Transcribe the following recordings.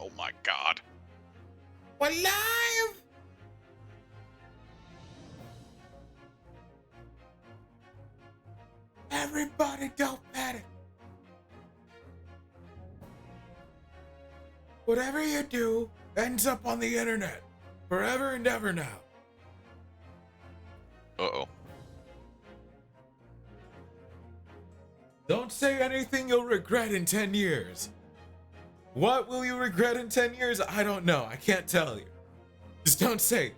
Oh my god. We're live! Everybody don't panic. Whatever you do ends up on the internet. Forever and ever now. Uh-oh. Don't say anything you'll regret in 10 years. What will you regret in 10 years? I don't know. I can't tell you. Just don't say it.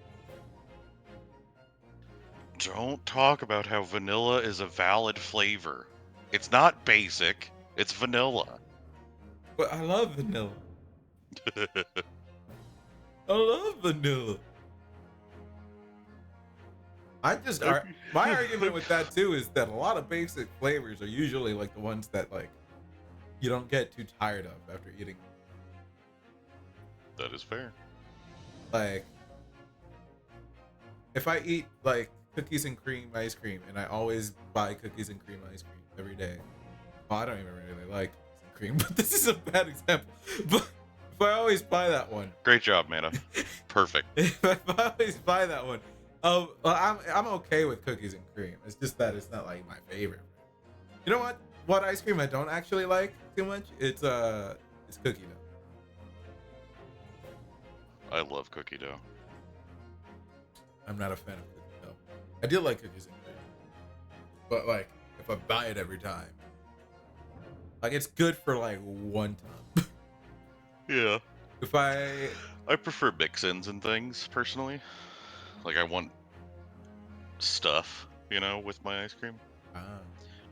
Don't talk about how vanilla is a valid flavor. It's not basic, it's vanilla. But I love vanilla. I love vanilla. My argument with that too is that a lot of basic flavors are usually like the ones that like you don't get too tired of after eating. That is fair. Like if I eat like cookies and cream ice cream and I always buy cookies and cream ice cream every day. Well, I don't even really like cookies and cream, but this is a bad example. But if I always buy that one, Great job, Mana. Perfect. if I always buy that one, well, I'm okay with cookies and cream. It's just that it's not like my favorite. You know what? What ice cream I don't actually like too much? It's cookie dough. I love cookie dough. I'm not a fan of cookie dough. I do like cookies and cream, but like if I buy it every time, like it's good for like one time. Yeah. If I prefer mix-ins and things, personally. Like, I want stuff, with my ice cream.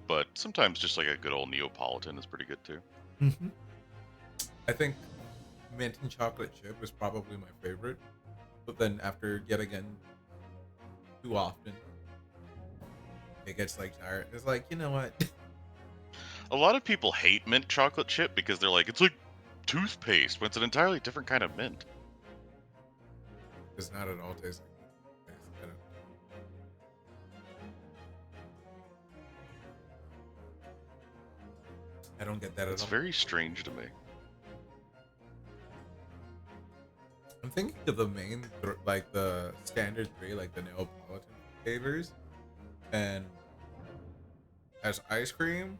But sometimes just like a good old Neapolitan is pretty good too. Mm-hmm. I think mint and chocolate chip is probably my favorite. But then after yet again too often, it gets like tired. It's like, you know what? A lot of people hate mint chocolate chip because they're like, it's like toothpaste, but it's an entirely different kind of mint. It's not at all tasty. I don't get that at all. It's very strange to me. I'm thinking of the main, like the standard three, like the Neapolitan flavors, and as ice cream.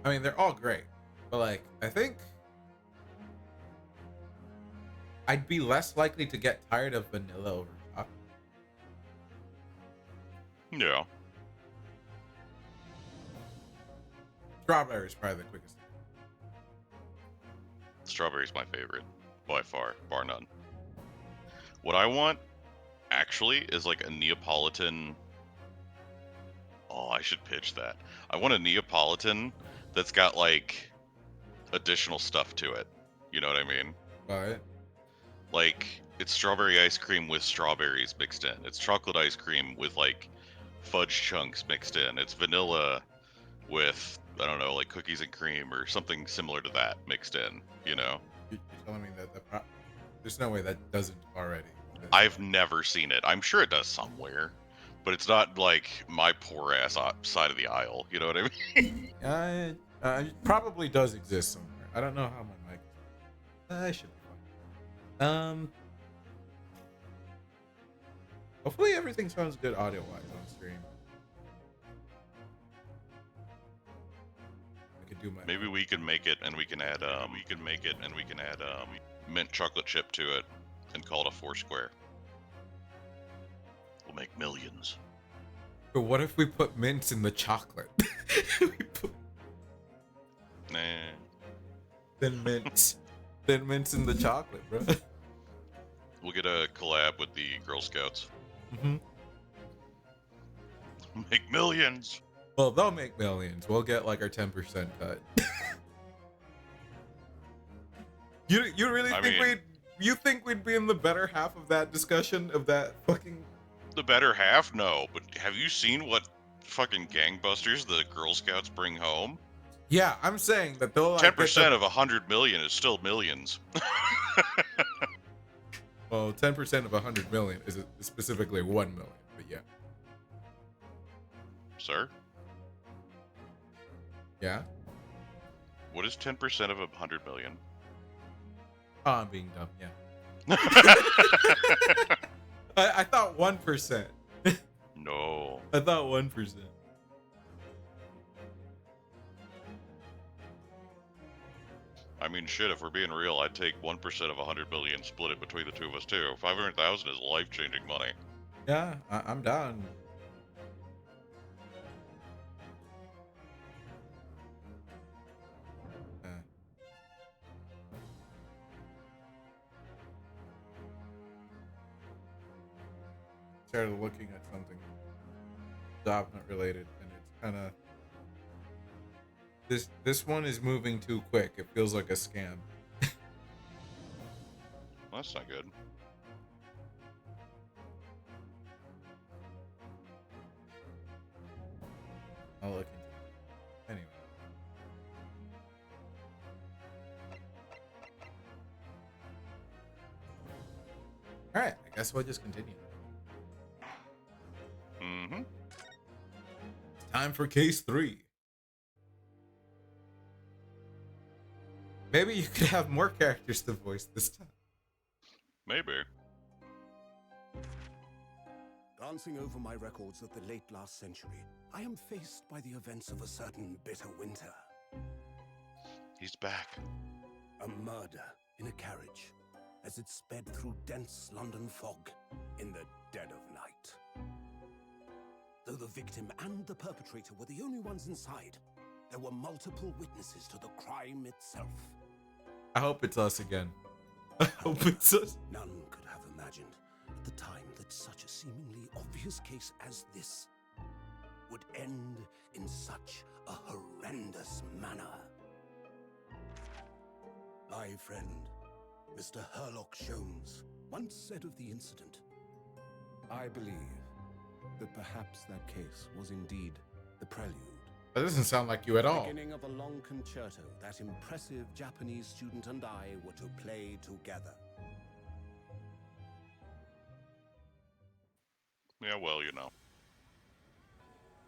I mean, they're all great, but like, I think I'd be less likely to get tired of vanilla over chocolate. Yeah. Strawberry is probably the quickest. Strawberry's my favorite, by far, bar none. What I want, actually, is like a Neapolitan. Oh, I should pitch that. I want a Neapolitan that's got like additional stuff to it. You know what I mean? But Like, it's strawberry ice cream with strawberries mixed in. It's chocolate ice cream with like fudge chunks mixed in. It's vanilla with, I don't know, like cookies and cream or something similar to that mixed in, you're telling me that there's no way that doesn't already. I've never seen it. I'm sure it does somewhere, but it's not like my poor ass side of the aisle. You know what I mean? It probably does exist somewhere. I don't know how my mic. I should be fine. Hopefully everything sounds good audio-wise on stream. I could do my. Maybe we can make it and we can add mint chocolate chip to it and call it a Foursquare. We'll make millions. But what if we put mints in the chocolate? Nah. Then mints in the chocolate, bro. We'll get a collab with the Girl Scouts. Mm-hmm. Make millions. Well, they'll make millions. We'll get like our 10% cut. You really think we'd be in the better half of that discussion of that fucking? The better half? No, but have you seen what fucking gangbusters the Girl Scouts bring home? Yeah, I'm saying that they'll 10% of 100 million is still millions. Well, 10% of 100 million is specifically 1 million, but yeah. Sir? Yeah? What is 10% of 100 million? Oh, I'm being dumb. Yeah. I thought 1%. No. I thought 1%. I mean, shit, if we're being real, I'd take 1% of 100 million, split it between the two of us, too. 500,000 is life-changing money. Yeah, I'm down. Uh, started looking at something job not related, and it's kind of this one is moving too quick. It feels like a scam. Well, that's not good. I'll look into it. Anyway. All right, I guess we'll just continue. Mm-hmm. It's time for case 3. Maybe you could have more characters to voice this time. Maybe. Glancing over my records of the late last century, I am faced by the events of a certain bitter winter. He's back. A murder in a carriage as it sped through dense London fog in the dead of night. Though the victim and the perpetrator were the only ones inside, there were multiple witnesses to the crime itself. I hope it's us again. I hope it's us. None could have imagined at the time that such a seemingly obvious case as this would end in such a horrendous manner. My friend, Mr. Herlock Sholmes, once said of the incident, "I believe that perhaps that case was indeed the prelude. That doesn't sound like you at all. Beginning of a long concerto that impressive Japanese student and I were to play together." Yeah, well, you know.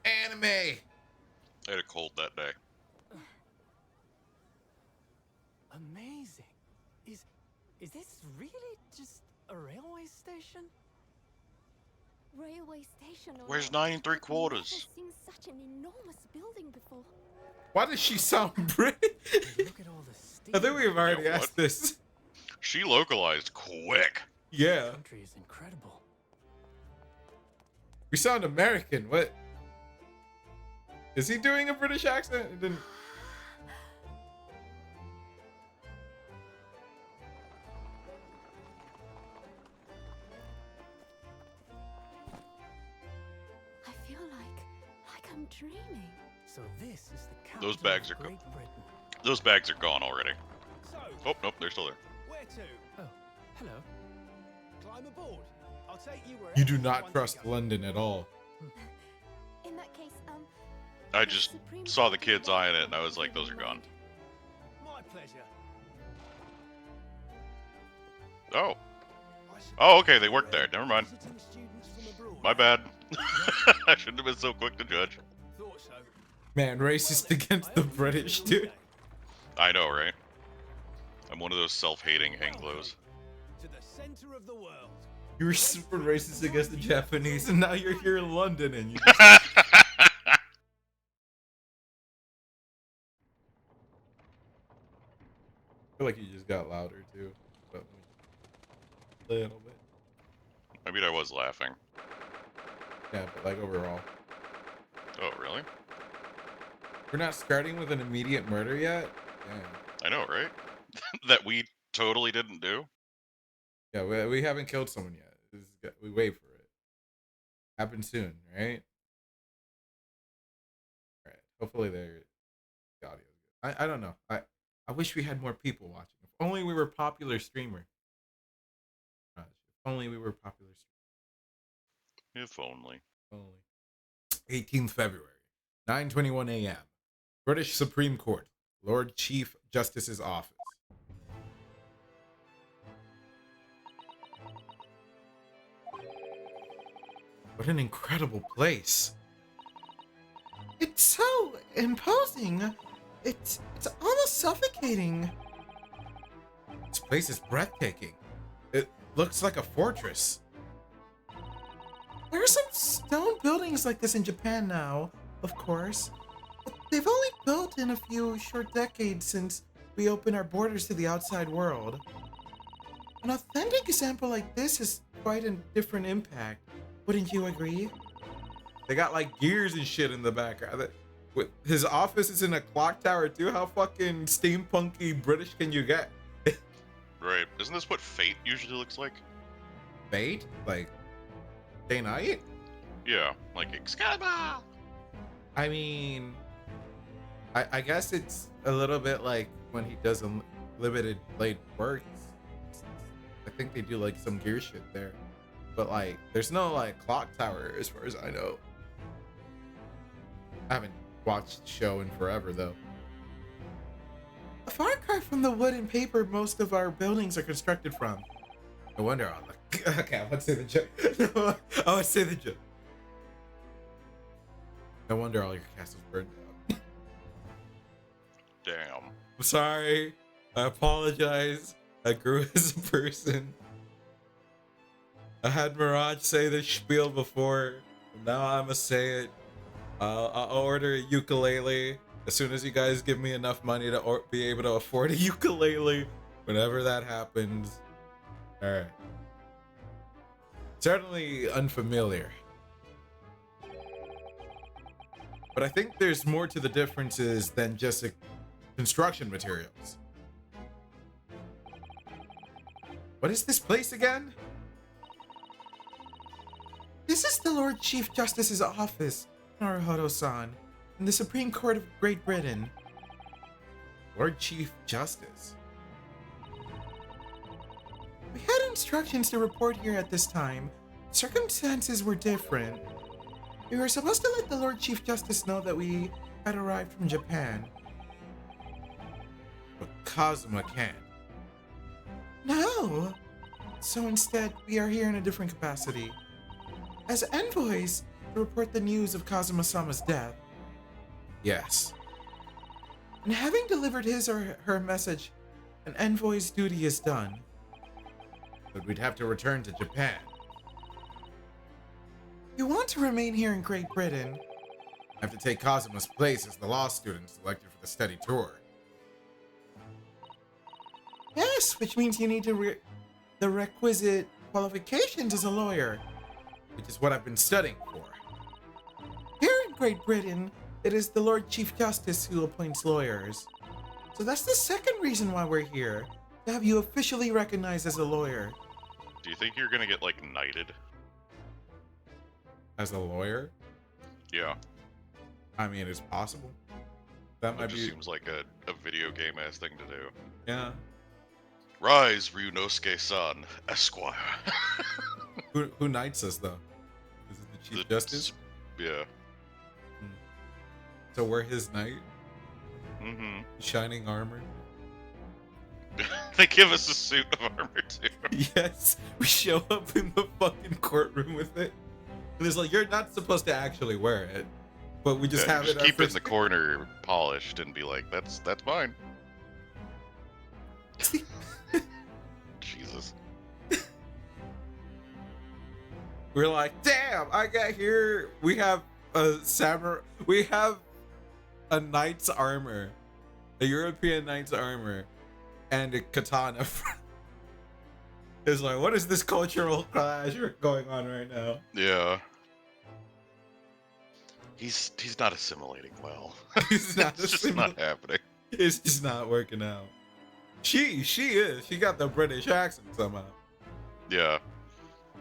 Anime. I had a cold that day. Amazing. Is this really just a railway station? Railway station. Or Where's not, 9 3/4? I've never seen such an enormous building before. Why does she sound British? Look at all the steel. I think we've already Yeah, what? asked this. She localized quick. Yeah. The country is incredible. We sound American. What? Is he doing a British accent? It didn't. I feel like I'm dreaming. So this is the capital Those bags of are Great Britain. Those bags are gone already. So, Oh, nope, they're still there. where to? Oh, hello. Climb aboard. I'll take you where You do not trust London at all. In that case, I the just Supreme saw the Court kids would eyeing like it, and I was like, to those are gone. My pleasure. Oh. Oh, okay, they work there. Never mind. Visiting students from abroad. My bad. I shouldn't have been so quick to judge. Thought so. Man, racist against the British, dude. I know, right? I'm one of those self-hating Anglos. To the center of the world. You were super racist against the Japanese, and now you're here in London, and you. I feel like you just got louder too, but a little bit. I mean, I was laughing. Yeah, but like overall, Oh, really? we're not starting with an immediate murder yet. Damn. I know, right? That we totally didn't do. Yeah, we haven't killed someone yet. We wait for it. Happen soon, right? All right. Hopefully, the audio is good. I don't know. I wish we had more people watching. If only we were popular streamer. Gosh, if only we were popular streamer. If only. Only. 18th February, 9:21 a.m. British Supreme Court, Lord Chief Justice's office. What an incredible place. It's so imposing. It's almost suffocating. This place is breathtaking. It looks like a fortress. There are some stone buildings like this in Japan now, of course. But they've only built in a few short decades since we opened our borders to the outside world. An authentic example like this has quite a different impact. Wouldn't you agree? They got like gears and shit in the background. His office is in a clock tower too. How fucking steampunky British can you get? Right. Isn't this what Fate usually looks like? Fate? Like Day Night? Yeah, like Excalibur. I mean, I guess it's a little bit like when he does Unlimited Blade works. I think they do like some gear shit there. But like, there's no like clock tower as far as I know. I haven't watched the show in forever though. A far cry from the wood and paper most of our buildings are constructed from. No wonder all the... Okay, I want to say the joke. No, I want to say the joke. No wonder all your castles burned down. Damn. I'm sorry. I apologize. I grew as a person. I had Mirage say this spiel before. Now I'm gonna say it. I'll order a ukulele as soon as you guys give me enough money to be able to afford a ukulele. Whenever that happens. Alright. Certainly unfamiliar. But I think there's more to the differences than just construction materials. What is this place again? This is the Lord Chief Justice's office, Naruhodo-san, in the Supreme Court of Great Britain. Lord Chief Justice? We had instructions to report here at this time. Circumstances were different. We were supposed to let the Lord Chief Justice know that we had arrived from Japan. But Kazuma can't. No! So instead, we are here in a different capacity. As envoys to report the news of Kazuma-sama's death. Yes. And having delivered his or her message, an envoy's duty is done. But we'd have to return to Japan. You want to remain here in Great Britain? I have to take Kazuma's place as the law student selected for the study tour. Yes, which means you need to the requisite qualifications as a lawyer, which is what I've been studying for. Here in Great Britain, it is the Lord Chief Justice who appoints lawyers. So that's the second reason why we're here, to have you officially recognized as a lawyer. Do you think you're gonna get, like, knighted? As a lawyer? Yeah. I mean, it's possible. That might It just be... seems like a video game-ass thing to do. Yeah. Rise, Ryunosuke-san, Esquire. Who knights us, though? Is it the Chief Justice? Yeah. So we're his knight? Mm-hmm. Shining armor? They give us a suit of armor, too. Yes, we show up in the fucking courtroom with it. And it's like, you're not supposed to actually wear it. But we just Yeah, have just it keep it in the corner polished and be like, that's mine. Jesus. We're like, damn, I got here. We have a samurai. We have a knight's armor. A European knight's armor. And a katana. It's like, what is this cultural clash going on right now? Yeah. He's not assimilating well. It's not It's just not happening. It's just not working out. She is. She got the British accent somehow. Yeah.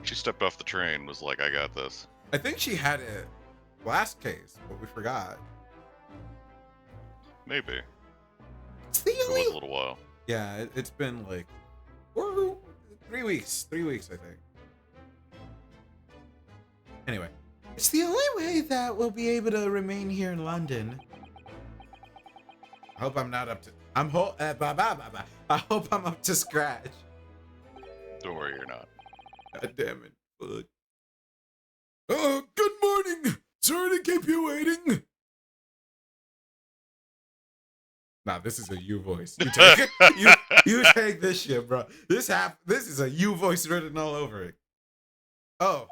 She stepped off the train, was like, I got this. I think she had it last case, but we forgot. Maybe. It's the It was a only... little while. Yeah, it's been like 3 weeks. 3 weeks, I think. Anyway. It's the only way that we'll be able to remain here in London. I hope I'm not up to... I hope I'm up to scratch. Don't worry, you're not. God damn it. Fuck. Good morning. Sorry to keep you waiting. Nah, this is a you voice. You take it. You take this shit, bro. This is a you voice written all over it. Oh,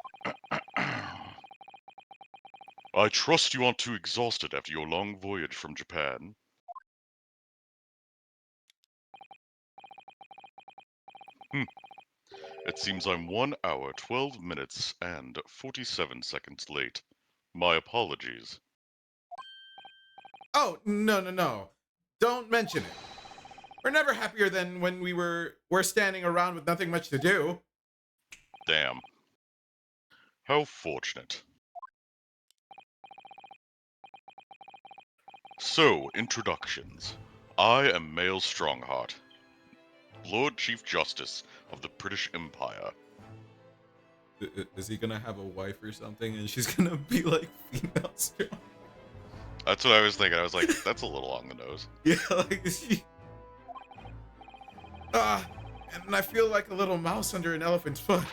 I trust you aren't too exhausted after your long voyage from Japan. It seems I'm 1 hour, 12 minutes, and 47 seconds late. My apologies. oh, no. Don't mention it. We're never happier than when we're standing around with nothing much to do. Damn. How fortunate. So, introductions. I am Mael Strongheart, Lord Chief Justice of the British Empire. Is he gonna have a wife or something, and she's gonna be like female strong? That's what I was thinking. I was like, that's a little on the nose. Yeah, like she. And I feel like a little mouse under an elephant's foot.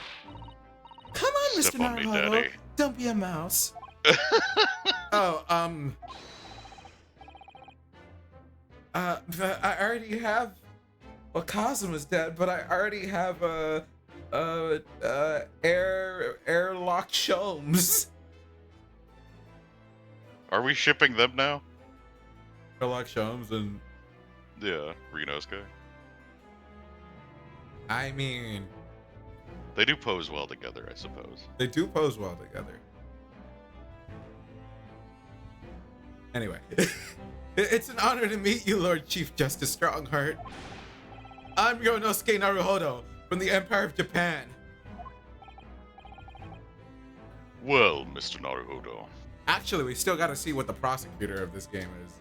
Come on, Step Mr. on me, Naruto. Daddy. Don't be a mouse. Oh, I already have. Well, Kazuma's dead, but I already have airlock Sholmes. Are we shipping them now? Airlock Sholmes, and Yeah, Renosuke. I mean, They do pose well together, I suppose. they do pose well together. Anyway, it's an honor to meet you, Lord Chief Justice Strongheart. I'm Yonosuke Naruhodo from the Empire of Japan. Well, Mr. Naruhodo. Actually, we still gotta see what the prosecutor of this game is.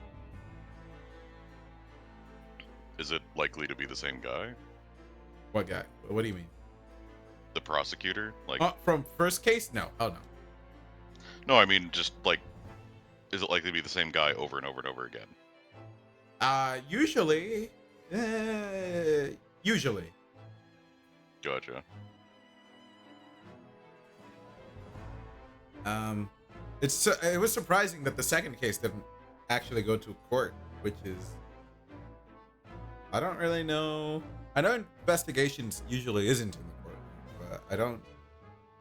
Is it likely to be the same guy? What guy? What do you mean? The prosecutor? Like, From first case? No. Oh, no. no, I mean, just like, is it likely to be the same guy over and over and over again? Usually. Usually. Gotcha. It was surprising that the second case didn't actually go to court, which is, I don't really know. I know investigations usually isn't in the courtroom, but I don't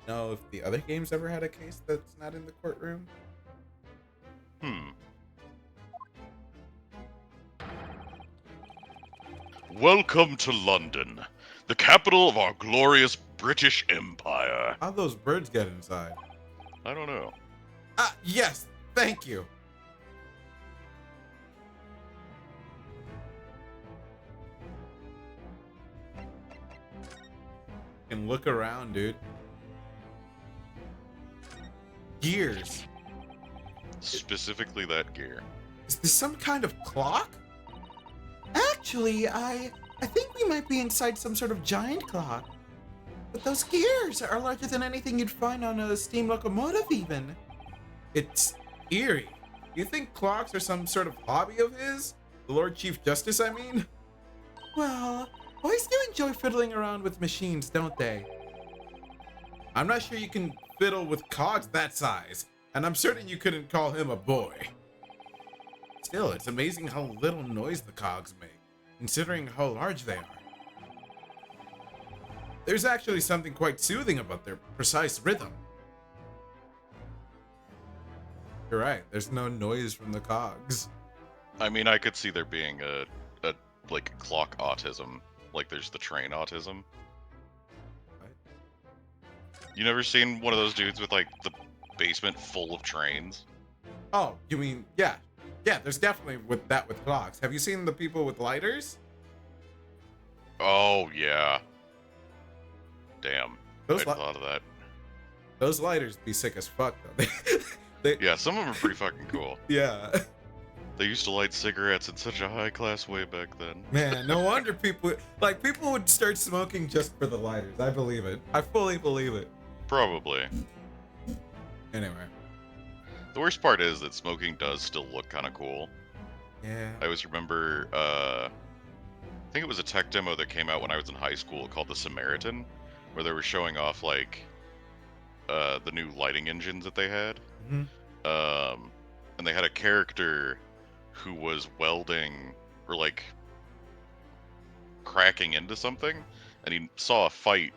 know if the other games ever had a case that's not in the courtroom. Welcome to London, the capital of our glorious British Empire. How'd those birds get inside? I don't know. Yes, thank you. Can look around, dude. Gears. Specifically that gear. Is this some kind of clock? Actually, I think we might be inside some sort of giant clock. But those gears are larger than anything you'd find on a steam locomotive even. It's eerie. You think clocks are some sort of hobby of his? The Lord Chief Justice, I mean? Well, boys do enjoy fiddling around with machines, don't they? I'm not sure you can fiddle with cogs that size, and I'm certain you couldn't call him a boy. Still, it's amazing how little noise the cogs make, considering how large they are. There's actually something quite soothing about their precise rhythm. You're right, there's no noise from the cogs. I mean, I could see there being a like clock autism. Like there's the train autism. What? You never seen one of those dudes with like the basement full of trains? Oh, you mean, yeah. Yeah, there's definitely with clocks. Have you seen the people with lighters? Oh yeah. Damn. Those I'd thought of that. Those lighters be sick as fuck though. Yeah, some of them are pretty fucking cool. Yeah. They used to light cigarettes in such a high class way back then. Man, no wonder people would start smoking just for the lighters. I believe it. I fully believe it. Probably. Anyway. The worst part is that smoking does still look kind of cool. Yeah. I always remember, I think it was a tech demo that came out when I was in high school called the Samaritan, where they were showing off like the new lighting engines that they had. Mhm. And they had a character who was welding were like cracking into something, and he saw a fight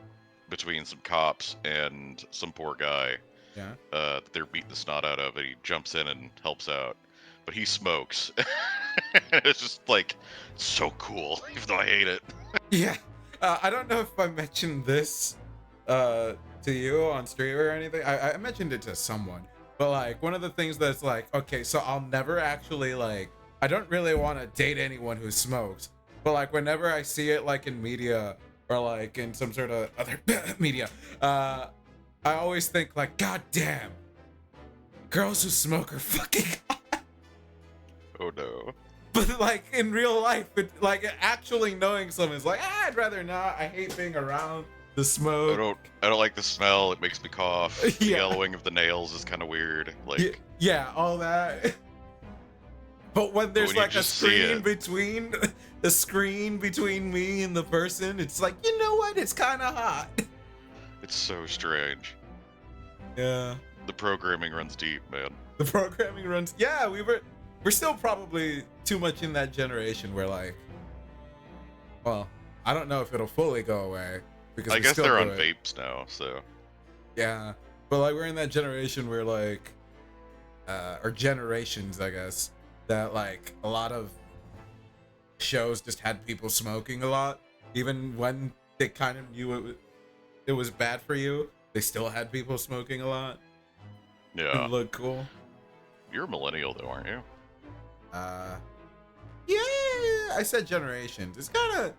between some cops and some poor guy Yeah. that they're beating the snot out of, and he jumps in and helps out. But he smokes. It's just like so cool, even though I hate it. Yeah. I don't know if I mentioned this to you on stream or anything. I mentioned it to someone. But like one of the things that's like, okay, so I'll never actually like I don't really want to date anyone who smokes. But like whenever I see it like in media or like in some sort of other media, I always think like, God damn, girls who smoke are fucking hot. Oh no. But like in real life, like actually knowing someone is like, I'd rather not. I hate being around the smoke. I don't like the smell. It makes me cough. The Yeah. yellowing of the nails is kind of weird. Like Yeah, all that. But when there's when you like a just see screen it- between the screen between me and the person, it's like, you know what? It's kind of hot. it's so strange. Yeah. The programming runs deep, man. The programming runs. Yeah, we're still probably too much in that generation where like, well, I don't know if it'll fully go away because I we guess still they're do on it. vapes now, so Yeah, but like we're in that generation where like, or generations, I guess, that like a lot of shows just had people smoking a lot, even when they kind of knew it was bad for you. They still had people smoking a lot. yeah. It looked cool. You're a millennial though, aren't you? Yeah, I said generations. It's kind of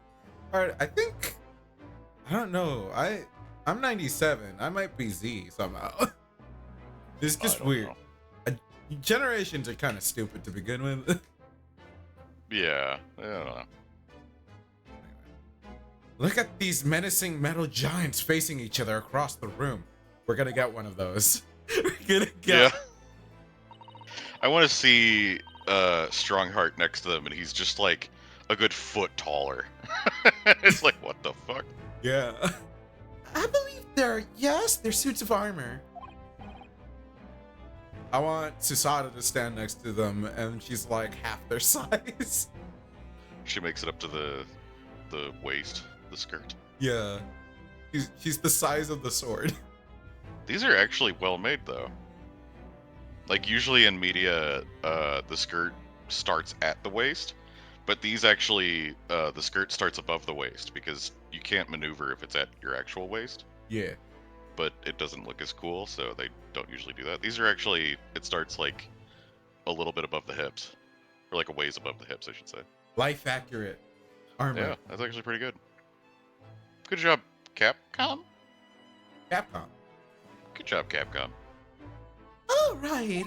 hard. I think I don't know. I'm 97. I might be Z somehow. It's I just don't weird. know. Generations are kind of stupid to begin with. Yeah, I don't know. Look at these menacing metal giants facing each other across the room. We're gonna get one of those. We're gonna Yeah. get. I want to see Strongheart next to them, and he's just like a good foot taller. It's like, what the fuck? Yeah. I believe they're suits of armor. I want Susato to stand next to them, and she's like half their size. She makes it up to the waist, the skirt. Yeah. She's the size of the sword. These are actually well made though. Like usually in media, the skirt starts at the waist, but these actually the skirt starts above the waist because you can't maneuver if it's at your actual waist. Yeah. But it doesn't look as cool, so they don't usually do that. These are actually, it starts like a little bit above the hips, or like a ways above the hips, I should say. Life accurate armor. Yeah, that's actually pretty good. Good job, Capcom. Capcom. Good job, Capcom. All right.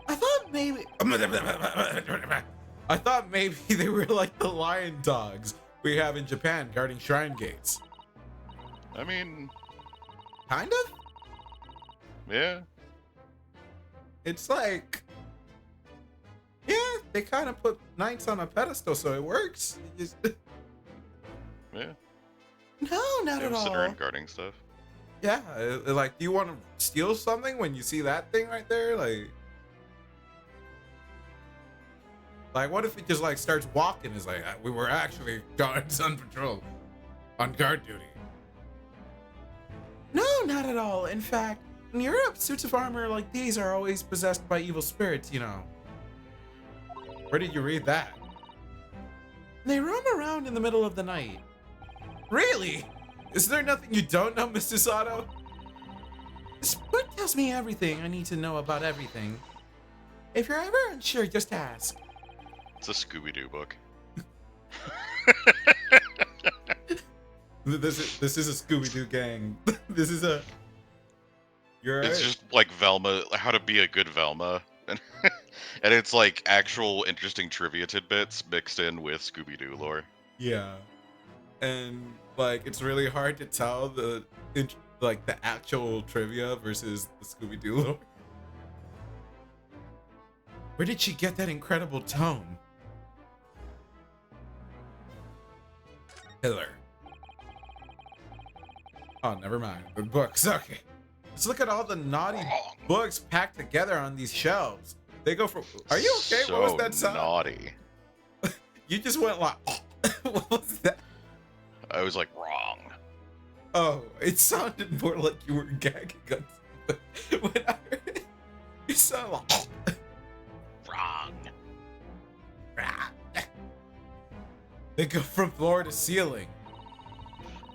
I thought maybe they were like the lion dogs we have in Japan guarding shrine gates. I mean, Kind of? yeah, It's like, yeah, they kind of put knights on a pedestal, so it works. You just- yeah. No, not They at were sitting all. around guarding stuff. Yeah, like, do you want to steal something when you see that thing right there? Like, what if it just like starts walking? Is like, we were actually guards on patrol, on guard duty. No, not at all. In fact, in Europe, suits of armor like these are always possessed by evil spirits, you know. Where did you read that? They roam around in the middle of the night. Really? Is there nothing you don't know, Mr. Sato? This book tells me everything I need to know about everything. If you're ever unsure, just ask. It's a Scooby-Doo book. This is a Scooby-Doo gang. This is a... You're It's right. just like Velma, how to be a good Velma. And, and it's like actual interesting trivia tidbits mixed in with Scooby-Doo lore. Yeah. And like it's really hard to tell the actual trivia versus the Scooby-Doo lore. Where did she get that incredible tone? Pillar. Oh, never mind. The books. Okay. Let's look at all the naughty books packed together on these shelves. They go for. Are you okay? So What was that sound? naughty. You just went like, what was that? I was like, wrong. Oh, it sounded more like you were gagging on something. When I heard it, you sounded like, Wrong. they go from floor to ceiling.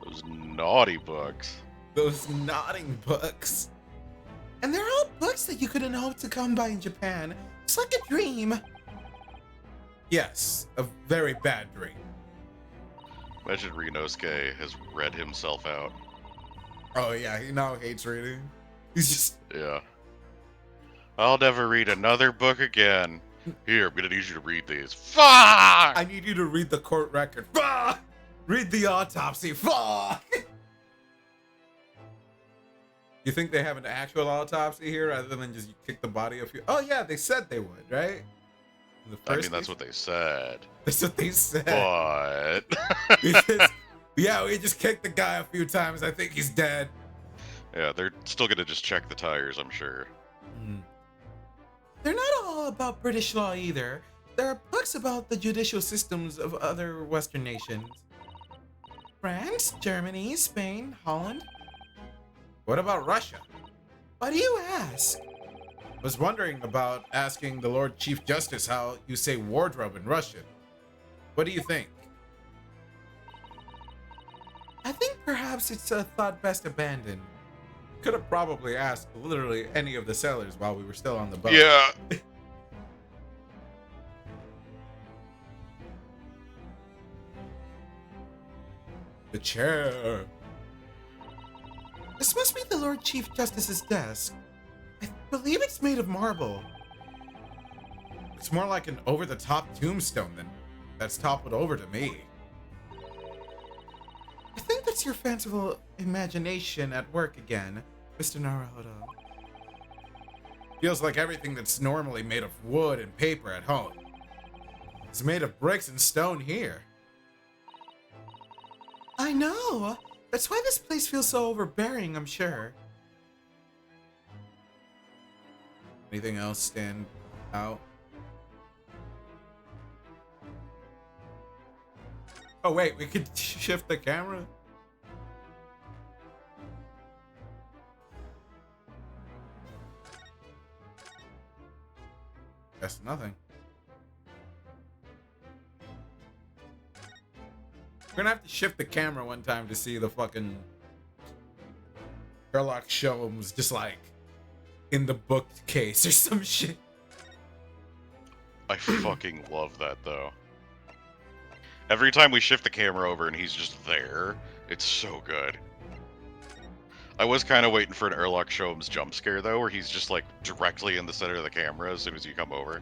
Those naughty books. Those nodding books. And they're all books that you couldn't hope to come by in Japan. It's like a dream. Yes, a very bad dream. Imagine Rinosuke has read himself out. Oh yeah, he now hates reading. He's just Yeah. I'll never read another book again. Here, I'm gonna need you to read these. Fuck! I need you to read the court record. Fuck! Read the autopsy. Fuck! You think they have an actual autopsy here rather than just you kick the body a few? Oh yeah, they said they would, right? In the I first mean, that's what they said. That's what they said. But Yeah, we just kicked the guy a few times. I think he's dead. yeah, they're still gonna just check the tires, I'm sure. They're not all about British law either. There are books about the judicial systems of other Western nations. France, Germany, Spain, Holland. What about Russia? Why do you ask? I was wondering about asking the Lord Chief Justice how you say wardrobe in Russian. What do you think? I think perhaps it's a thought best abandoned. Could have probably asked literally any of the sailors while we were still on the boat. Yeah. The chair. This must be the Lord Chief Justice's desk. I believe it's made of marble. It's more like an over-the-top tombstone than that's toppled over to me. I think that's your fanciful imagination at work again, Mr. Naruhodo. Feels like everything that's normally made of wood and paper at home is made of bricks and stone here. I know. That's why this place feels so overbearing, I'm sure. Anything else stand out? Oh wait, we could shift the camera? That's nothing. We're gonna have to shift the camera one time to see the fucking Sherlock Holmes just like in the bookcase or some shit. I fucking love that, though. Every time we shift the camera over and he's just there, it's so good. I was kind of waiting for an Sherlock Holmes jump scare, though, where he's just, like, directly in the center of the camera as soon as you come over.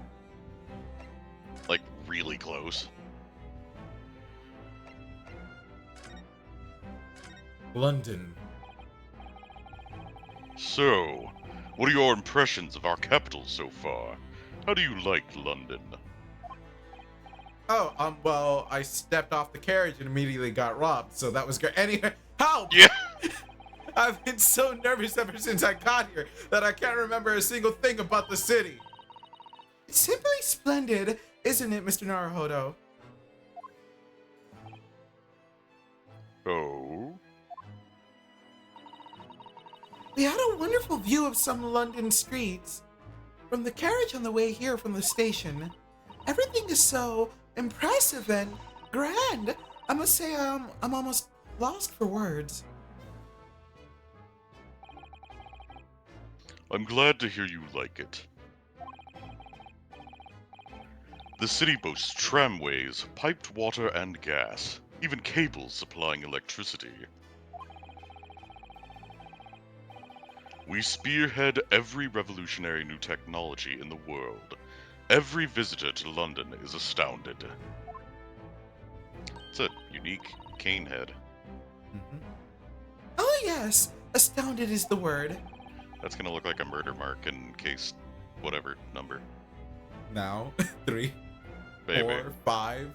Like, really close. London. So, what are your impressions of our capital so far? How do you like London? Oh, well, I stepped off the carriage and immediately got robbed, so that was great. Anyway, help! Yeah! I've been so nervous ever since I got here that I can't remember a single thing about the city. It's simply splendid, isn't it, Mr. Naruhodo? Oh? We had a wonderful view of some London streets. From the carriage on the way here from the station, everything is so impressive and grand. I must say I'm almost lost for words. I'm glad to hear you like it. The city boasts tramways, piped water and gas, even cables supplying electricity. We spearhead every revolutionary new technology in the world. Every visitor to London is astounded. It's a unique cane head. Mm-hmm. Oh yes, astounded is the word. That's gonna look like a murder mark in case whatever number. Now, 3, Baby. 4, 5,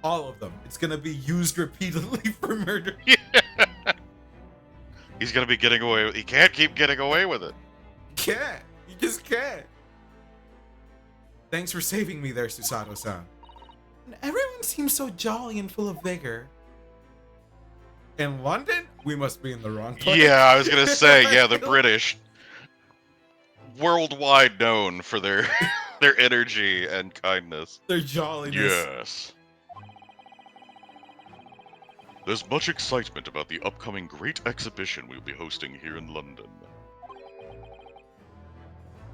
all of them. It's gonna be used repeatedly for murder. He's gonna be getting away with. He can't keep getting away with it. Can't. You just can't. Thanks for saving me there, Susato-san. And everyone seems so jolly and full of vigor. In London, we must be in the wrong place. Yeah, I was gonna say, yeah, the feel- British, worldwide known for their their energy and kindness. Their jolliness. Yes. There's much excitement about the upcoming great exhibition we'll be hosting here in London.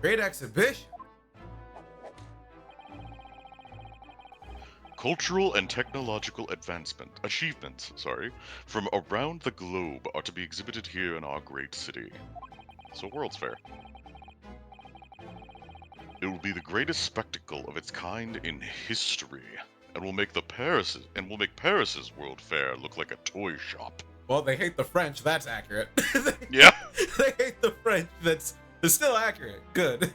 Great exhibition. Cultural and technological achievements, from around the globe are to be exhibited here in our great city. So World's Fair. It will be the greatest spectacle of its kind in history, and will make Paris's World Fair look like a toy shop. Well, they hate the French. That's accurate. Yeah. They hate the French. That's still accurate. Good.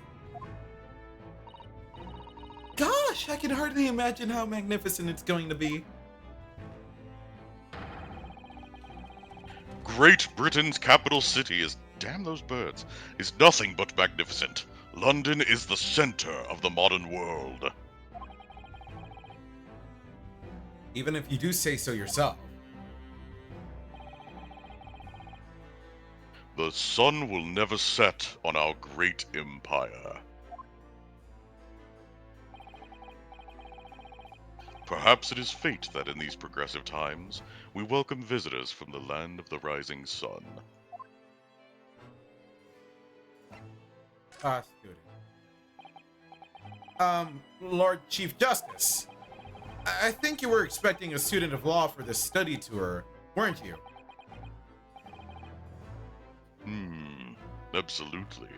Gosh, I can hardly imagine how magnificent it's going to be. Great Britain's capital city is, damn those birds, is nothing but magnificent. London is the center of the modern world. Even if you do say so yourself. The sun will never set on our great empire. Perhaps it is fate that in these progressive times, we welcome visitors from the land of the rising sun. Student. Lord Chief Justice. I think you were expecting a student of law for this study tour, weren't you? Absolutely.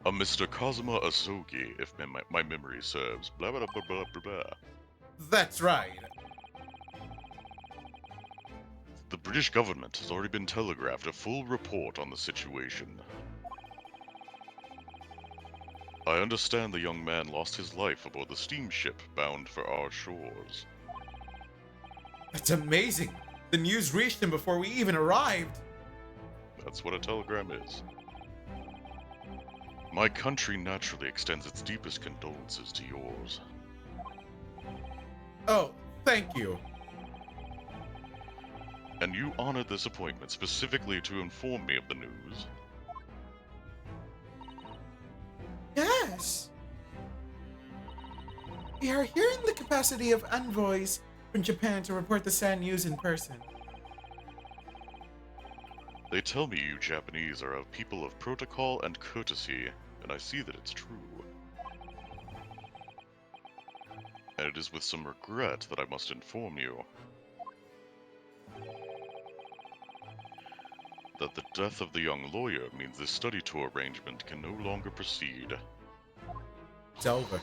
A Mr. Kazuma Asogi, if my memory serves. Blah blah blah blah blah blah. That's right. The British government has already been telegraphed a full report on the situation. I understand the young man lost his life aboard the steamship bound for our shores. That's amazing. The news reached him before we even arrived. That's what a telegram is. My country naturally extends its deepest condolences to yours. Oh, thank you. And you honored this appointment specifically to inform me of the news? Yes. We are here in the capacity of envoys from Japan to report the sad news in person. They tell me you Japanese are a people of protocol and courtesy, and I see that it's true. And it is with some regret that I must inform you that the death of the young lawyer means this study tour arrangement can no longer proceed. It's over.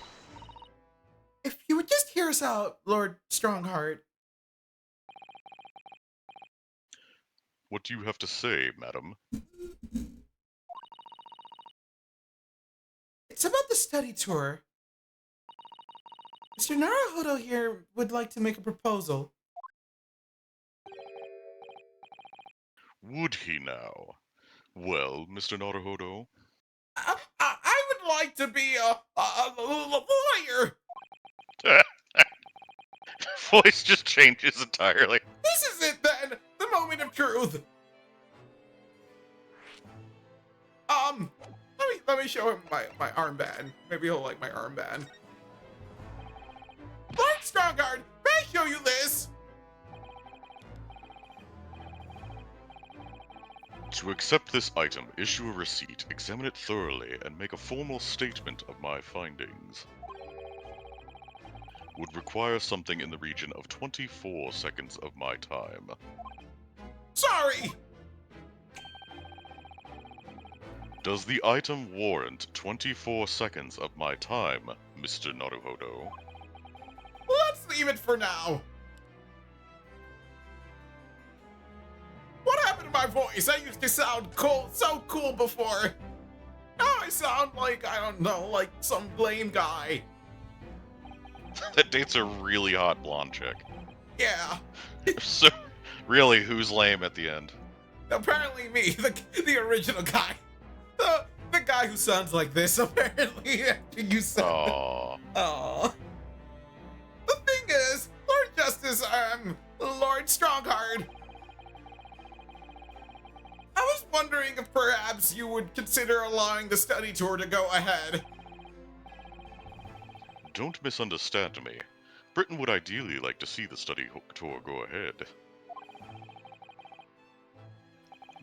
If you would just hear us out, Lord Strongheart. What do you have to say, madam? It's about the study tour. Mr. Naruhodo here would like to make a proposal. Would he now? Well, Mr. Naruhodo? I would like to be a lawyer. Voice just changes entirely. This is it then, the moment of truth. Let me show him my armband. Maybe he'll like my armband. Lord Strongheart, may I show you this? To accept this item, issue a receipt, examine it thoroughly, and make a formal statement of my findings. Would require something in the region of 24 seconds of my time. Sorry! Does the item warrant 24 seconds of my time, Mr. Naruhodo? Let's leave it for now. What happened to my voice? I used to sound cool, so cool before. Now I sound like, I don't know, like some lame guy. That dates a really hot blonde chick. Yeah, So, really, who's lame at the end? apparently me, the original guy. The the guy who sounds like this, apparently. After you said that. Aww. Aww. The thing is, Lord Justice, Lord Strongheart. I was wondering if perhaps you would consider allowing the study tour to go ahead. Don't misunderstand me. Britain would ideally like to see the study tour go ahead.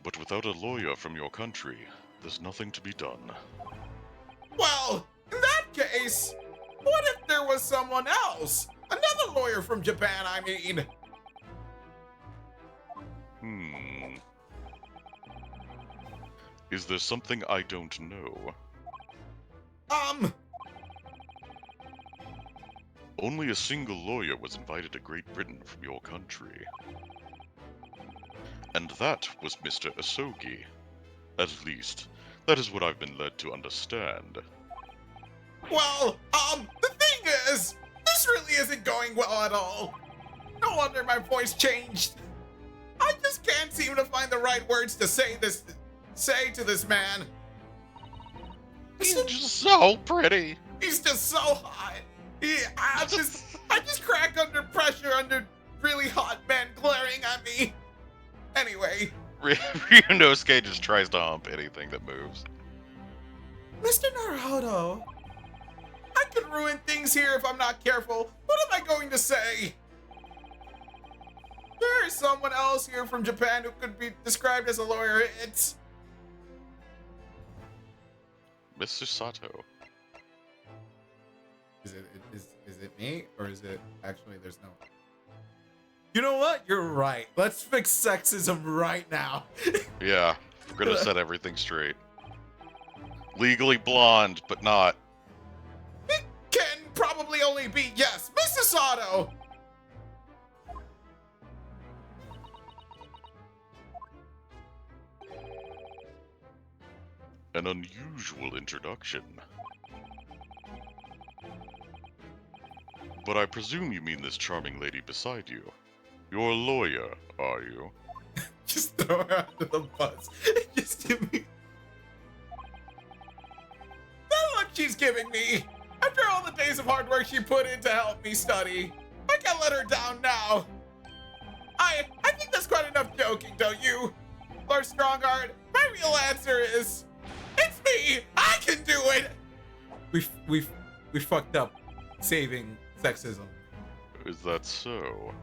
But without a lawyer from your country, there's nothing to be done. Well, in that case, what if there was someone else? Another lawyer from Japan, I mean. Is there something I don't know? Only a single lawyer was invited to Great Britain from your country. And that was Mr. Asogi. At least, that is what I've been led to understand. Well, the thing is, this really isn't going well at all. No wonder my voice changed. I just can't seem to find the right words to say to this man. He's just so pretty. He's just so hot. I just crack under pressure under really hot men glaring at me. Anyway. Ryunosuke just tries to hump anything that moves. Mr. Naruto, I could ruin things here if I'm not careful. What am I going to say? There is someone else here from Japan who could be described as a lawyer. It's Mr. Sato. Is it me, or is it actually there's no? You know what? You're right. Let's fix sexism right now. Yeah, we're gonna set everything straight. Legally blonde, but not. It can probably only be yes, Mr. Sato. An unusual introduction. But I presume you mean this charming lady beside you. You're a lawyer, are you? Just throw her under the bus. Just give me that look she's giving me. After all the days of hard work she put in to help me study, I can't let her down now. I think that's quite enough joking, don't you? Lord Strongheart, my real answer is, it's me. I can do it. We fucked up saving sexism. Is that so?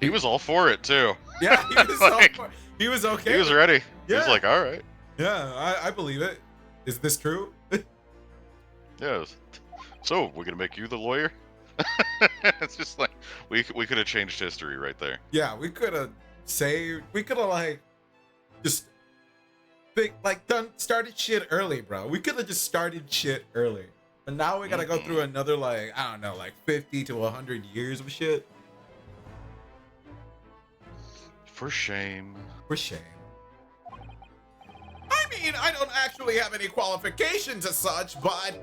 He was all for it too. Yeah, he was Like, he was okay. He was ready. He was Yeah. like, all right. Yeah, I believe it. Is this true? Yes. So we're gonna make you the lawyer? It's just like we could have changed history right there. Yeah, we could have like just started shit early, bro. We could have just started shit early. But now we gotta go through another, like, I don't know, like 50 to 100 years of shit. For shame. For shame. I mean, I don't actually have any qualifications as such, but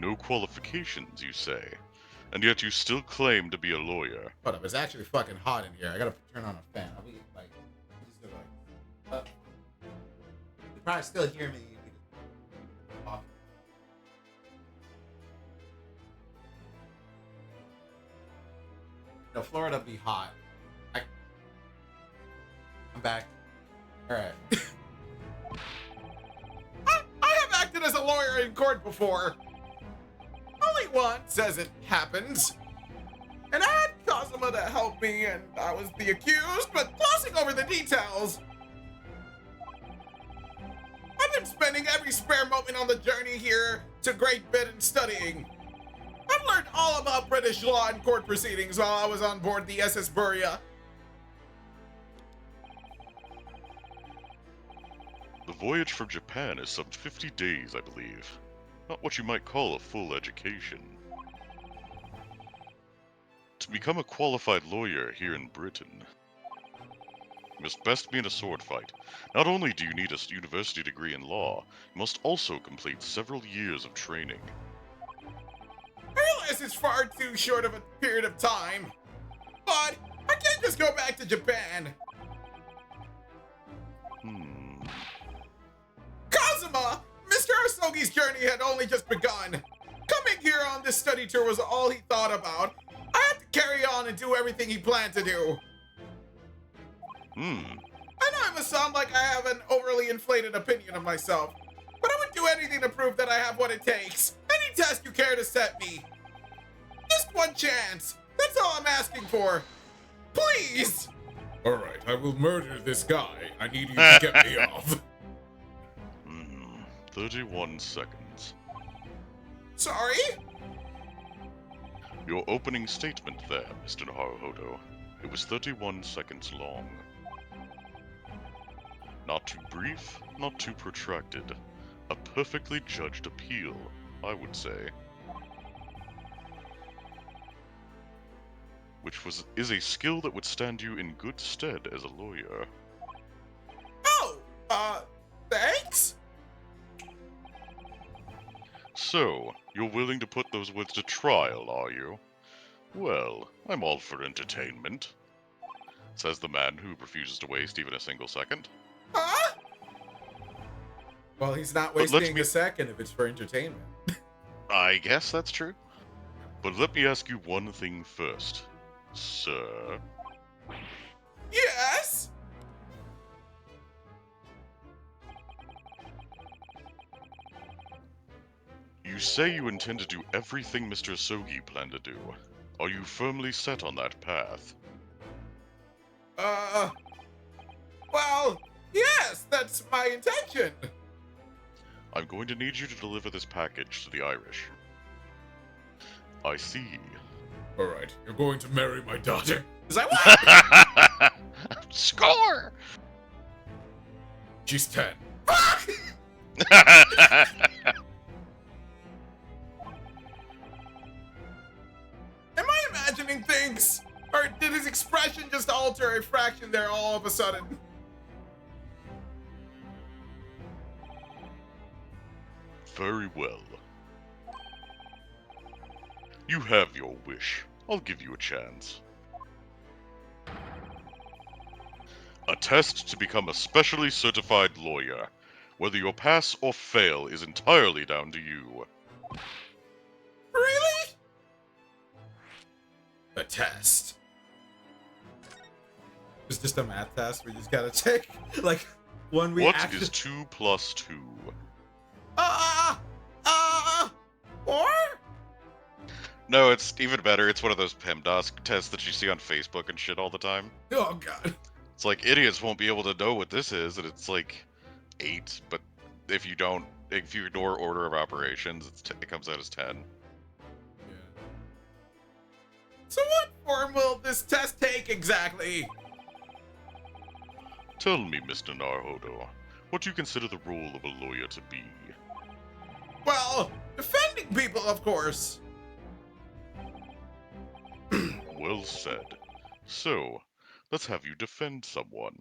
No qualifications, you say, and yet you still claim to be a lawyer. hold up, it's actually fucking hot in here. I gotta turn on a fan. I'll be like, just like, you probably still hear me. No, Florida be hot. I'm back. All right. I have acted as a lawyer in court before. Only once, as it happens. And I had Kazuma to help me, and I was the accused, but glossing over the details. I've been spending every spare moment on the journey here to Great Britain studying. I've learned all about British law and court proceedings while I was on board the SS Buria. The voyage from Japan is some 50 days, I believe. Not what you might call a full education. To become a qualified lawyer here in Britain, you must best be in a sword fight. Not only do you need a university degree in law, you must also complete several years of training. I realize it's far too short of a period of time, but I can't just go back to Japan. Sogi's journey had only just begun. Coming here on this study tour was all he thought about. I had to carry on and do everything he planned to do. I know I must sound like I have an overly inflated opinion of myself, but I would do anything to prove that I have what it takes. Any test you care to set me. Just one chance. That's all I'm asking for. Please! Alright, I will murder this guy. I need you to get me off. 31 seconds. Sorry? Your opening statement there, Mr. Naruhodo. It was 31 seconds long. Not too brief, not too protracted. A perfectly judged appeal, I would say. Which is a skill that would stand you in good stead as a lawyer. Oh, thanks? So, you're willing to put those words to trial, are you? Well, I'm all for entertainment, says the man who refuses to waste even a single second. Huh? Well, he's not But let's wasting be- a second if it's for entertainment. I guess that's true. But let me ask you one thing first, sir. Yes? You say you intend to do everything Mr. Sogi planned to do. Are you firmly set on that path? Well, yes, that's my intention. I'm going to need you to deliver this package to the Irish. I see. Alright, you're going to marry my daughter. Is that what? Score! She's 10. Am I imagining things? Or did his expression just alter a fraction there all of a sudden? Very well. You have your wish. I'll give you a chance. A test to become a specially certified lawyer. Whether you'll pass or fail is entirely down to you. Really? A test. It's just a math test we just gotta take. Like, one we What actually... is 2 plus 2? Or? No, it's even better. It's one of those PEMDAS tests that you see on Facebook and shit all the time. Oh, God. It's like, idiots won't be able to know what this is, and it's like 8, but if you ignore order of operations, it comes out as 10. Yeah. So what form will this test take exactly? Tell me, Mr. Naruhodo, what do you consider the role of a lawyer to be? Well, defending people, of course. Well said. So, let's have you defend someone.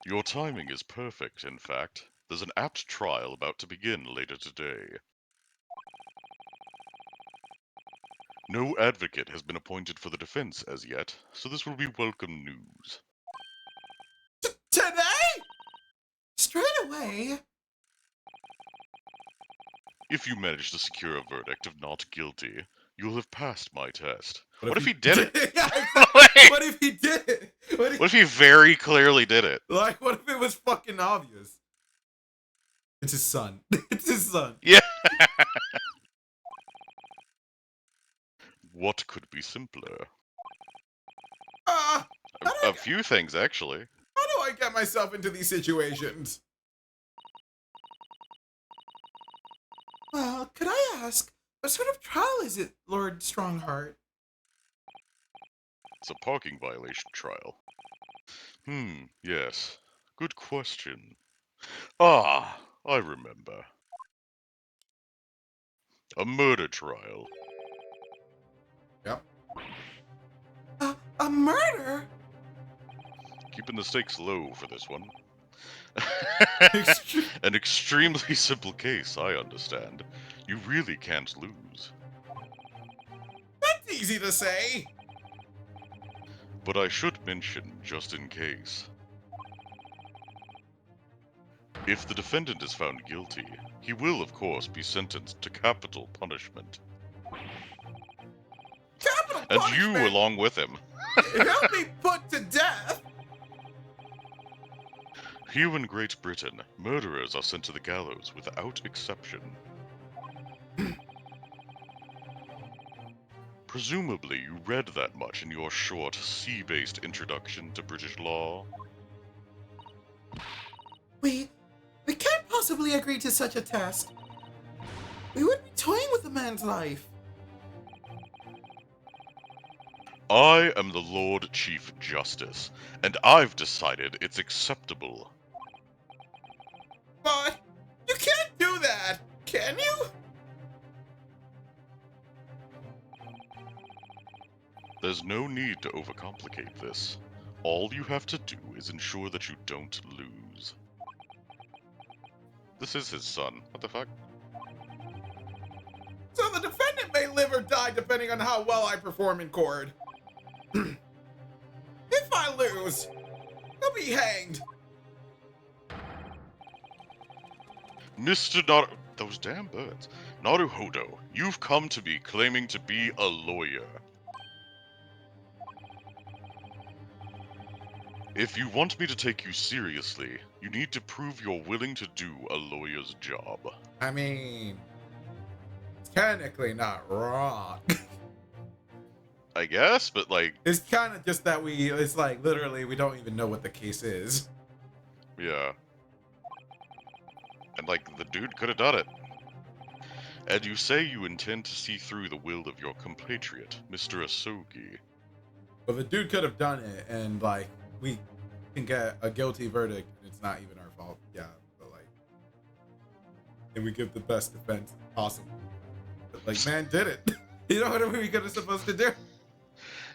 Your timing is perfect, in fact. There's an apt trial about to begin later today. No advocate has been appointed for the defense as yet, so this will be welcome news. Today? Straight away? If you manage to secure a verdict of not guilty, you'll have passed my test. What What if he did it? Yeah, exactly. Wait. What if he did it? What What if he very clearly did it? Like, what if it was fucking obvious? It's his son. It's his son. Yeah. What could be simpler? A few things, actually. How do I get myself into these situations? Well, could I ask, what sort of trial is it, Lord Strongheart? It's a parking violation trial. Yes. Good question. Ah, I remember. A murder trial. Yep. A murder? Keeping the stakes low for this one. Extre- An extremely simple case, I understand. You really can't lose. That's easy to say. But I should mention, just in case, if the defendant is found guilty, he will, of course, be sentenced to capital punishment. Capital And punishment? you along with him. He'll be put to death! Here in Great Britain, murderers are sent to the gallows without exception. Presumably, you read that much in your short, sea-based introduction to British law. We can't possibly agree to such a test. We would be toying with a man's life. I am the Lord Chief Justice, and I've decided it's acceptable. But you can't do that, can you? There's no need to overcomplicate this. All you have to do is ensure that you don't lose. This is his son. What the fuck? So the defendant may live or die depending on how well I perform in court. If I lose, he'll be hanged. Mr. Naru... Those damn birds. Naruhodo, you've come to me claiming to be a lawyer. If you want me to take you seriously, you need to prove you're willing to do a lawyer's job. I mean, it's technically not wrong. I guess, but like, It's kind of just that it's like literally we don't even know what the case is. yeah. And like, the dude could have done it. And you say you intend to see through the will of your compatriot, Mr. Asogi. But the dude could have done it, and like we can get a guilty verdict, and it's not even our fault. Yeah, but like, and we give the best defense possible. But like, man did it. You know what we could have supposed to do?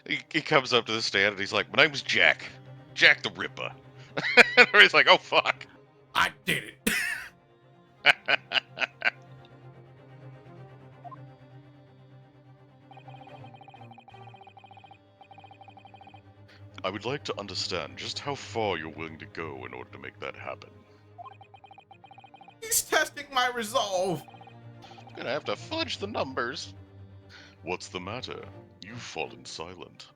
He comes up to the stand and he's like, my name's Jack. Jack the Ripper. And he's like, oh fuck. I did it. I would like to understand just how far you're willing to go in order to make that happen. He's testing my resolve. Gonna have to fudge the numbers. What's the matter? You've fallen silent.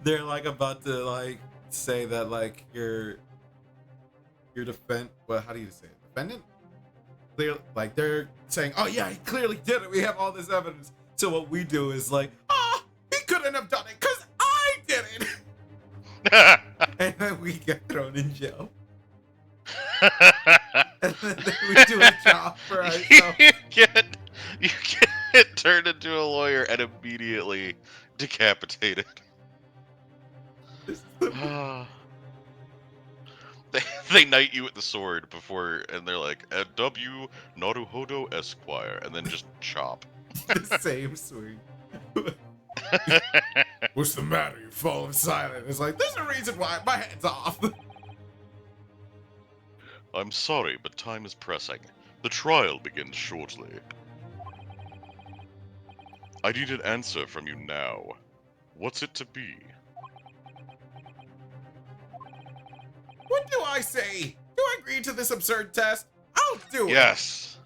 They're like about to like say that like your what, how do you say it? Defendant? Clear, like they're saying, oh yeah, he clearly did it. We have all this evidence. So what we do is like, he couldn't have done it because I did it. And then we get thrown in jail. And then we do a job for ourselves. you get turned into a lawyer and immediately decapitated. They knight you with the sword before, and they're like, W. Naruhodo Esquire, and then just chop. The same swing. What's the matter? You're falling silent. It's like, there's a reason why. My hand's off. I'm sorry, but time is pressing. The trial begins shortly. I need an answer from you now. What's it to be? What do I say? Do I agree to this absurd test? I'll do it. Yes.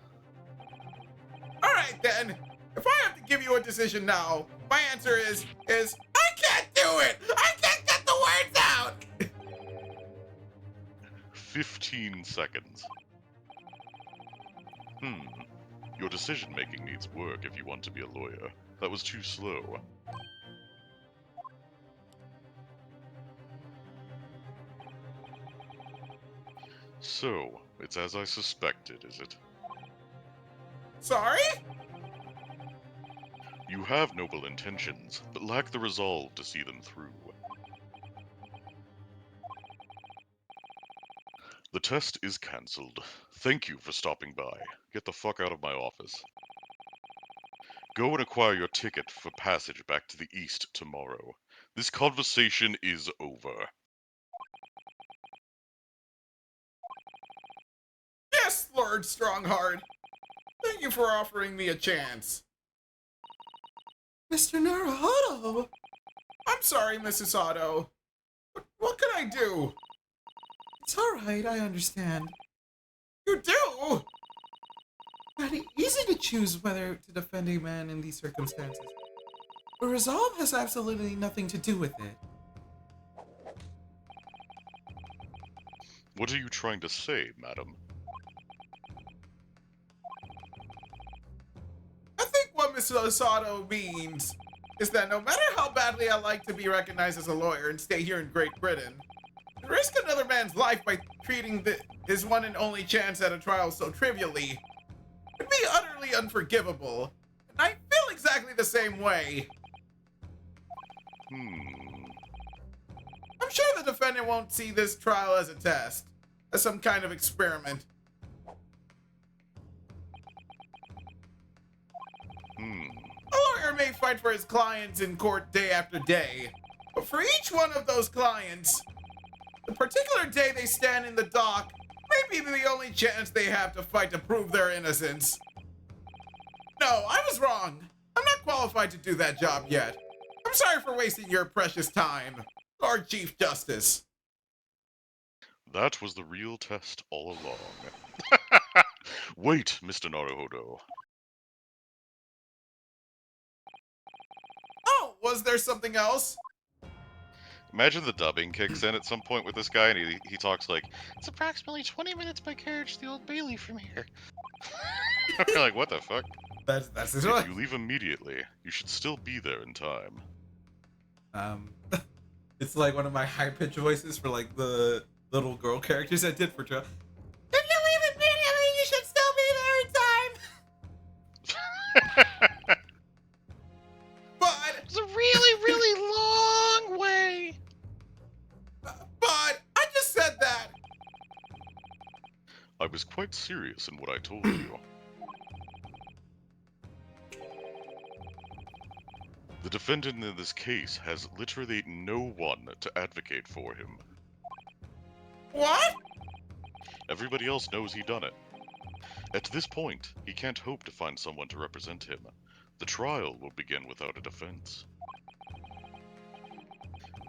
All right, then. If I have to give you a decision now, my answer is I can't do it. I can't get the words out. 15 seconds. Your decision-making needs work if you want to be a lawyer. That was too slow. So, it's as I suspected, is it? Sorry? You have noble intentions, but lack the resolve to see them through. The test is cancelled. Thank you for stopping by. Get the fuck out of my office. Go and acquire your ticket for passage back to the east tomorrow. This conversation is over. Yes, Lord Strongheart. Thank you for offering me a chance. Mr. Naruhodo! I'm sorry, Mrs. Otto. What can I do? It's alright, I understand. You do? Pretty easy to choose whether to defend a man in these circumstances. But resolve has absolutely nothing to do with it. What are you trying to say, madam? I think what Mrs. Otto means is that no matter how badly I like to be recognized as a lawyer and stay here in Great Britain, to risk another man's life by treating his one and only chance at a trial so trivially would be utterly unforgivable. And I feel exactly the same way. I'm sure the defendant won't see this trial as a test, as some kind of experiment. A lawyer may fight for his clients in court day after day, but for each one of those clients, the particular day they stand in the dock may be the only chance they have to fight to prove their innocence. No, I was wrong. I'm not qualified to do that job yet. I'm sorry for wasting your precious time, Lord Chief Justice. That was the real test all along. Wait, Mr. Naruhodo. Oh, was there something else? Imagine the dubbing kicks in at some point with this guy, and he talks like, "It's approximately 20 minutes by carriage to the Old Bailey from here." You're like, what the fuck? That's it. If you leave immediately, you should still be there in time. It's like one of my high-pitched voices for like the little girl characters I did for Joe. If you leave immediately, you should still be there in time. But It's a really, really long way! I just said that. I was quite serious in what I told you. The defendant in this case has literally no one to advocate for him. What? Everybody else knows he done it. At this point, he can't hope to find someone to represent him. The trial will begin without a defense.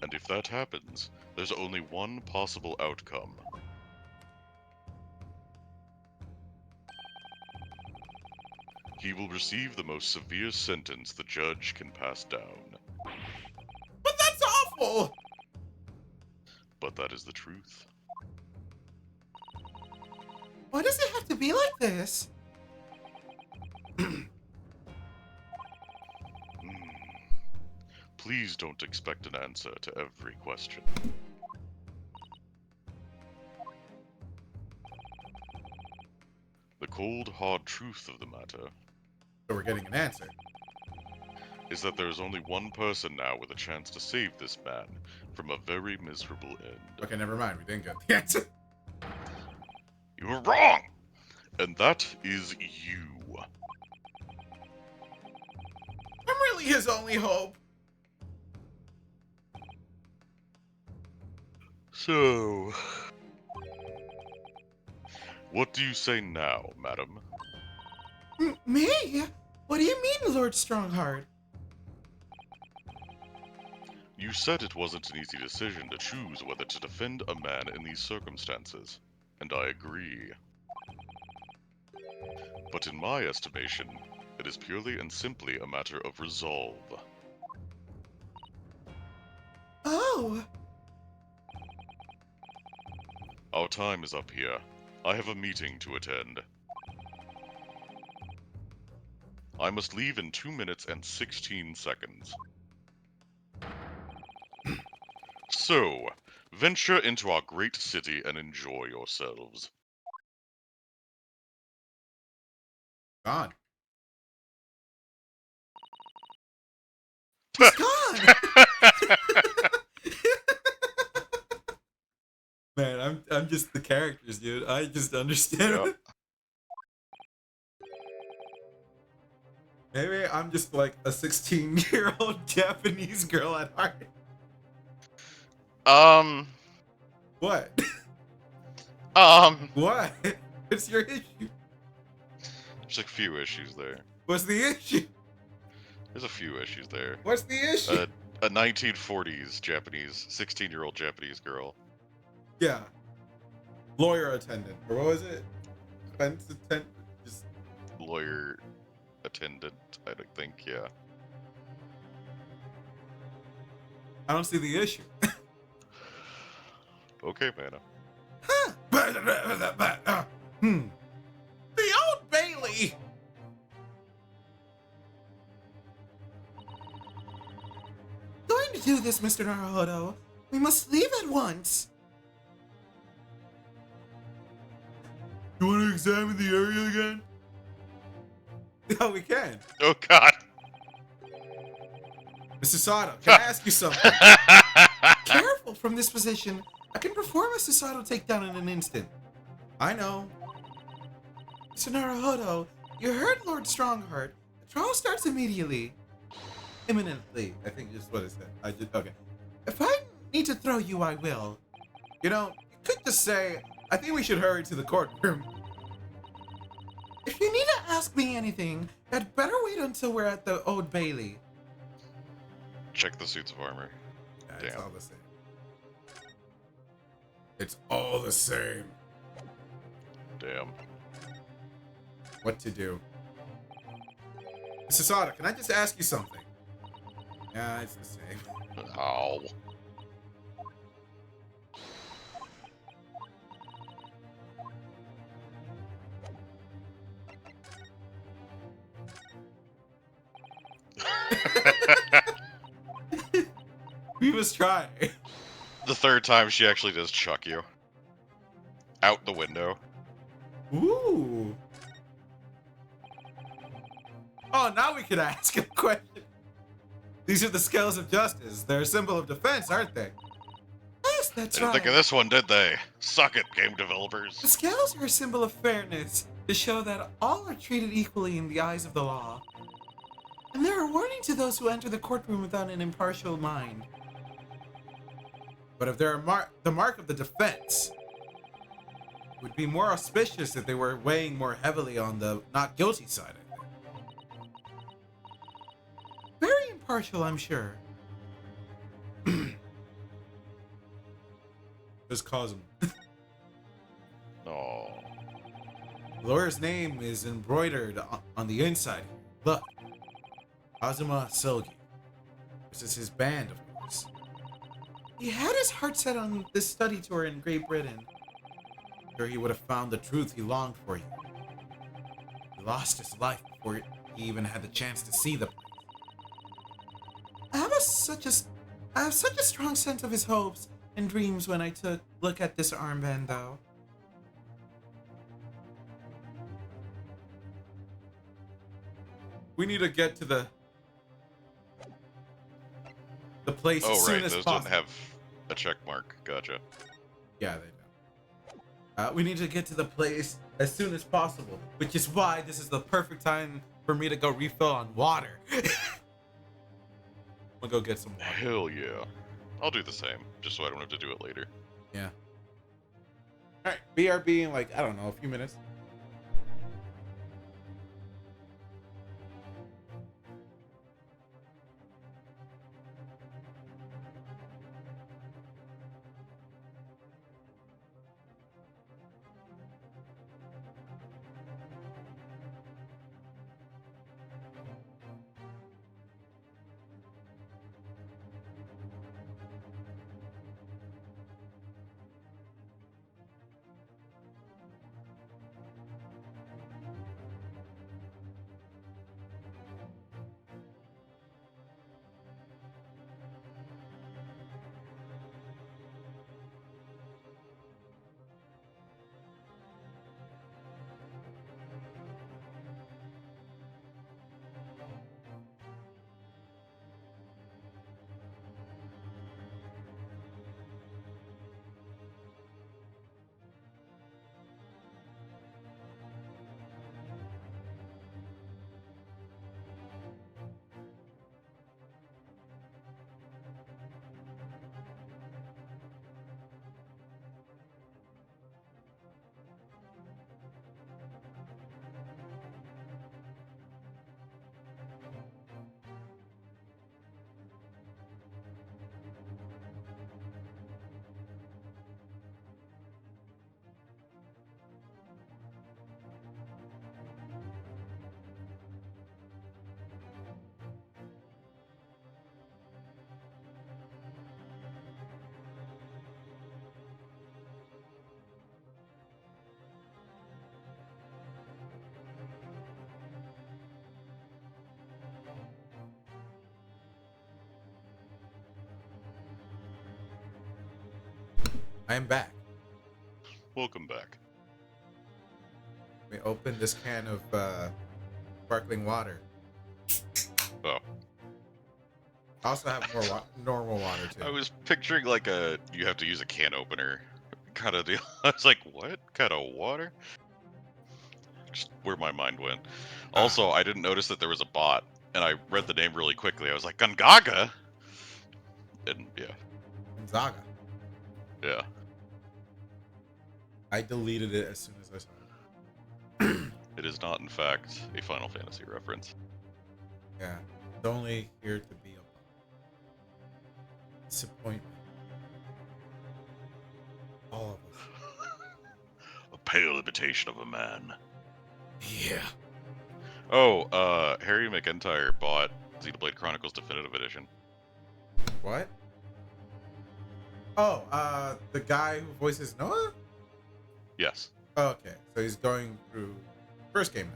And if that happens, there's only one possible outcome. He will receive the most severe sentence the judge can pass down. But that's awful. But that is the truth. Why does it have to be like this? Please don't expect an answer to every question. The cold, hard truth of the matter So we're getting an answer. is that there is only one person now with a chance to save this man from a very miserable end. Okay, never mind. We didn't get the answer. You were wrong! And that is you. I'm really his only hope. So... what do you say now, madam? Me? What do you mean, Lord Strongheart? You said it wasn't an easy decision to choose whether to defend a man in these circumstances, and I agree. But in my estimation, it is purely and simply a matter of resolve. Oh. Our time is up here. I have a meeting to attend. I must leave in 2 minutes and 16 seconds. So, venture into our great city and enjoy yourselves. Gone. He's gone. Man, I'm just the characters, dude. I just understand. Yep. Maybe I'm just like a 16-year-old Japanese girl at heart. What? What? What's your issue? There's a few issues there. What's the issue? There's a few issues there. What's the issue? A 1940s Japanese, 16-year-old Japanese girl. Yeah. Lawyer attendant. Or what was it? Fence attendant? Just Lawyer attendant, I don't think, yeah. I don't see the issue. Okay, Mana. Hmm. The Old Bailey! Going to do this, Mr. Naruhodo. We must leave at once. You want to examine the area again? Yeah, we can. Oh, God. Mr. Sato, can I ask you something? Careful from this position. I can perform a Susato takedown in an instant. I know. Mr. Naruhodo, you heard Lord Strongheart. The trial starts immediately. Imminently, I think is what it said. Okay. If I need to throw you, I will. You know, you could just say, I think we should hurry to the courtroom. If you need to ask me anything, I'd better wait until we're at the Old Bailey. Check the suits of armor. Yeah, it's Damn. all the same. It's all the same. Damn. What to do? Mr. Sato, can I just ask you something? Yeah, it's the same. Ow. We must try. The third time she actually does chuck you. Out the window. Ooh. Oh, now we can ask a question. These are the scales of justice. They're a symbol of defense, aren't they? Yes, that's Didn't right. think of this one, did they? Suck it, game The developers. scales are a symbol of fairness to show that all are treated equally in the eyes of the law. And they're a warning to those who enter the courtroom without an impartial mind. But if they're the mark of the defense, it would be more auspicious if they were weighing more heavily on the not guilty side, I think. Very impartial, I'm sure. Just cause them. Oh. The lawyer's name is embroidered on the inside. Look. Azuma Silgi. This is his band, of course. He had his heart set on this study tour in Great Britain. I'm sure he would have found the truth he longed for here. He lost his life before he even had the chance to see the place. I have such a strong sense of his hopes and dreams when I took look at this armband, though. We need to get to the place as Oh, soon right. as Those possible. don't have a check mark. Gotcha. Yeah, they don't. We need to get to the place as soon as possible, which is why this is the perfect time for me to go refill on water. I'm gonna go get some water. Hell yeah. I'll do the same, just so I don't have to do it later. Yeah. All right, BRB in like, I don't know, a few minutes. I am back. Welcome back. We opened this can of sparkling water. Oh, I also have more normal water too. I was picturing like you have to use a can opener kind of deal. I was like, what kind of water? Just where my mind went. Also, I didn't notice that there was a bot, and I read the name really quickly. I was like, Gungaga? And yeah, Gonzaga. yeah. I deleted it as soon as I saw it. It is not, in fact, a Final Fantasy reference. Yeah, it's only here to be a disappointment. All of us. A pale imitation of a man. Yeah. Oh, Harry McIntyre bought Xenoblade Chronicles Definitive Edition. What? Oh, the guy who voices Noah? Yes. Oh, okay, so he's going through first game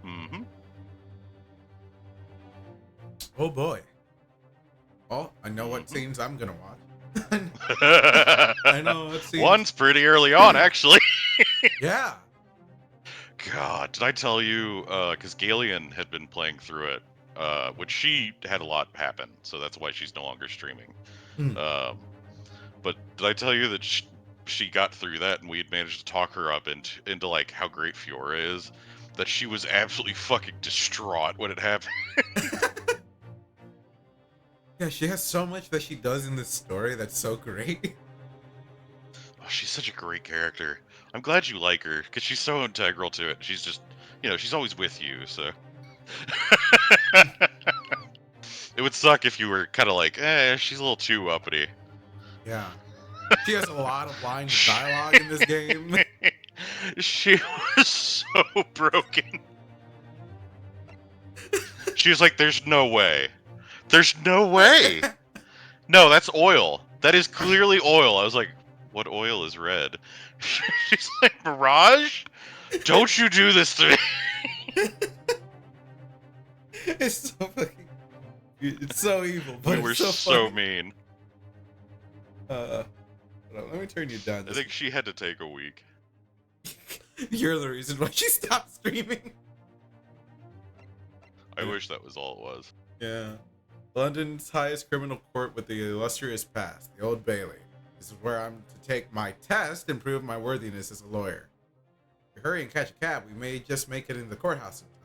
now. Mm-hmm. Oh boy. Oh, I know what scenes I'm gonna watch. I know what scenes. One's pretty early on, actually. Yeah. God, did I tell you? Because Galian had been playing through it, which she had a lot happen, so that's why she's no longer streaming. Hmm. But did I tell you that she got through that, and we had managed to talk her up into like how great Fiora is? That she was absolutely fucking distraught when it happened. Yeah, she has so much that she does in this story that's so great. Oh, she's such a great character. I'm glad you like her because she's so integral to it. She's just, she's always with you. So it would suck if you were kind of like, she's a little too uppity. Yeah. She has a lot of lines of dialogue in this game. She was so broken. She was like, "There's no way. There's no way. No, that's oil. That is clearly oil." I was like, "What oil is red?" She's like, "Mirage? Don't you do this to me." It's so fucking. It's so evil, but We were it's so so funny. mean. Hold on, let me turn you down. I think she had to take a week. You're the reason why she stopped streaming. I wish that was all it was. Yeah. London's highest criminal court with the illustrious past, the Old Bailey. This is where I'm to take my test and prove my worthiness as a lawyer. If you hurry and catch a cab, we may just make it in the courthouse in time.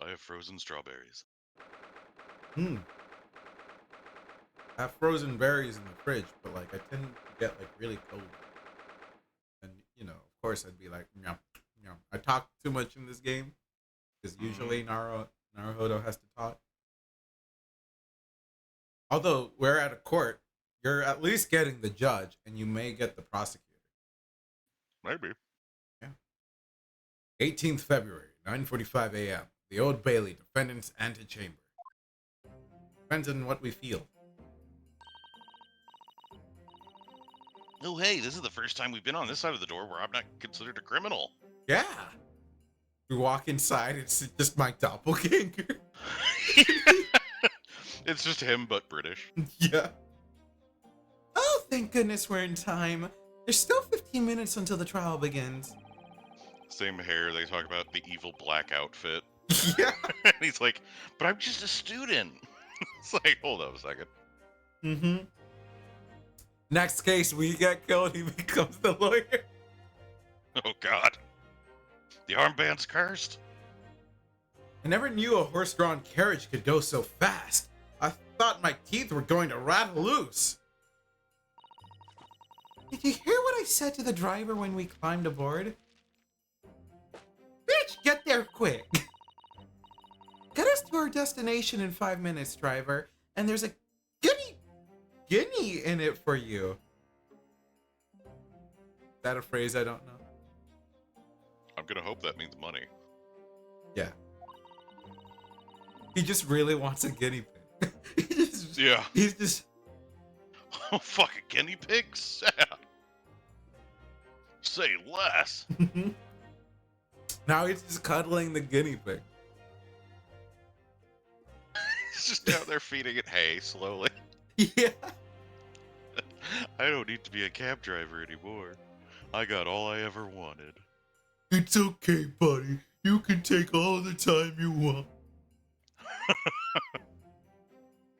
I have frozen strawberries. I have frozen berries in the fridge, but like I tend to get like really cold. And of course I'd be like, no. I talk too much in this game because usually Naruhodo has to talk. Although we're at a court, you're at least getting the judge, and you may get the prosecutor. Maybe. 18th February, 9:45 a.m. The Old Bailey, defendant's antechamber. Depends on what we feel. Oh, hey, this is the first time we've been on this side of the door where I'm not considered a criminal. Yeah. We walk inside, it's just my doppelganger. It's just him, but British. Yeah. Oh, thank goodness we're in time. There's still 15 minutes until the trial begins. Same hair, they talk about the evil black outfit. Yeah. And he's like, but I'm just a student. It's like, hold up a second. Mm-hmm. Next case, we get killed, he becomes the lawyer. Oh, God. The armband's cursed. I never knew a horse-drawn carriage could go so fast. I thought my teeth were going to rattle loose. Did you hear what I said to the driver when we climbed aboard? Bitch, get there quick. Get us to our destination in 5 minutes, driver. And there's a guinea in it for you. Is that a phrase I don't know? I'm gonna hope that means money. Yeah. He just really wants a guinea pig. Yeah. He's just... Oh, fuck, a guinea pig? Sad. Say less. Now he's just cuddling the guinea pig. He's just out there feeding it hay slowly. Yeah. I don't need to be a cab driver anymore. I got all I ever wanted. It's okay, buddy. You can take all the time you want.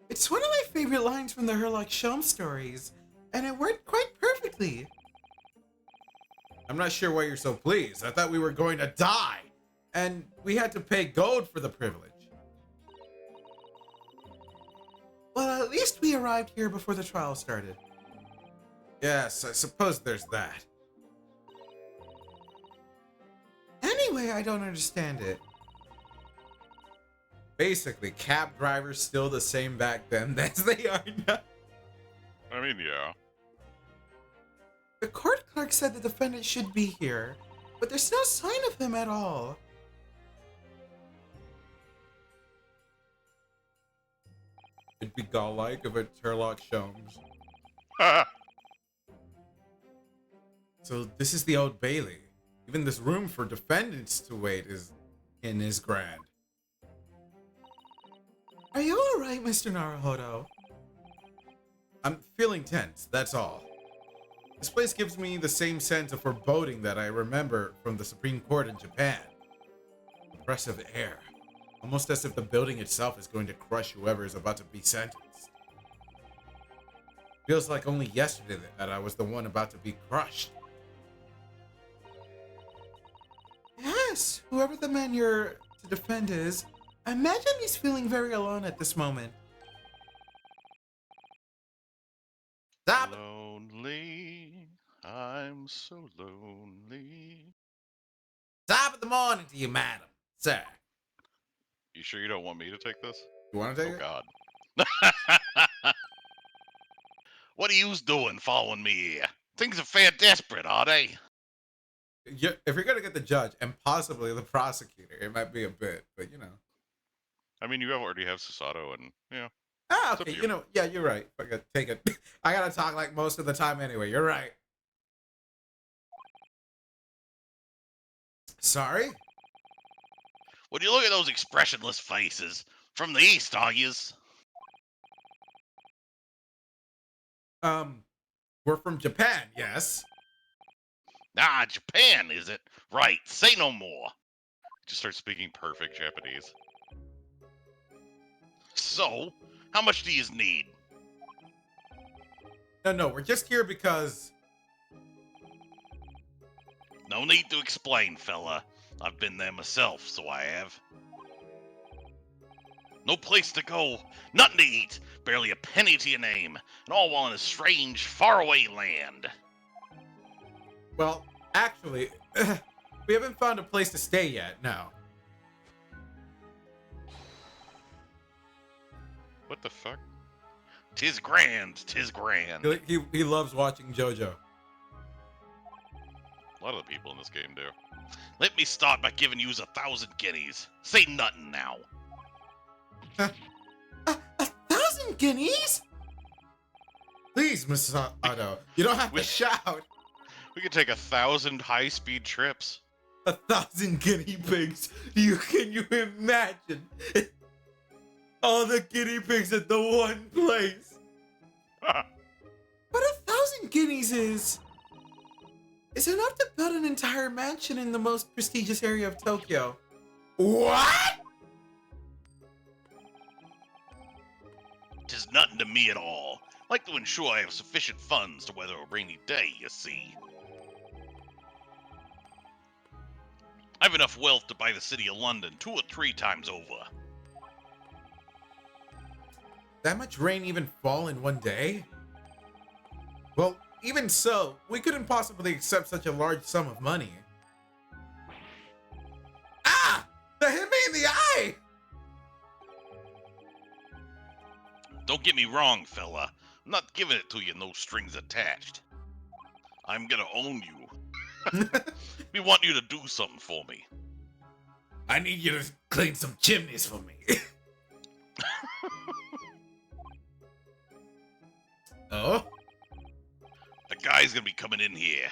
It's one of my favorite lines from the Herlock Sholmes stories, and it worked quite perfectly. I'm not sure why you're so pleased. I thought we were going to die, and we had to pay gold for the privilege. Well, at least we arrived here before the trial started. Yes, I suppose there's that. Anyway, I don't understand it. Basically, cab drivers still the same back then as they are now. I mean, yeah. The court clerk said the defendant should be here, but there's no sign of him at all. It'd be godlike if it's Herlock Sholmes. So this is the Old Bailey. Even this room for defendants to wait is grand. Are you alright, Mr. Naruhodo? I'm feeling tense, that's all. This place gives me the same sense of foreboding that I remember from the Supreme Court in Japan. Oppressive air. Almost as if the building itself is going to crush whoever is about to be sentenced. Feels like only yesterday that I was the one about to be crushed. Yes, whoever the man you're to defend is, I imagine he's feeling very alone at this moment. Stop! Lonely, I'm so lonely. Top of the morning to you, madam. Sir. You sure you don't want me to take this? You want to take Oh, it? God. What are yous doing following me here? Things are fair desperate, are they? If you're gonna get the judge and possibly the prosecutor, it might be a bit, but you know. I mean, you already have Sasato and, yeah. Ah, It's up okay, to you. you know, yeah, you're right. Take it. I gotta talk like most of the time anyway. You're right. Sorry? Would you look at those expressionless faces? From the east, are yous? We're from Japan, yes. Ah, Japan, is it? Right, say no more. Just start speaking perfect Japanese. So, how much do yous need? No, we're just here because No need to explain, fella. I've been there myself, so I have. No place to go, nothing to eat, barely a penny to your name, and all while in a strange, faraway land. well, actually, we haven't found a place to stay yet, no. What the fuck? 'Tis grand, 'tis grand. He loves watching JoJo. A lot of the people in this game do. Let me start by giving yous 1,000 guineas. Say nothing now. 1,000 guineas? Please, Mrs. Otto, you don't have to shout. We could take 1,000 high-speed trips. 1,000 guinea pigs. Can you imagine? All the guinea pigs at the one place. What 1,000 guineas is enough to build an entire mansion in the most prestigious area of Tokyo. What? 'Tis nothing to me at all. Like to ensure I have sufficient funds to weather a rainy day, you see. I've enough wealth to buy the city of London 2 or 3 times over. That much rain even fall in one day? Well, even so, we couldn't possibly accept such a large sum of money. Ah! That hit me in the eye! Don't get me wrong, fella. I'm not giving it to you, no strings attached. I'm gonna own you. We want you to do something for me. I need you to clean some chimneys for me. Oh? The guy's gonna be coming in here.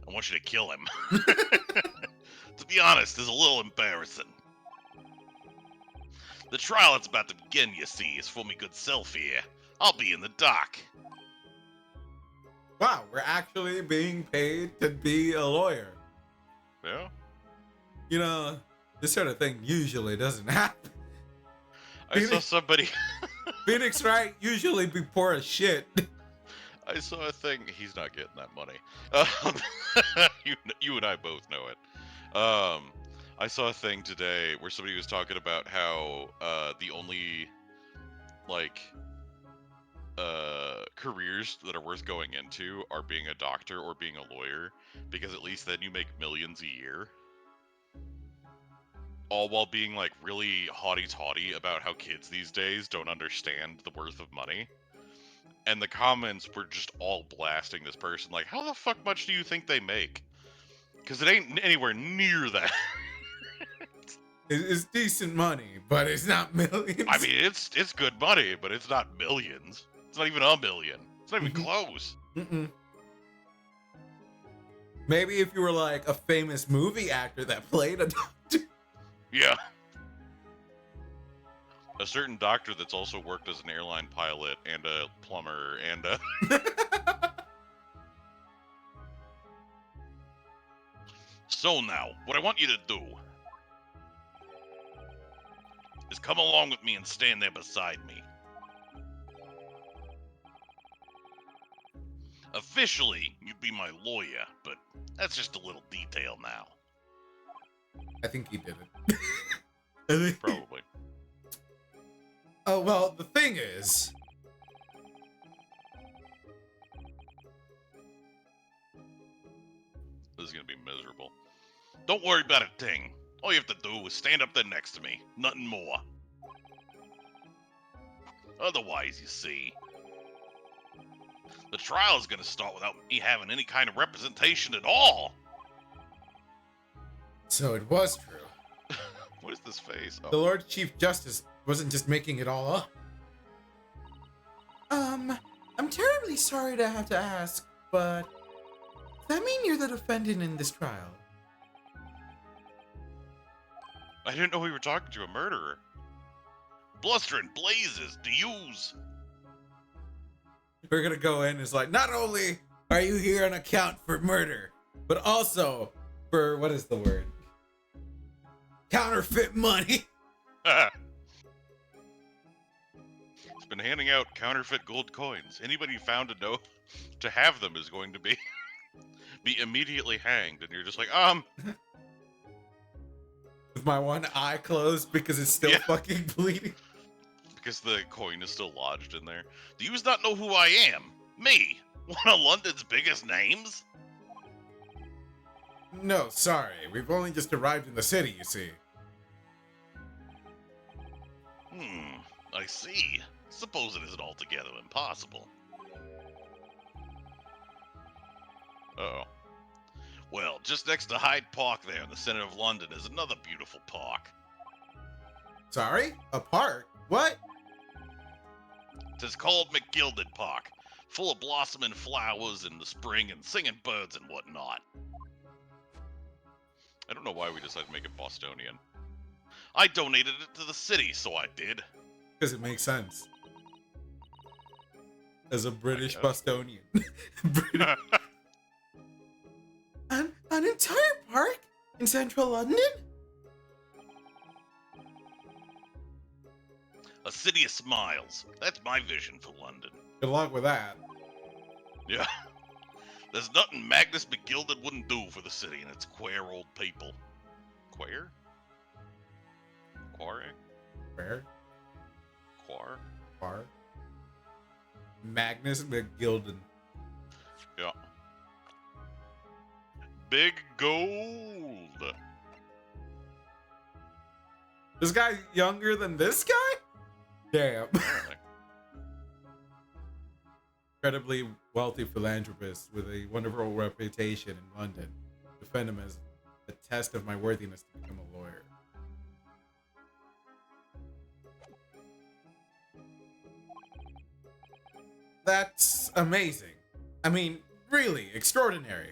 I want you to kill him. To be honest, it's a little embarrassing. The trial that's about to begin, you see, is for me good self here. I'll be in the dock. Wow, we're actually being paid to be a lawyer. Yeah? You know, this sort of thing usually doesn't happen. I saw somebody... Phoenix Wright usually be poor as shit. I saw a thing. He's not getting that money. You and I both know it. I saw a thing today where somebody was talking about how the only careers that are worth going into are being a doctor or being a lawyer, because at least then you make millions a year. All while being like really haughty-taughty about how kids these days don't understand the worth of money. And the comments were just all blasting this person, like, how the fuck much do you think they make? Because it ain't anywhere near that. It's decent money, but it's not millions. I mean, it's good money, but it's not millions. It's not even a million. It's not even Mhm. close. Mm-mm. Maybe if you were like a famous movie actor that played a doctor. Yeah. A certain doctor that's also worked as an airline pilot and a plumber and a... So now, what I want you to do is come along with me and stand there beside me. Officially, you'd be my lawyer, but that's just a little detail now. I think he did it. I think- Probably. Oh, well, the thing is, This is gonna be miserable. Don't worry about a thing. All you have to do is stand up there next to me. Nothing more. Otherwise, you see, the trial is gonna start without me having any kind of representation at all. so it was true. What is this face? The Oh, Lord Chief Justice wasn't just making it all up. I'm terribly sorry to have to ask, but does that mean you're the defendant in this trial? I didn't know we were talking to a murderer. Bluster and blazes to use. We're gonna go in. It's like, not only are you here on account for murder, but also for, what is the word? Counterfeit money. He's been handing out counterfeit gold coins. Anybody found to have them is going to be immediately hanged, and you're just like, With my one eye closed because it's still Yeah. fucking bleeding. because the coin is still lodged in there. Do you not know who I am? Me, one of London's biggest names? No, sorry. We've only just arrived in the city, you see. I see. Suppose it isn't altogether impossible. Uh-oh. Well, just next to Hyde Park there in the center of London is another beautiful park. Sorry? A park? What? Tis called McGilded Park, full of blossoming flowers in the spring and singing birds and whatnot. I don't know why we decided to make it Bostonian. I donated it to the city, so I did. Because it makes sense. As a British guess. Bostonian. British. An entire park in central London? A city of smiles. That's my vision for London. Good luck with that. Yeah. There's nothing Magnus McGilded wouldn't do for the city and its queer old people. Queer? Quare? Where? Quar? Park? Magnus McGilden. Yeah. Big gold. This guy younger than this guy? Damn. Apparently. Incredibly wealthy philanthropist with a wonderful reputation in London. Defend him as a test of my worthiness to become a lawyer. That's amazing. I mean, really extraordinary.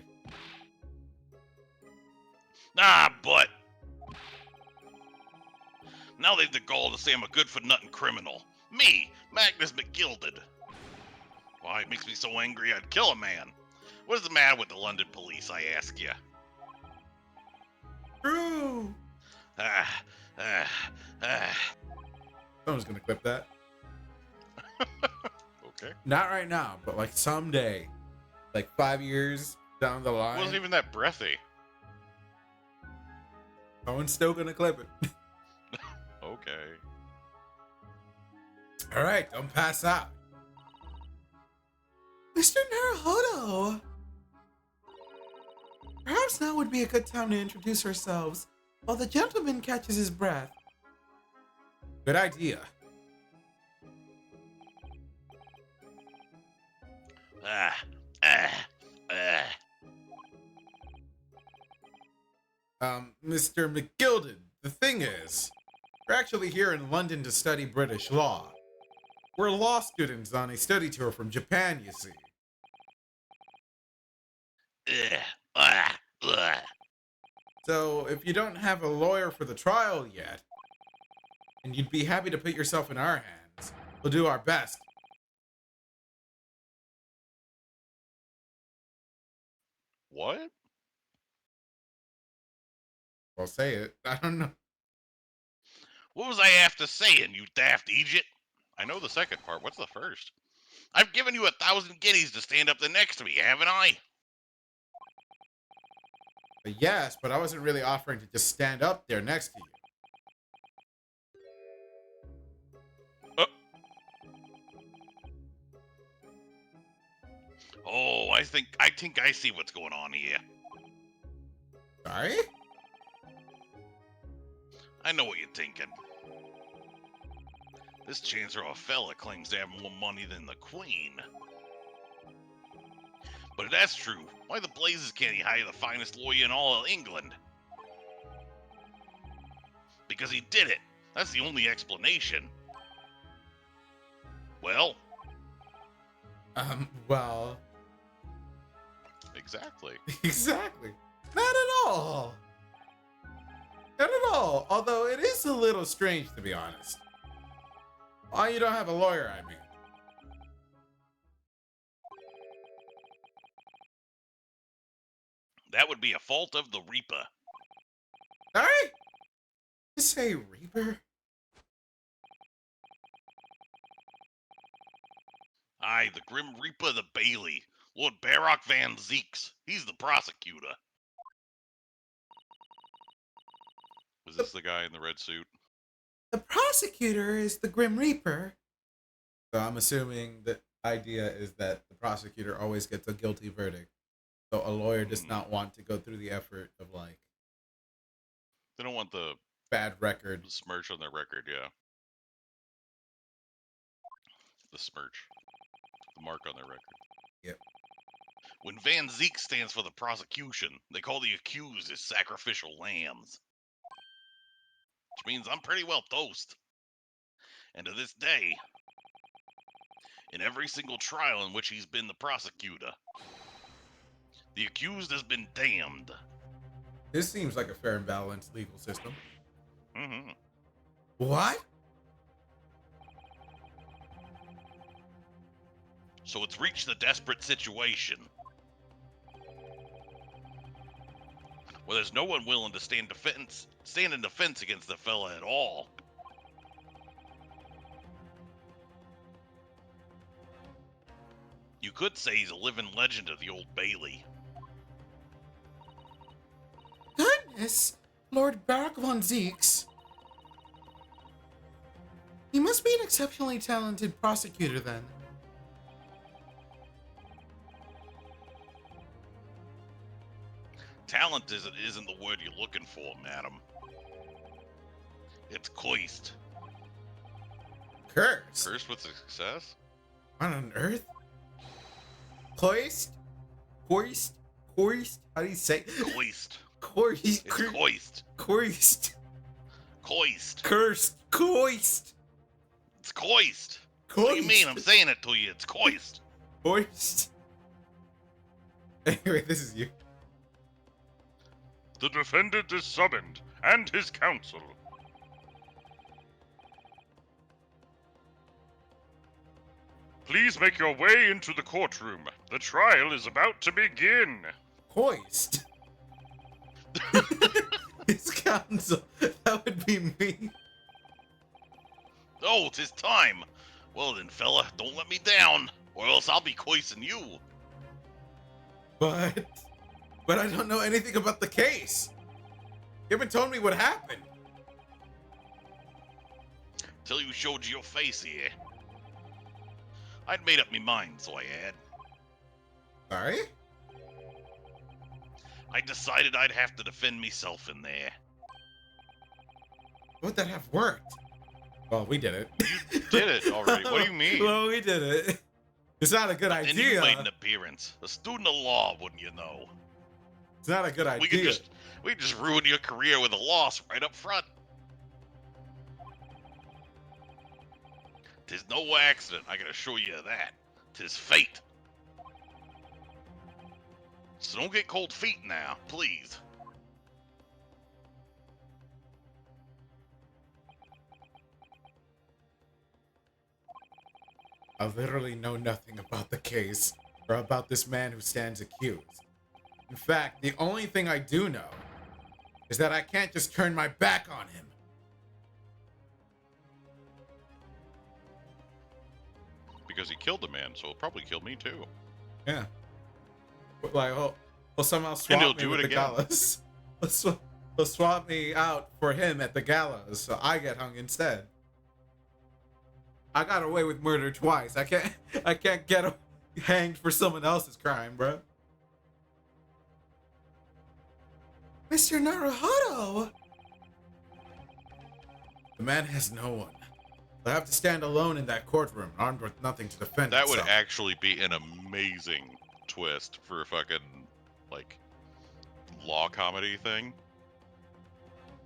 Now they've the gall to say I'm a good-for-nothing criminal. Me, Magnus McGilded. Why, it makes me so angry I'd kill a man. What is the matter with the London police, I ask you? True. Ah, ah, ah. Someone's gonna clip that. Okay. Not right now, but like someday, like 5 years down the It line, wasn't even that breathy. someone's still gonna clip it. Okay. All right, don't pass out. Mr. Naruhodo! Perhaps now would be a good time to introduce ourselves while the gentleman catches his breath. Good idea. Ah, ah, ah. Mr. McGilded, the thing is, we're actually here in London to study British law. We're law students on a study tour from Japan, you see. So, if you don't have a lawyer for the trial yet, and you'd be happy to put yourself in our hands, we'll do our best. What? I'll say it. I don't know. What was I after saying, you daft Egypt? I know the second part. What's the first? I've given you 1,000 guineas to stand up there next to me, haven't I? Yes, but I wasn't really offering to just stand up there next to you. Oh, I think I see what's going on here. Sorry? I know what you're thinking. This Chancellor Othello claims to have more money than the Queen. But if that's true, why the blazes can't he hire the finest lawyer in all of England? Because he did it. That's the only explanation. Well, Well, exactly. exactly. Not at all. Not at all. Although it is a little strange, to be honest. Why you don't have a lawyer, I mean. That would be a fault of the Reaper. Sorry? You say Reaper? Aye, the Grim Reaper, the Bailey. Lord Barock Van Zeeks. He's the prosecutor. Was this the guy in the red suit? The prosecutor is the Grim Reaper. So I'm assuming the idea is that the prosecutor always gets a guilty verdict. So a lawyer does not want to go through the effort of, like, They don't want the bad record. smirch on their record, yeah. The smirch. The mark on their record. Yep. When Van Zeek stands for the prosecution, they call the accused as sacrificial lambs. Which means I'm pretty well toast. And to this day, in every single trial in which he's been the prosecutor, the accused has been damned. This seems like a fair and balanced legal system. Mm-hmm. What? So it's reached the desperate situation where there's no one willing to stand in defense against the fella at all. You could say he's a living legend of the Old Bailey. Goodness, Lord Barak von Zeeks. He must be an exceptionally talented prosecutor then. Talent isn't the word you're looking for, madam. It's coist. Cursed? Cursed with success? What on earth? Coist? Coist? Coist? How do you say? Coist. Coist. It's coist. Coist. Coist. Cursed. Coist. It's coist. Coist. What do you mean? I'm saying it to you. It's coist. Coist. Anyway, this is you. The defendant is summoned, and his counsel. Please make your way into the courtroom. The trial is about to begin. Hoist. His counsel. That would be me. Oh, 'tis time. Well then, fella, don't let me down, or else I'll be coising you. But I don't know anything about the case. You haven't told me what happened. Till you showed your face here. I'd made up me mind, so I had. Sorry? I decided I'd have to defend myself in there. Would that have worked? Well, we did it. You did it already. What do you mean? Well, we did it. It's not a good And idea. you made an appearance. A student of law, wouldn't you know? It's not a good We could idea. just ruin your career with a loss right up front. 'Tis no accident, I can assure you of that. 'Tis fate. So don't get cold feet now, please. I literally know nothing about the case or about this man who stands accused. In fact, the only thing I do know is that I can't just turn my back on him. Because he killed the man, so he'll probably kill me too. Yeah. But like, he'll somehow And swap he'll me do with it the again. gallows. He'll swap me out for him at the gallows, so I get hung instead. I got away with murder twice. I can't get hanged for someone else's crime, bro. Mr. Naruhodo! The man has no one. He'll have to stand alone in that courtroom, armed with nothing to defend That would himself. actually be an amazing twist for a fucking, like, law comedy thing.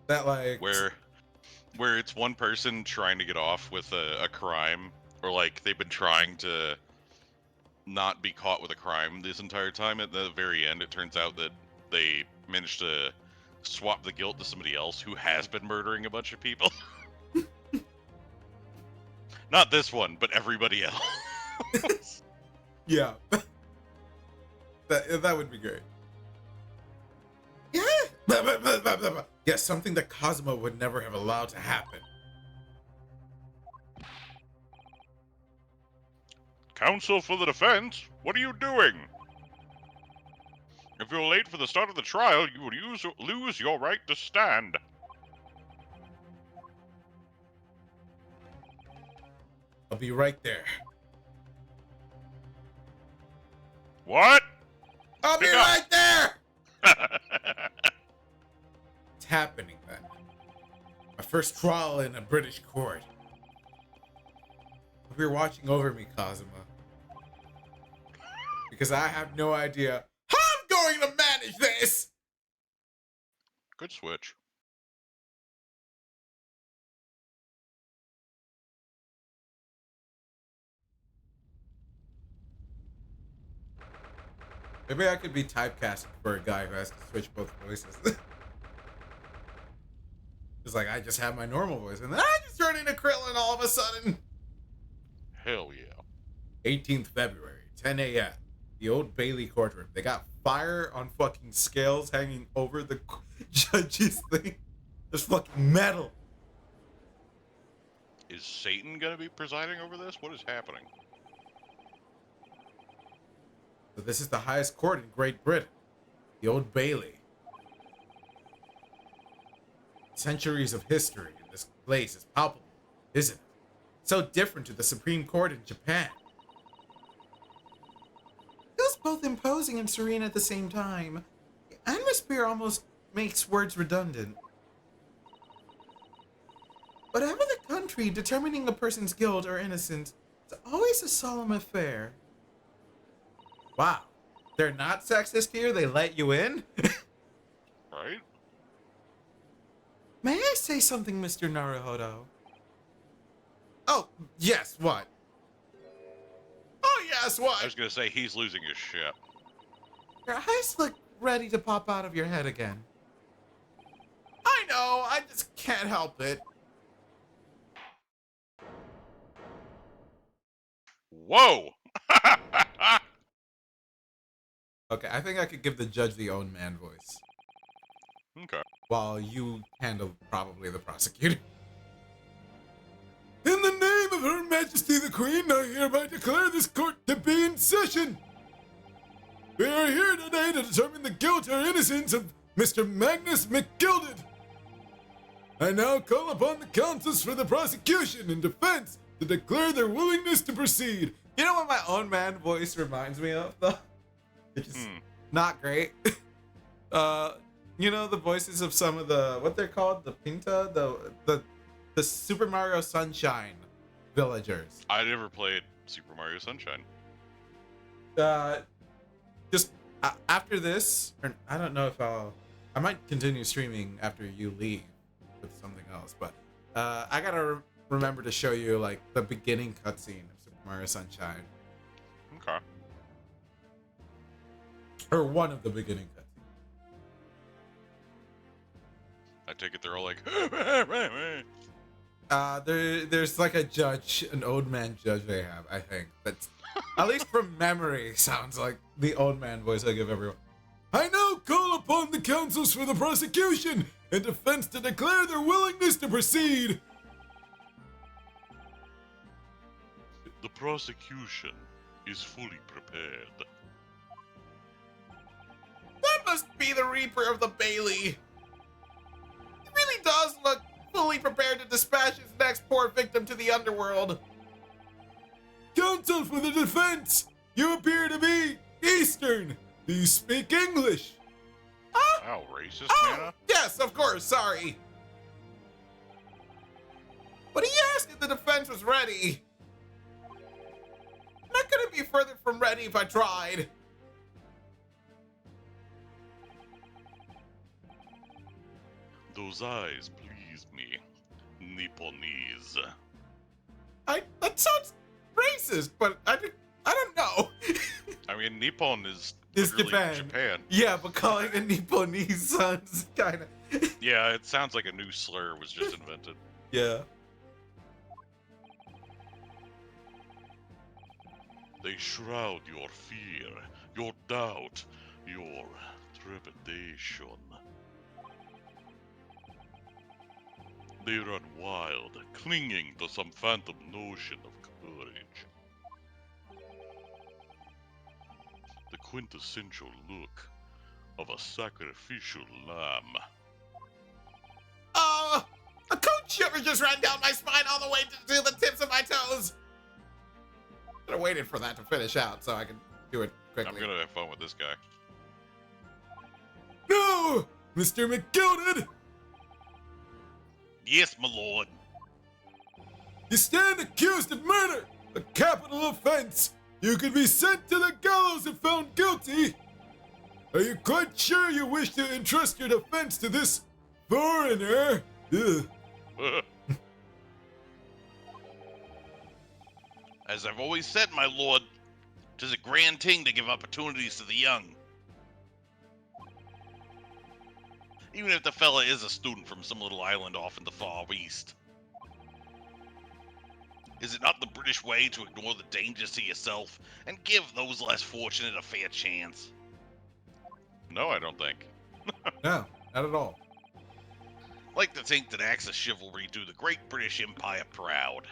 That like Where it's one person trying to get off with a crime, or like they've been trying to not be caught with a crime this entire time. At the very end, it turns out that they managed to swap the guilt to somebody else who has been murdering a bunch of people. Not this one, but everybody else. yeah. that would be great. Yeah. Yes, something that Cosmo would never have allowed to happen. Counsel for the defense, what are you doing? If you're late for the start of the trial, you would lose your right to stand. I'll be right there. What? I'll be Pick up. right there! It's happening then. My first trial in a British court. Hope you're watching over me, Cosmo. Because I have no idea how I'm going to manage this! Good switch. Maybe I could be typecasted for a guy who has to switch both voices. It's like I just have my normal voice and then I just turn into Krillin all of a sudden. Hell yeah. 18th February, 10 a.m. The Old Bailey courtroom. They got fire on fucking scales hanging over the judge's thing. There's fucking metal. Is Satan gonna be presiding over this? What is happening? So this is the highest court in Great Britain. The Old Bailey. Centuries of history in this place is palpable, isn't it? So different to the Supreme Court in Japan. Feels both imposing and serene at the same time. The atmosphere almost makes words redundant. Whatever the country, determining a person's guilt or innocence is always a solemn affair. Wow. They're not sexist here? They let you in? Right? May I say something, Mr. Naruhodo? Oh, yes, what? Oh, yes, I what? was gonna say he's losing his shit. Your eyes look ready to pop out of your head again. I know, I just can't help it. Whoa! Okay, I think I could give the judge the own man voice, Okay. while you handle probably the prosecutor. In the name of Her Majesty the Queen, I hereby declare this court to be in session. We are here today to determine the guilt or innocence of Mr. Magnus McGilded. I now call upon the counsels for the prosecution and defense to declare their willingness to proceed. You know what my own man voice reminds me of, though? Which is not great. You know the voices of some of the, what they're called? The Pinta? The Super Mario Sunshine villagers. I never played Super Mario Sunshine. Just after this, or I don't know if I might continue streaming after you leave with something else, but I gotta remember to show you like the beginning cutscene of Super Mario Sunshine, Okay. or one of the beginning cutscenes. I take it they're all like, There's like a judge, an old man judge they have, I think. That's at least from memory sounds like the old man voice I give everyone. I now call upon the counsels for the prosecution and defense to declare their willingness to proceed. the prosecution is fully prepared. That must be the Reaper of the Bailey. He really does look fully prepared to dispatch his next poor victim to the underworld. Counsel for the defense, you appear to be Eastern. Do you speak English? Wow, racist, Mana? Yes, of course, sorry. But he asked if the defense was ready. And I couldn't be further from ready if I tried. Those eyes please me. Nipponese. That sounds racist, but I don't know. I mean, Nippon is Is literally Japan. Yeah, but calling a Nipponese sounds kind of... Yeah, it sounds like a new slur was just invented. Yeah. They shroud your fear, your doubt, your trepidation. They run wild, clinging to some phantom notion of courage. The quintessential look of a sacrificial lamb. A cold shiver just ran down my spine all the way to the tips of my toes. Should have waited for that to finish out so I could do it I'm quickly. gonna have fun with this guy. No! Mr. McGilded! Yes, my lord. You stand accused of murder, a capital offense. You could be sent to the gallows if found guilty. Are you quite sure you wish to entrust your defense to this foreigner? Ugh. As I've always said, my lord, 'tis a grand thing to give opportunities to the young. Even if the fella is a student from some little island off in the far east. Is it not the British way to ignore the dangers to yourself and give those less fortunate a fair chance? No, I don't think. No, not at all. Like to think that acts of chivalry do the great British Empire proud.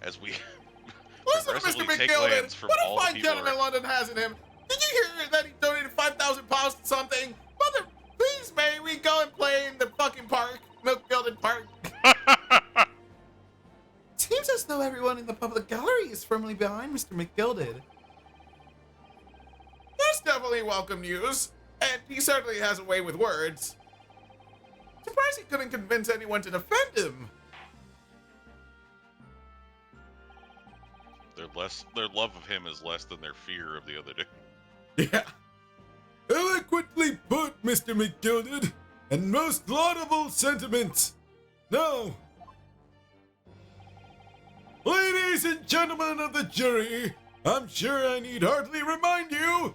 As we Listen to Mr. progressively take lands McGilded. from What all a the fine people gentleman London has in him. Did you hear that he donated 5,000 pounds to something? Mother, please may we go and play in the fucking park, Milk Building Park. Seems as though everyone in the public gallery is firmly behind Mr. McGilded. That's definitely welcome news, and he certainly has a way with words. Surprised he couldn't convince anyone to defend him. Their love of him is less than their fear of the other day. Yeah. Eloquently put, Mr. McGilded, and most laudable sentiments. Now, ladies and gentlemen of the jury, I'm sure I need hardly remind you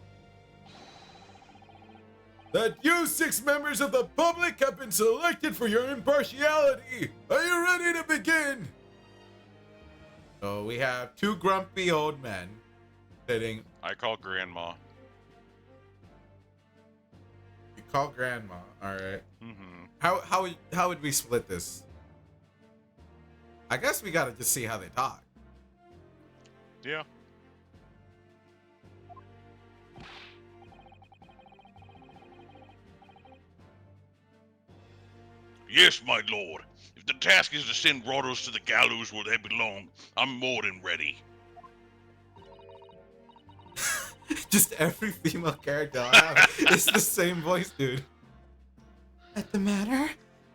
that you 6 members of the public have been selected for your impartiality. Are you ready to begin? So we have two grumpy old men sitting. I call Grandma. You call grandma. All right. Mm-hmm. How would we split this? I guess we gotta just see how they talk. Yeah. Yes, my lord. If the task is to send Rotos to the gallows where they belong, I'm more than ready. Just every female character I have is the same voice, dude. At the manor,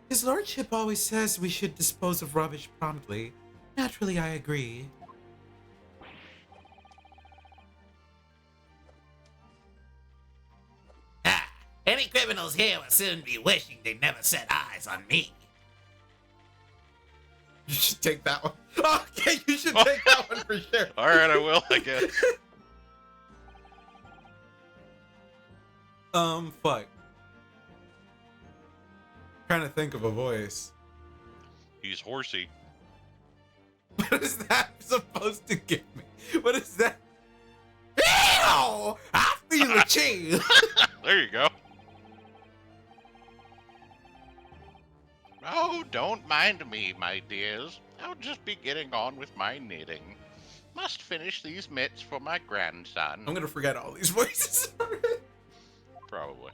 his lordship always says we should dispose of rubbish promptly. Naturally, I agree. Ah, any criminals here will soon be wishing they never set eyes on me. You should take that one. Okay, you should take that one for sure. All right, I will, I guess. Fuck. Trying to think of a voice. He's horsey. What is that supposed to give me? What is that? Ew! I feel a chill. There you go. Oh, don't mind me, my dears. I'll just be getting on with my knitting. Must finish these mitts for my grandson. I'm gonna forget all these voices. Probably.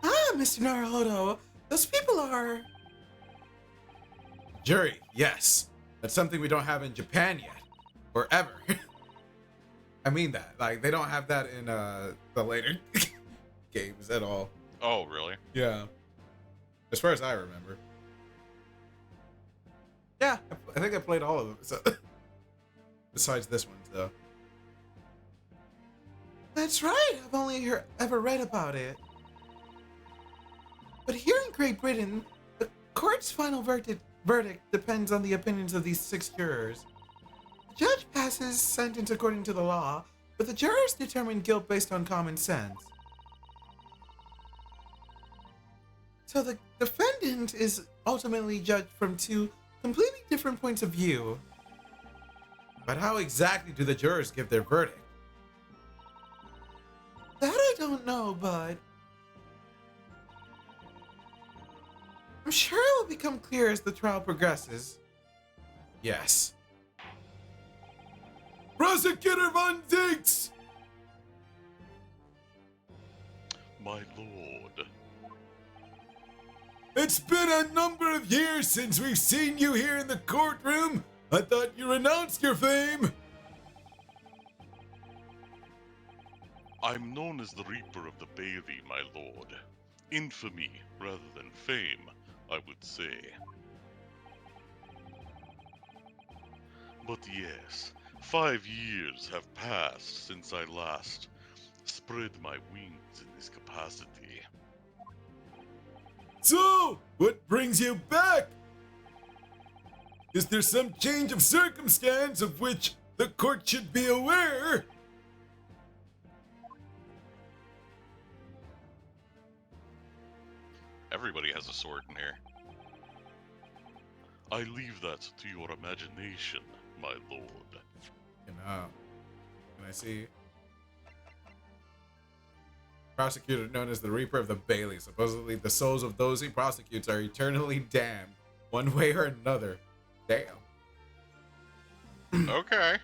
Ah, Mr. Naruhodo, those people are... Jury, yes. That's something we don't have in Japan yet. Or ever. I mean that. Like, they don't have that in the later games at all. Oh, really? Yeah. As far as I remember. Yeah, I think I played all of them. So. Besides this one, though. That's right. I've only ever read about it. But here in Great Britain, the court's final verdict depends on the opinions of these 6 jurors. The judge passes sentence according to the law, but the jurors determine guilt based on common sense. So the defendant is ultimately judged from 2 completely different points of view. But how exactly do the jurors give their verdict? That I don't know, but I'm sure it will become clear as the trial progresses. Yes. Prosecutor Von Dinks! My lord. It's been a number of years since we've seen you here in the courtroom. I thought you renounced your fame. I'm known as the Reaper of the Bailey, my lord. Infamy rather than fame, I would say. But yes, 5 years have passed since I last spread my wings in this capacity. So, what brings you back? Is there some change of circumstance of which the court should be aware? Everybody has a sword in here. I leave that to your imagination, my lord. Can I see? Prosecutor known as the Reaper of the Bailey. Supposedly the souls of those he prosecutes are eternally damned, one way or another. Damn. Okay.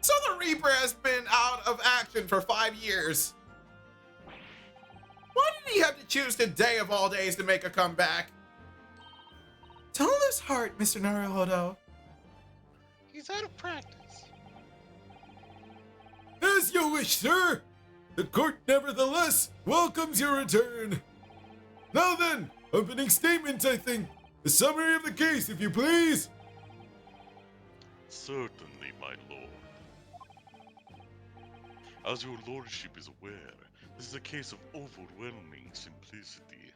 So the Reaper has been out of action for 5 years. Why did he have to choose today of all days to make a comeback? Don't lose heart, Mr. Naruhodo. He's out of practice. As you wish, sir. The court nevertheless welcomes your return. Now then, opening statements, I think. The summary of the case, if you please. Certainly, my lord. As your lordship is aware, this is a case of overwhelming simplicity.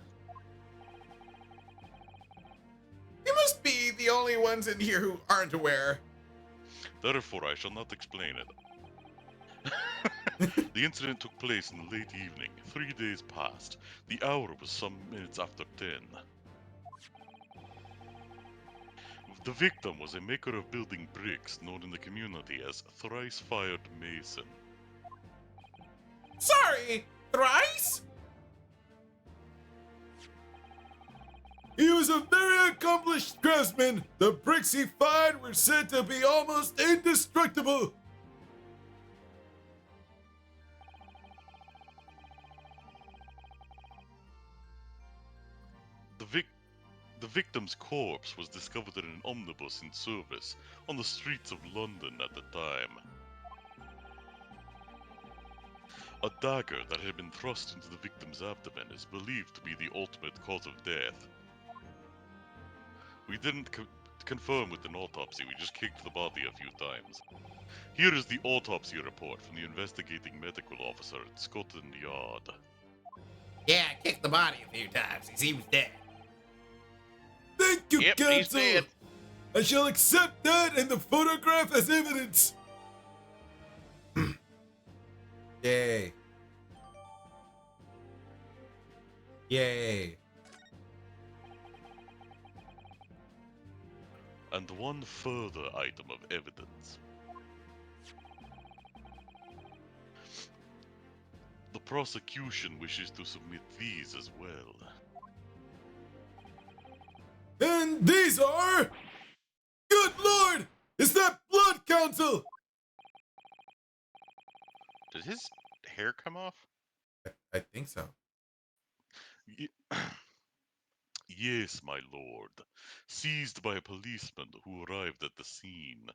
You must be the only ones in here who aren't aware. Therefore, I shall not explain it. The incident took place in the late evening, 3 days past. The hour was some minutes after 10. The victim was a maker of building bricks known in the community as Thrice-Fired Mason. Sorry, thrice? He was a very accomplished craftsman. The bricks he fired were said to be almost indestructible. The victim's corpse was discovered in an omnibus in service on the streets of London at the time. A dagger that had been thrust into the victim's abdomen is believed to be the ultimate cause of death. We didn't confirm with an autopsy, we just kicked the body a few times. Here is the autopsy report from the investigating medical officer at Scotland Yard. Yeah, I kicked the body a few times. He seems dead. Thank you, Yep, he's counsel. dead. I shall accept that and the photograph as evidence. Yay. Yay. And one further item of evidence. The prosecution wishes to submit these as well. And these are... Good Lord! Is that blood, counsel? Did his hair come off? I think so. Yes, my lord. Seized by a policeman who arrived at the scene.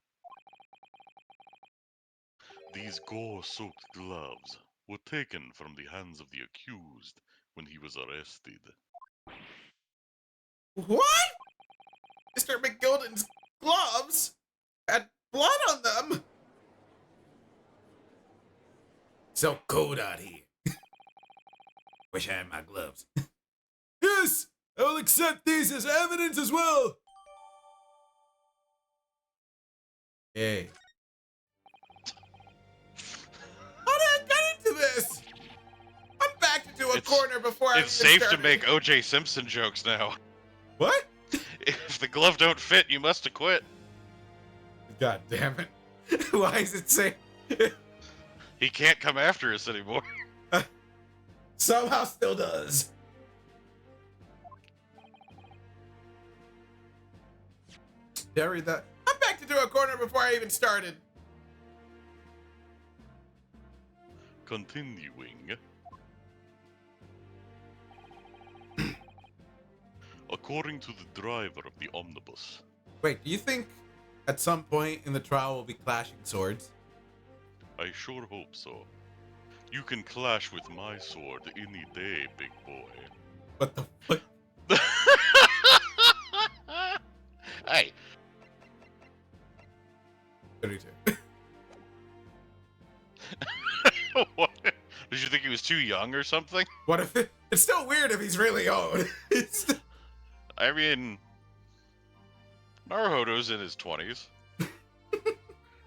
These gore-soaked gloves were taken from the hands of the accused when he was arrested. What? Mr. McGilden's gloves had blood on them. So cold out here. Wish I had my gloves. Yes, I will accept these as evidence as well. Yay. How did I get into this? I'm backed into a corner before I It's even safe to started. make O.J. Simpson jokes now. What? If the glove don't fit, you must have quit. God damn it. Why is it safe? He can't come after us anymore. Somehow still does. Did I read that? I'm backed into a corner before I even started. Continuing. According to the driver of the omnibus, Wait, do you think at some point in the trial we'll be clashing swords? I sure hope so. You can clash with my sword any day, big boy. What the fuck? Hey, 32. what? Did you think he was too young or something? What if it's still weird if he's really old? It's I mean, Naruhodo's in his 20s. We're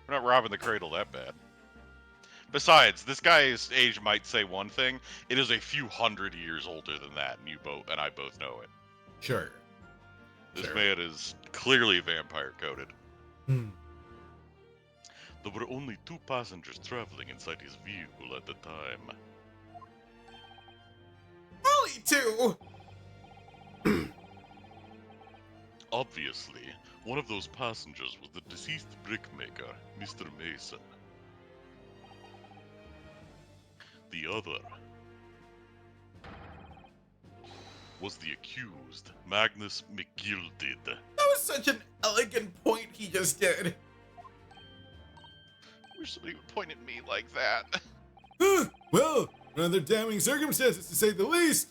not robbing the cradle that bad. Besides, this guy's age might say one thing. It is a few hundred years older than that, and you both and I both know it. Sure. This Sure. man is clearly vampire coded. Hmm. There were only 2 passengers traveling inside his vehicle at the time. only two. Obviously, one of those passengers was the deceased brickmaker, Mr. Mason. The other was the accused, Magnus McGilded. That was such an elegant point he just did. Wish somebody would point at me like that. Well, rather damning circumstances to say the least.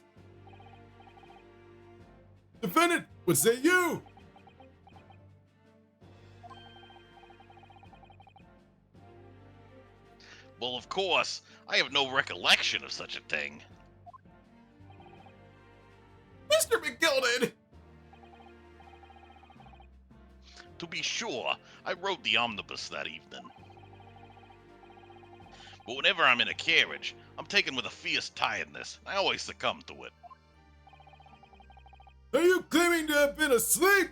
Defendant, what say you? Well, of course, I have no recollection of such a thing. Mr. McGilded! To be sure, I rode the omnibus that evening. But whenever I'm in a carriage, I'm taken with a fierce tiredness. I always succumb to it. Are you claiming to have been asleep?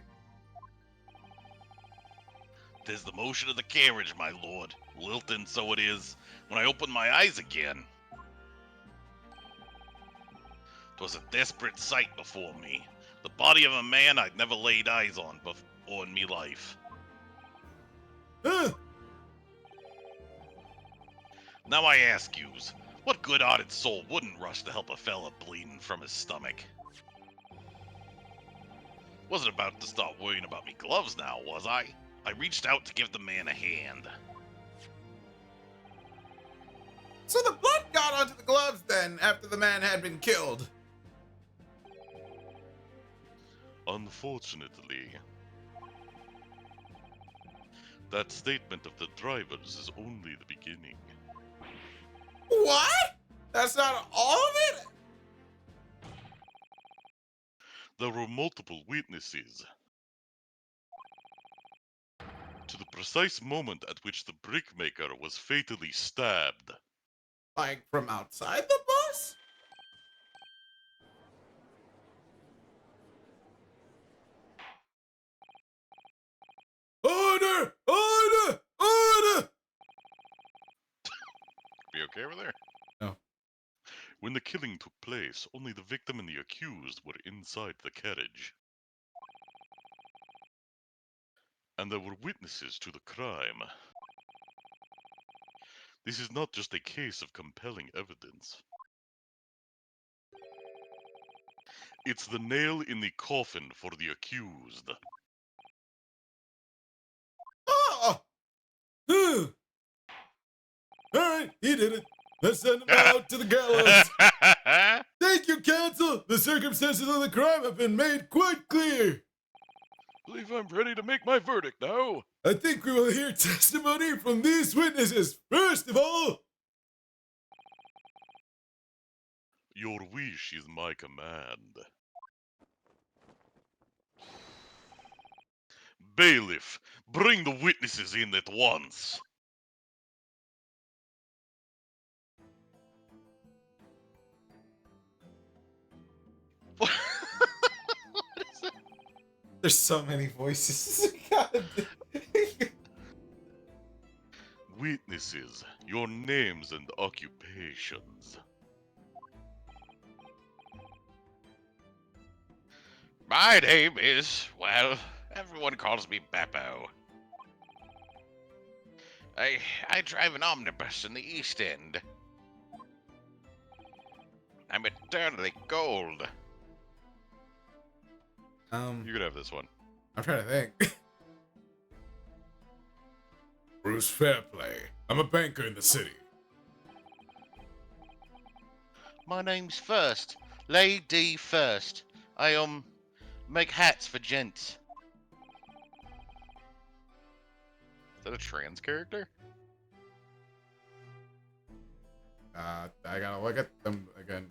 'Tis the motion of the carriage, my lord. Lilting, so it is, when I open my eyes again. 'Twas a desperate sight before me. The body of a man I'd never laid eyes on before in me life. Huh? Now I ask yous, what good-hearted soul wouldn't rush to help a fella bleeding from his stomach? Wasn't about to start worrying about me gloves now, was I? I reached out to give the man a hand. So the blood got onto the gloves then, after the man had been killed. Unfortunately, that statement of the drivers is only the beginning. What? That's not all of it? There were multiple witnesses to the precise moment at which the brickmaker was fatally stabbed. Like from outside the bus? Order! Order! Order! Be okay over there? No. When the killing took place, only the victim and the accused were inside the carriage. And there were witnesses to the crime. This is not just a case of compelling evidence. It's the nail in the coffin for the accused. Oh! Huh. Alright, he did it. Let's send him out to the gallows. Thank you, counsel. The circumstances of the crime have been made quite clear. Believe I'm ready to make my verdict now. I think we will hear testimony from these witnesses. First of all, Your wish is my command. Bailiff, bring the witnesses in at once. What is that? There's so many voices. God. Witnesses, your names and occupations. My name is, well, everyone calls me Beppo. I drive an omnibus in the East End. I'm eternally gold. You could have this one. I'm trying to think. Bruce Fairplay. I'm a banker in the city. My name's First. Lady First. I, make hats for gents. Is that a trans character? I gotta look at them again.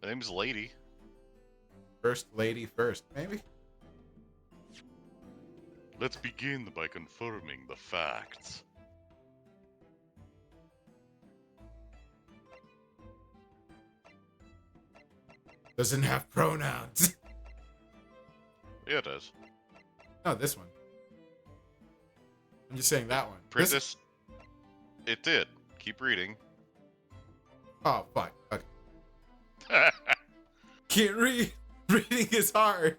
My name's Lady. First lady first, maybe? Let's begin by confirming the facts. Doesn't have pronouns. Yeah, it does. No, this one. I'm just saying that one. Princess. It did. Keep reading. Oh, fuck. Okay. Can't read. Reading is hard.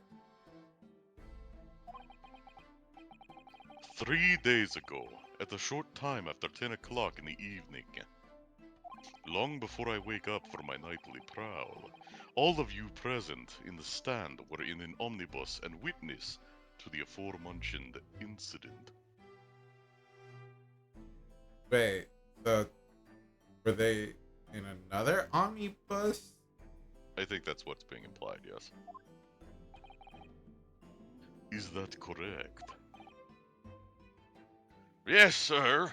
3 days ago, at a short time after 10 o'clock in the evening, long before I wake up for my nightly prowl, all of you present in the stand were in an omnibus and witness to the aforementioned incident. Wait, so were they in another omnibus? I think that's what's being implied, yes. Is that correct? Yes, sir.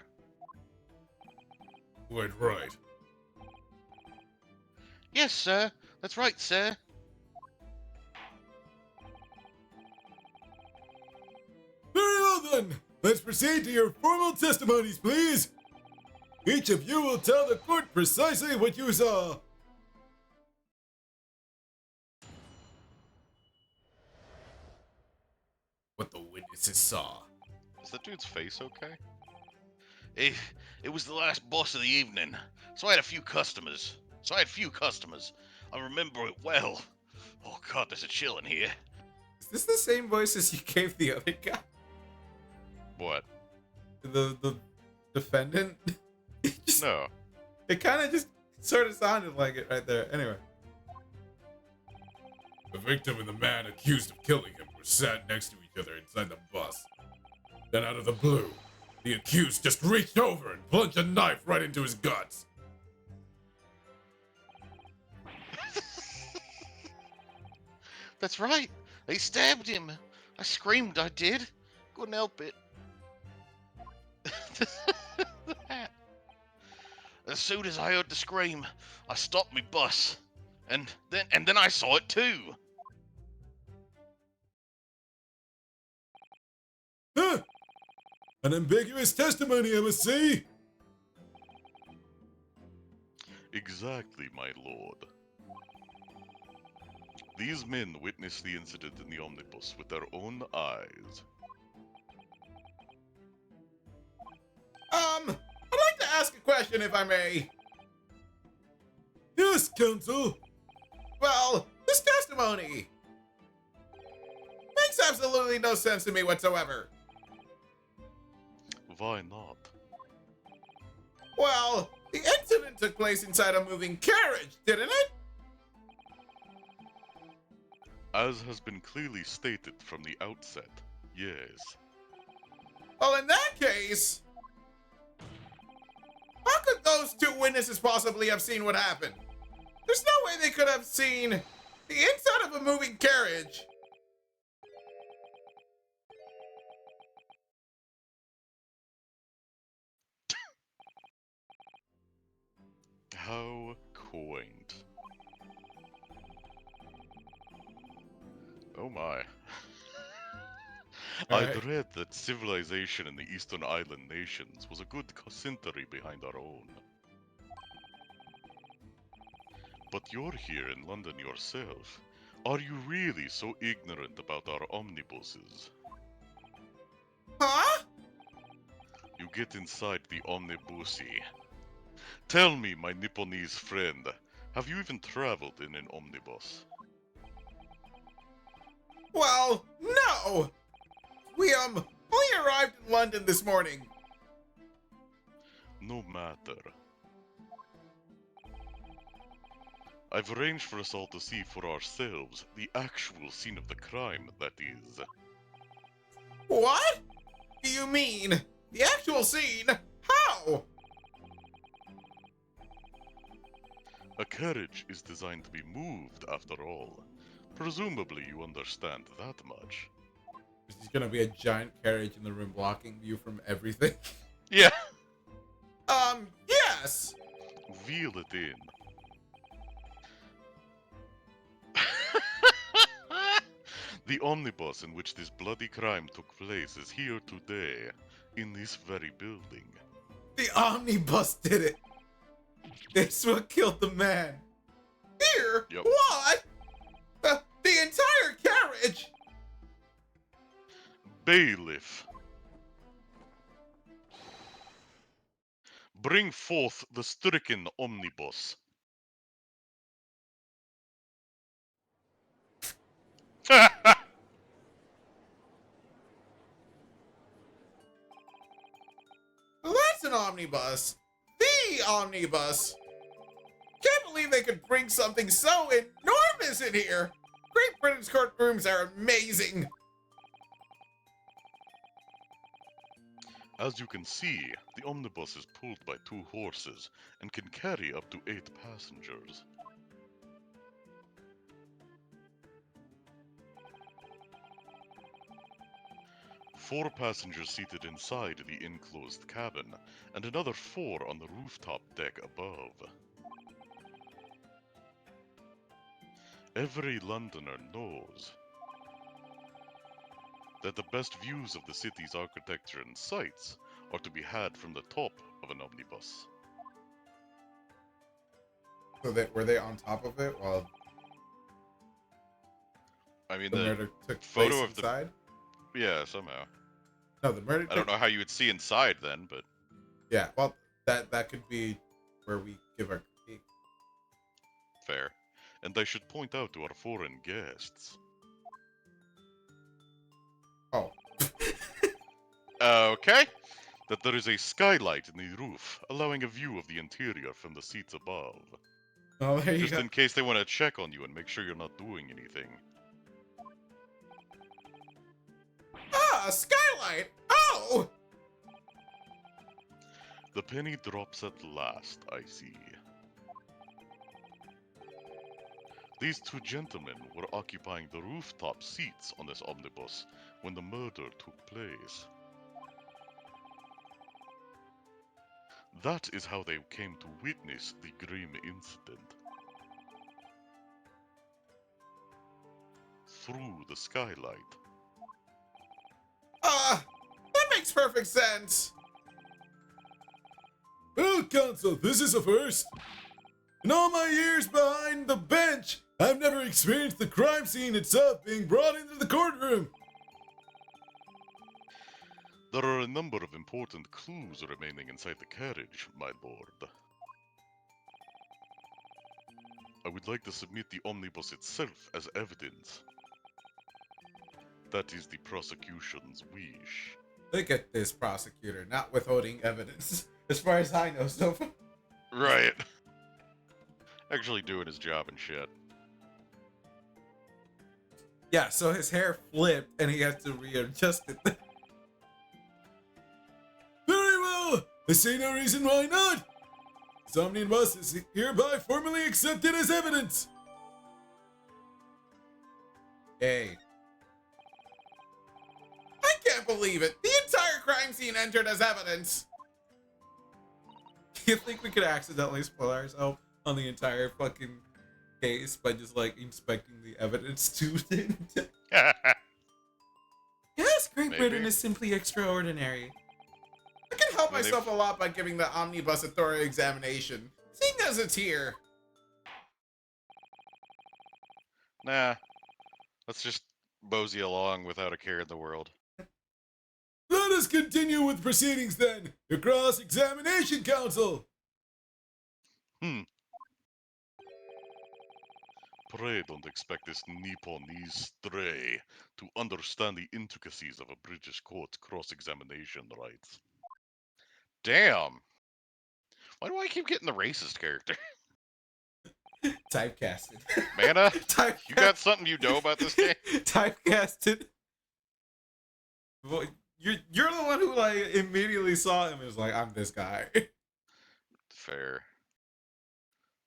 Quite right. Yes, sir. That's right, sir. Very well then. Let's proceed to your formal testimonies, please. Each of you will tell the court precisely what you saw. What the witnesses eyewitnesses saw. Is that dude's face okay? It was the last boss of the evening, so I had few customers. I remember it well. Oh god, there's a chill in here. Is this the same voice as you gave the other guy? What? The defendant? No. It kind of just sort of sounded like it right there. Anyway. The victim and the man accused of killing him were sat next to each other inside the bus. Then out of the blue, the accused just reached over and plunged a knife right into his guts. That's right. They stabbed him. I screamed, I did. Couldn't help it. As soon as I heard the scream, I stopped my bus. And then I saw it too. Huh! An ambiguous testimony, I must say. Exactly, my lord. These men witnessed the incident in the omnibus with their own eyes. I'd like to ask a question, if I may. Yes, counsel. Well, this testimony makes absolutely no sense to me whatsoever. Why not? Well, the incident took place inside a moving carriage, didn't it? As has been clearly stated from the outset, yes. Well, in that case, how could those two witnesses possibly have seen what happened? There's no way they could have seen the inside of a moving carriage. How quaint. Oh my. I'd Alright. read that civilization in the Eastern Island nations was a good century behind our own. But you're here in London yourself. Are you really so ignorant about our omnibuses? Huh? You get inside the omnibusi. Tell me, my Nipponese friend, have you even traveled in an omnibus? Well, no! We, only arrived in London this morning. No matter. I've arranged for us all to see for ourselves the actual scene of the crime, that is. What? Do you mean? The actual scene? How? A carriage is designed to be moved, after all. Presumably you understand that much. There's just gonna be a giant carriage in the room blocking you from everything. Yeah! Yes! Wheel it in. The omnibus in which this bloody crime took place is here today, in this very building. The omnibus did it! This what killed the man. Here? Yep. What? The entire carriage? Bailiff. Bring forth the stricken omnibus. Well, that's an omnibus. The omnibus. Can't believe they could bring something so enormous in here. Great Britain's courtrooms are amazing. As you can see, the omnibus is pulled by 2 horses and can carry up to 8 passengers. Four passengers seated inside the enclosed cabin, and another 4 on the rooftop deck above. Every Londoner knows that the best views of the city's architecture and sights are to be had from the top of an omnibus. So were they on top of it while I mean, the the murder took photo place of the- inside? Yeah, somehow. No, the murder. I don't know how you would see inside then, but Yeah, well, that could be where we give our critique. fair. And I should point out to our foreign guests. Oh, Okay. That there is a skylight in the roof, allowing a view of the interior from the seats above. oh, there you Just go. in case they want to check on you and make sure you're not doing anything. Ah, a skylight! Oh! The penny drops at last, I see. These two gentlemen were occupying the rooftop seats on this omnibus when the murder took place. That is how they came to witness the grim incident. Through the skylight. Ah, that makes perfect sense. Well, Counsel, this is a first. In all my years behind the bench, I've never experienced the crime scene itself being brought into the courtroom. There are a number of important clues remaining inside the carriage, my lord. I would like to submit the omnibus itself as evidence. That is the prosecution's wish. Look at this prosecutor not withholding evidence, as far as I know so far. Right. Actually doing his job and shit. Yeah, so his hair flipped and he had to readjust it. Very well. I see no reason why not. This omnibus is hereby formally accepted as evidence. Hey, I can't believe it. The entire crime scene entered as evidence. you think we could accidentally spoil ourselves on the entire fucking case by just like inspecting the evidence too? Yes, Great Maybe. Britain is simply extraordinary. I can help I mean, myself a lot by giving the omnibus a thorough examination, seeing as it's here. Nah. Let's just mosey along without a care in the world. Let us continue with proceedings then. Your cross-examination, Counsel. Pray don't expect this Nipponese stray to understand the intricacies of a British court cross-examination rights. Damn! Why do I keep getting the racist character? Typecasted. Mana, Typecast. you got something you know about this game? Typecasted. Well, you're the one who like immediately saw him and was like, I'm this guy. Fair.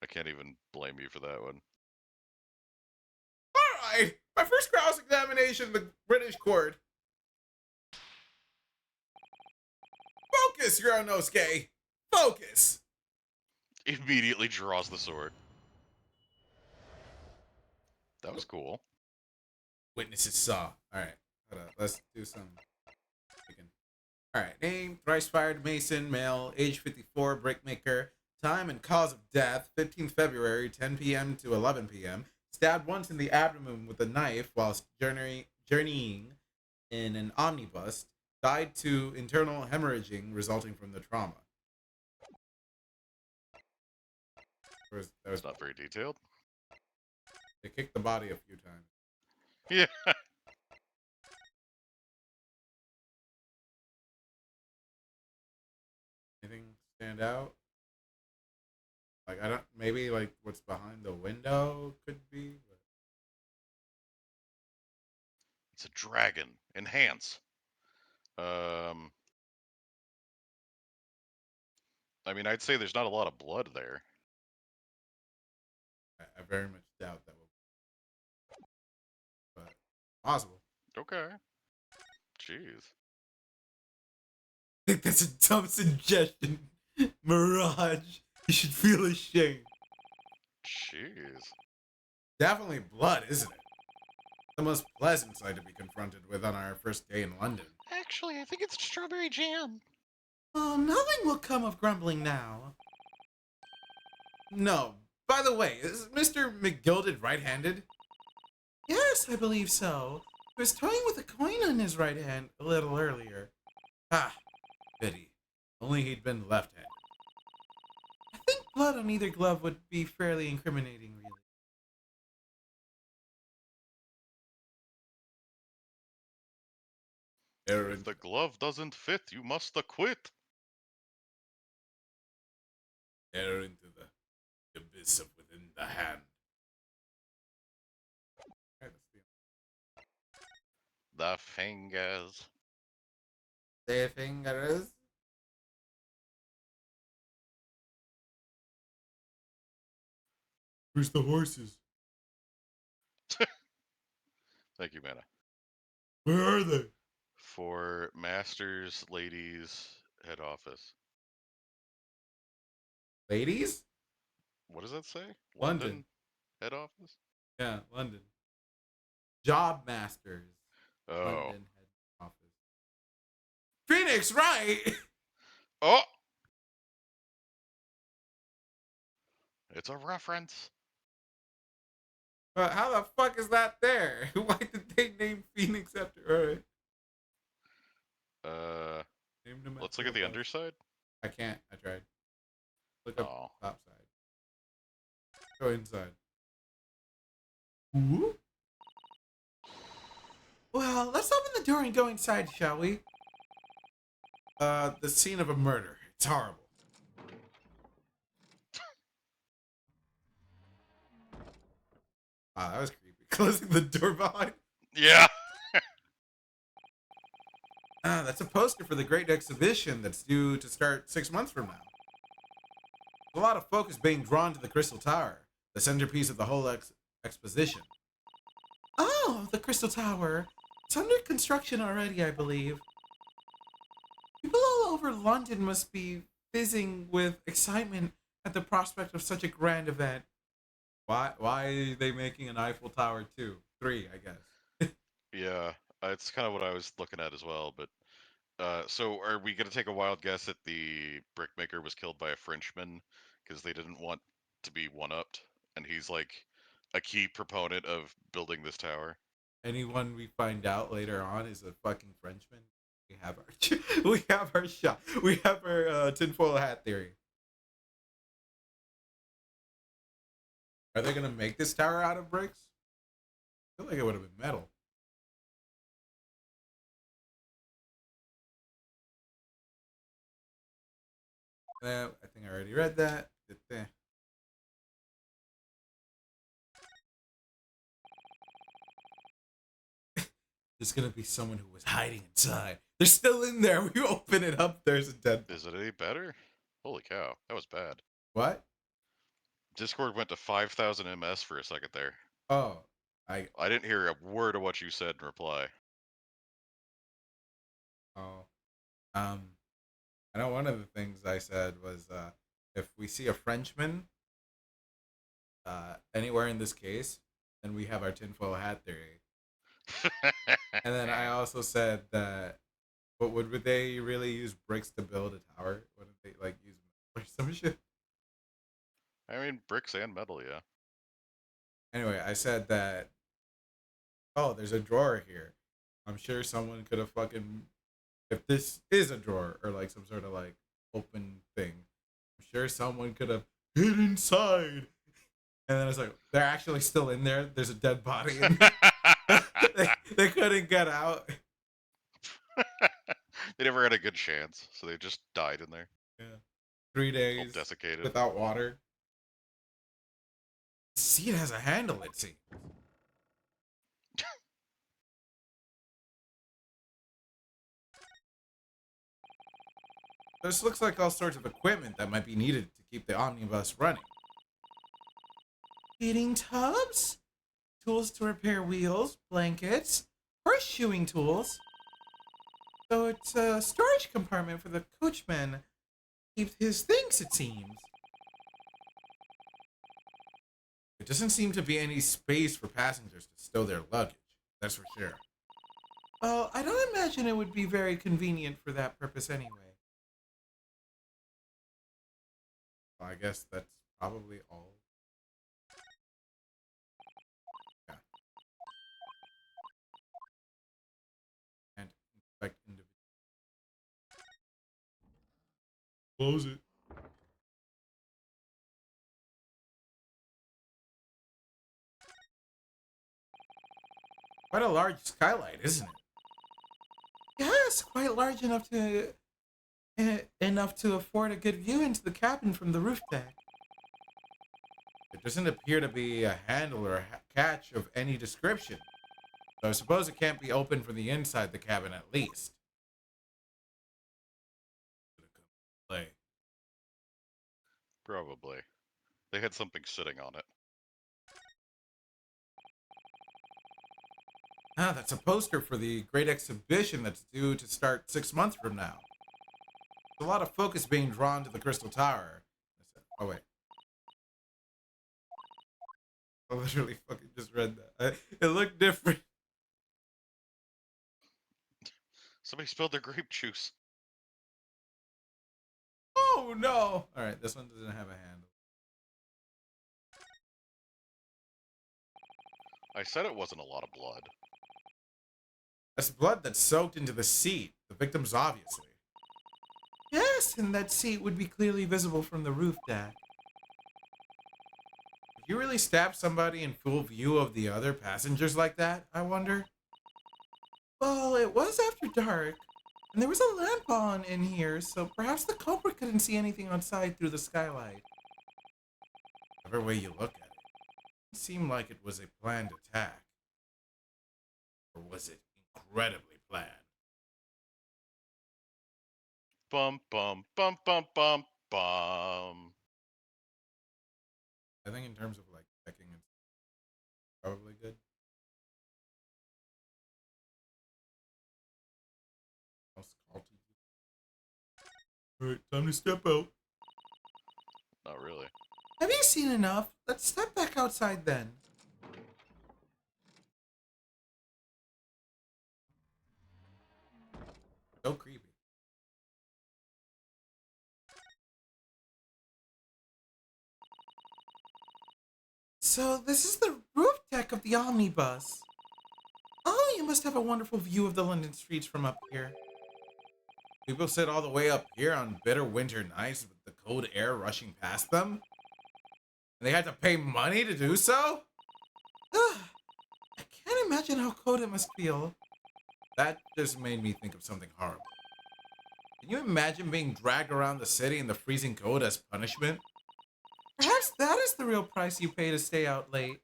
I can't even blame you for that one. Alright, my first cross-examination in the British court. Focus, Yonosuke! Focus! Immediately draws the sword. That was cool. Witnesses saw. Alright, hold up. Let's do some. Alright, name, thrice fired Mason, male, age 54, brickmaker. Time and cause of death, 15th February, 10 p.m. to 11 p.m. Stabbed once in the abdomen with a knife whilst journeying in an omnibus. Died to internal hemorrhaging resulting from the trauma. That was, That's not very detailed. they kicked the body a few times. Yeah. Anything stand out? Like, I don't, maybe like what's behind the window could be. But... It's a dragon. Enhance. I mean, I'd say there's not a lot of blood there. I very much doubt that will. But possible. Okay. Jeez. I think that's a dumb suggestion. Mirage. You should feel ashamed. Jeez. Definitely blood, isn't it? The most pleasant sight to be confronted with on our first day in London. Actually, I think it's strawberry jam. Oh, nothing will come of grumbling now. No. By the way, is Mr. McGilded right-handed? Yes, I believe so. He was toying with a coin in his right hand a little earlier. Ah, pity. Only he'd been left-handed. I think blood on either glove would be fairly incriminating, really. Aaron, If the glove doesn't fit, you must acquit. enter into the abyss of within the hand. Alright, let's see. The fingers. The fingers. Where's the horses? Thank you, Mana. Where are they? For Masters, Ladies, Head Office. Ladies? What does that say? London. Head Office? Yeah, London. Job Masters. Oh. London head office. Phoenix, right? Oh! It's a reference. But how the fuck is that there? Why did they name Phoenix after her? Named him Let's after look at the a bus. underside. I can't. I tried. Look up Oh. top side. Go inside. Ooh. Well, let's open the door and go inside, shall we? The scene of a murder. It's horrible. Wow, that was creepy. Closing the door behind. Yeah. That's a poster for the Great Exhibition that's due to start 6 months from now. There's a lot of focus being drawn to the Crystal Tower, the centerpiece of the whole exposition. Oh, the Crystal Tower. It's under construction already, I believe. People all over London must be fizzing with excitement at the prospect of such a grand event. Why are they making an Eiffel Tower 2? 3, I guess. Yeah. It's kind of what I was looking at as well, but so are we going to take a wild guess that the brickmaker was killed by a Frenchman because they didn't want to be one-upped, and he's like a key proponent of building this tower? Anyone we find out later on is a fucking Frenchman. We have our we have our shot. We have our tinfoil hat theory. Are they gonna make this tower out of bricks? I feel like it would have been metal. I think I already read that. There's gonna be someone who was hiding inside. They're still in there. We open it up. There's a dead. Is it any better? Holy cow, that was bad. What? Discord went to 5,000 ms for a second there. Oh, I didn't hear a word of what you said in reply. Oh, I know one of the things I said was if we see a Frenchman anywhere in this case, then we have our tinfoil hat theory. And then I also said that, but would they really use bricks to build a tower? Wouldn't they like use or some shit? I mean, bricks and metal, yeah. Anyway, I said that. Oh, there's a drawer here. I'm sure someone could have fucking. If this is a drawer or like some sort of like open thing, I'm sure someone could have hid inside. And then I was like, they're actually still in there. There's a dead body. In they couldn't get out. They never had a good chance, so they just died in there. Yeah. 3 All days desiccated. without water. See, it has a handle, it seems. This looks like all sorts of equipment that might be needed to keep the omnibus running. Feeding tubs, tools to repair wheels, blankets, horseshoeing tools. So it's a storage compartment for the coachman. Keeps his things, it seems. There doesn't seem to be any space for passengers to stow their luggage. That's for sure. Well, I don't imagine it would be very convenient for that purpose anyway. Well, I guess that's probably all. Yeah. Close it. Quite a large skylight, isn't it? Yes, quite large enough to afford a good view into the cabin from the roof deck. There doesn't appear to be a handle or a catch of any description, so I suppose it can't be open from the inside the cabin at least. Play. Probably. They had something sitting on it. Ah, that's a poster for the great exhibition that's due to start 6 months from now. There's a lot of focus being drawn to the Crystal Tower. Oh, wait. I literally fucking just read that. It looked different. Somebody spilled their grape juice. Oh, no. All right, this one doesn't have a handle. I said it wasn't a lot of blood. That's blood that's soaked into the seat. The victim's obviously. Yes, and that seat would be clearly visible from the roof deck. Did you really stab somebody in full view of the other passengers like that, I wonder? Well, it was after dark, and there was a lamp on in here, so perhaps the culprit couldn't see anything outside through the skylight. Whatever way you look at it, it seemed like it was a planned attack. Or was it incredibly planned? Bum bum bum bum bum bum. I think in terms of like checking, it's probably good. Alright, time to step out. Not really. Have you seen enough? Let's step back outside then. So creepy. So this is the roof deck of the omnibus. Oh, you must have a wonderful view of the London streets from up here. People sit all the way up here on bitter winter nights with the cold air rushing past them? And they had to pay money to do so? Ugh, I can't imagine how cold it must feel. That just made me think of something horrible. Can you imagine being dragged around the city in the freezing cold as punishment? Perhaps that is the real price you pay to stay out late.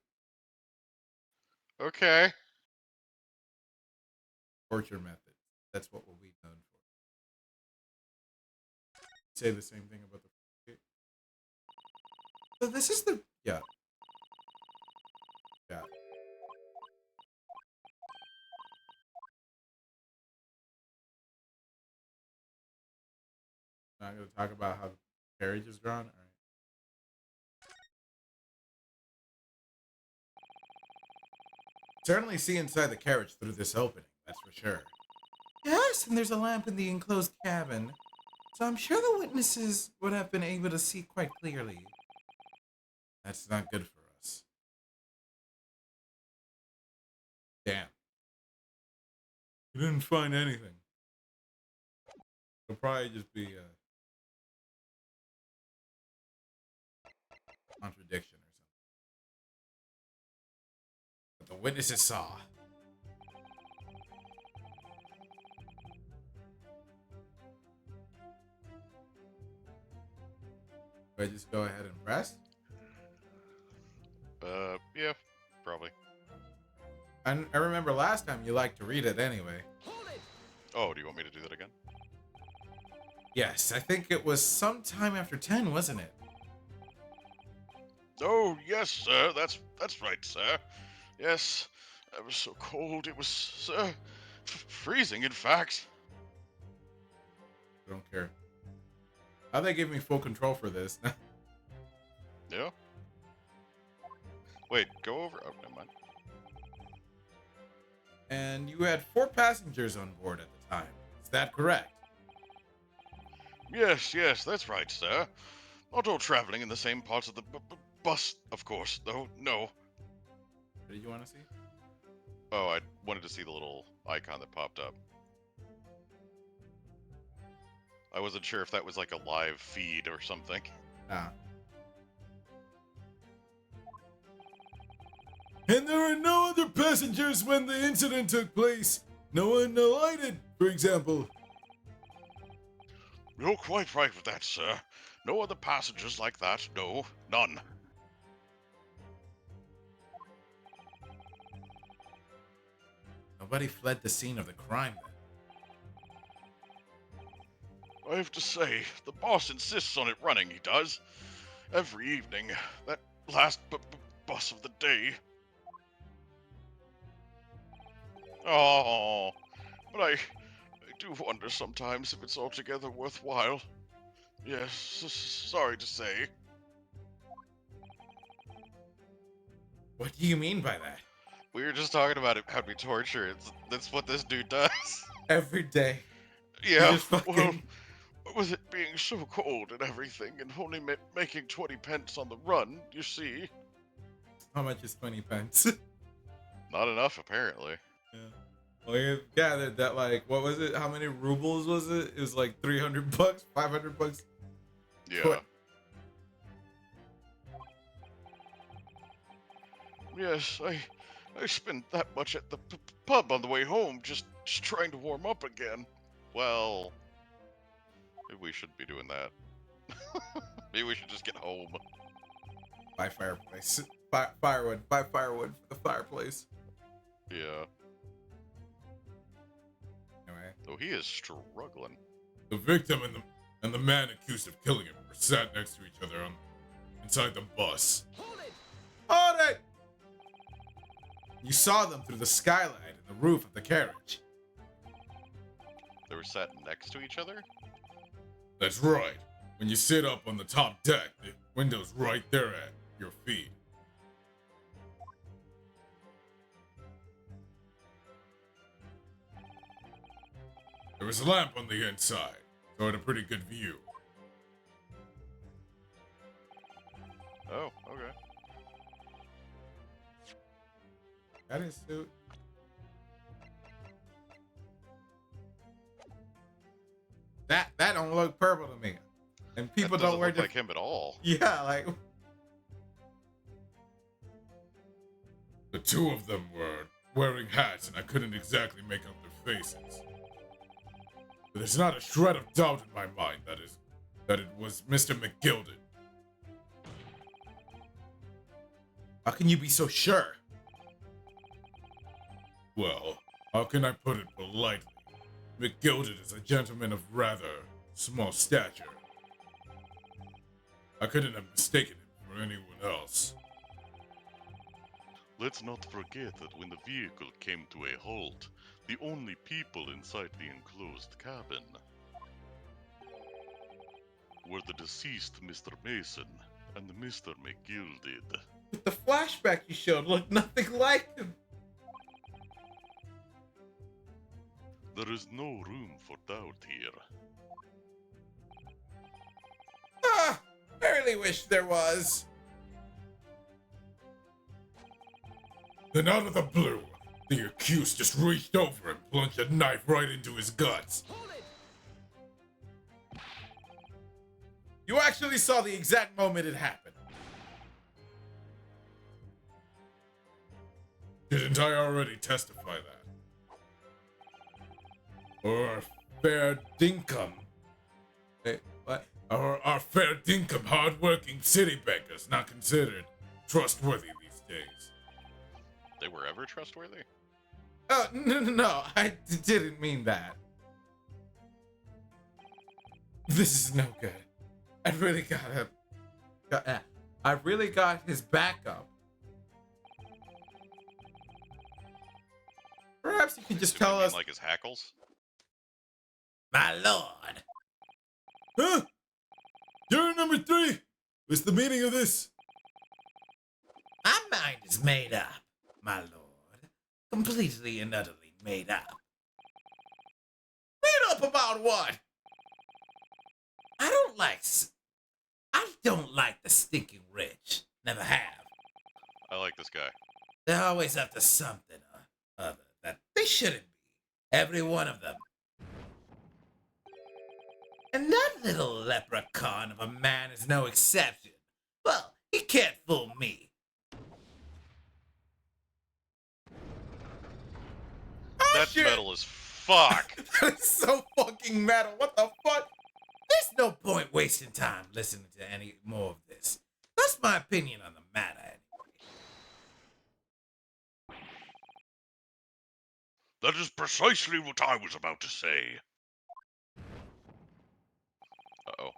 Okay. Torture method. That's what we'll be known for. Say the same thing about the. So this is the. Yeah. Yeah. Not going to talk about how the carriage is drawn? All right. Certainly see inside the carriage through this opening, that's for sure. Yes, and there's a lamp in the enclosed cabin, so I'm sure the witnesses would have been able to see quite clearly. That's not good for us. Damn. You didn't find anything. It'll probably just be a contradiction or something. But the witnesses saw. Do I just go ahead and press? Yeah, probably. I remember last time you liked to read it anyway. Oh, do you want me to do that again? Yes, I think it was sometime after 10, wasn't it? Oh, yes, sir. That's right, sir. Yes, it was so cold. It was, sir, freezing, in fact. I don't care. How they give me full control for this? Yeah. Wait, go over. Oh, never mind. And you had 4 passengers on board at the time. Is that correct? Yes, that's right, sir. Not all traveling in the same parts of the bus, of course, though. No. What did you want to see? Oh, I wanted to see the little icon that popped up. I wasn't sure if that was like a live feed or something. Ah. And there were no other passengers when the incident took place. No one alighted, for example. You're quite right with that, sir. No other passengers like that. No, none. Nobody fled the scene of the crime then. I have to say, the boss insists on it running, he does. Every evening. That last bus of the day. Oh, but I do wonder sometimes if it's altogether worthwhile. Yes, sorry to say. What do you mean by that? We were just talking about it how we torture. That's what this dude does. Every day. Yeah, just fucking- well, with it being so cold and everything, and only making 20 pence on the run, you see. How much is 20 pence? Not enough, apparently. Yeah. Well, you gathered that, like, what was it? How many rubles was it? It was like 300 bucks, 500 bucks. Yeah. What? Yes, I spent that much at the pub on the way home, just trying to warm up again. Well, maybe we shouldn't be doing that. Maybe we should just get home. Buy fireplace. Firewood. Buy firewood for the fireplace. Yeah. Anyway. Though he is struggling. The victim and the man accused of killing him were sat next to each other inside the bus. Hold it! You saw them through the skylight and the roof of the carriage. They were sat next to each other? That's right. When you sit up on the top deck, the window's right there at your feet. There was a lamp on the inside, so I had a pretty good view. Oh, okay. Got his suit. That don't look purple to me. And people That doesn't don't wear look like him at all. Yeah, like The two of them were wearing hats, and I couldn't exactly make out their faces. But there's not a shred of doubt in my mind that it was Mr. McGilded. How can you be so sure? Well, how can I put it politely? McGilded is a gentleman of rather small stature. I couldn't have mistaken him for anyone else. Let's not forget that when the vehicle came to a halt, the only people inside the enclosed cabin were the deceased Mr. Mason and Mr. McGilded. But the flashback you showed looked nothing like him. There is no room for doubt here. Ah, I really wish there was. Then out of the blue, the accused just reached over and plunged a knife right into his guts. You actually saw the exact moment it happened. Didn't I already testify that? Or our fair dinkum, what? or our fair dinkum hard-working city bankers not considered trustworthy these days. They were ever trustworthy? Oh no, I didn't mean that. This is no good. I really got his back up. Perhaps you can just Do you tell mean us. like his hackles? My lord. Huh? Juror number 3! What's the meaning of this? My mind is made up, my lord. Completely and utterly made up. Made up about what? I don't like the stinking rich. Never have. I like this guy. They're always up to something or other that they shouldn't be. Every one of them. And that little leprechaun of a man is no exception. Well, he can't fool me. Oh, That's shit. metal as fuck. That is so fucking metal. What the fuck? There's no point wasting time listening to any more of this. That's my opinion on the matter, anyway. That is precisely what I was about to say. Uh-oh.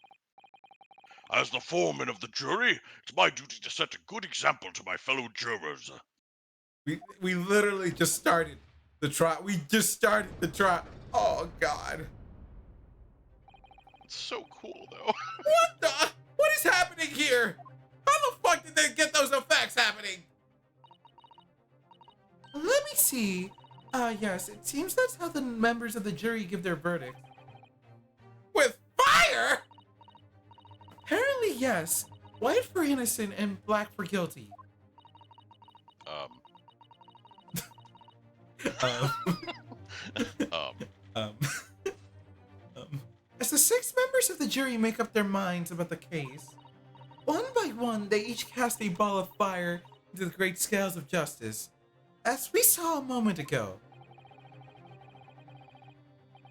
As the foreman of the jury, it's my duty to set a good example to my fellow jurors. We literally just started the trial. We just started the trial. Oh, God. It's so cool, though. What the? What is happening here? How the fuck did they get those effects happening? Let me see. Yes, it seems that's how the members of the jury give their verdict. With fire? Apparently, yes. White for innocent and black for guilty. As the 6 members of the jury make up their minds about the case, one by one, they each cast a ball of fire into the great scales of justice, as we saw a moment ago.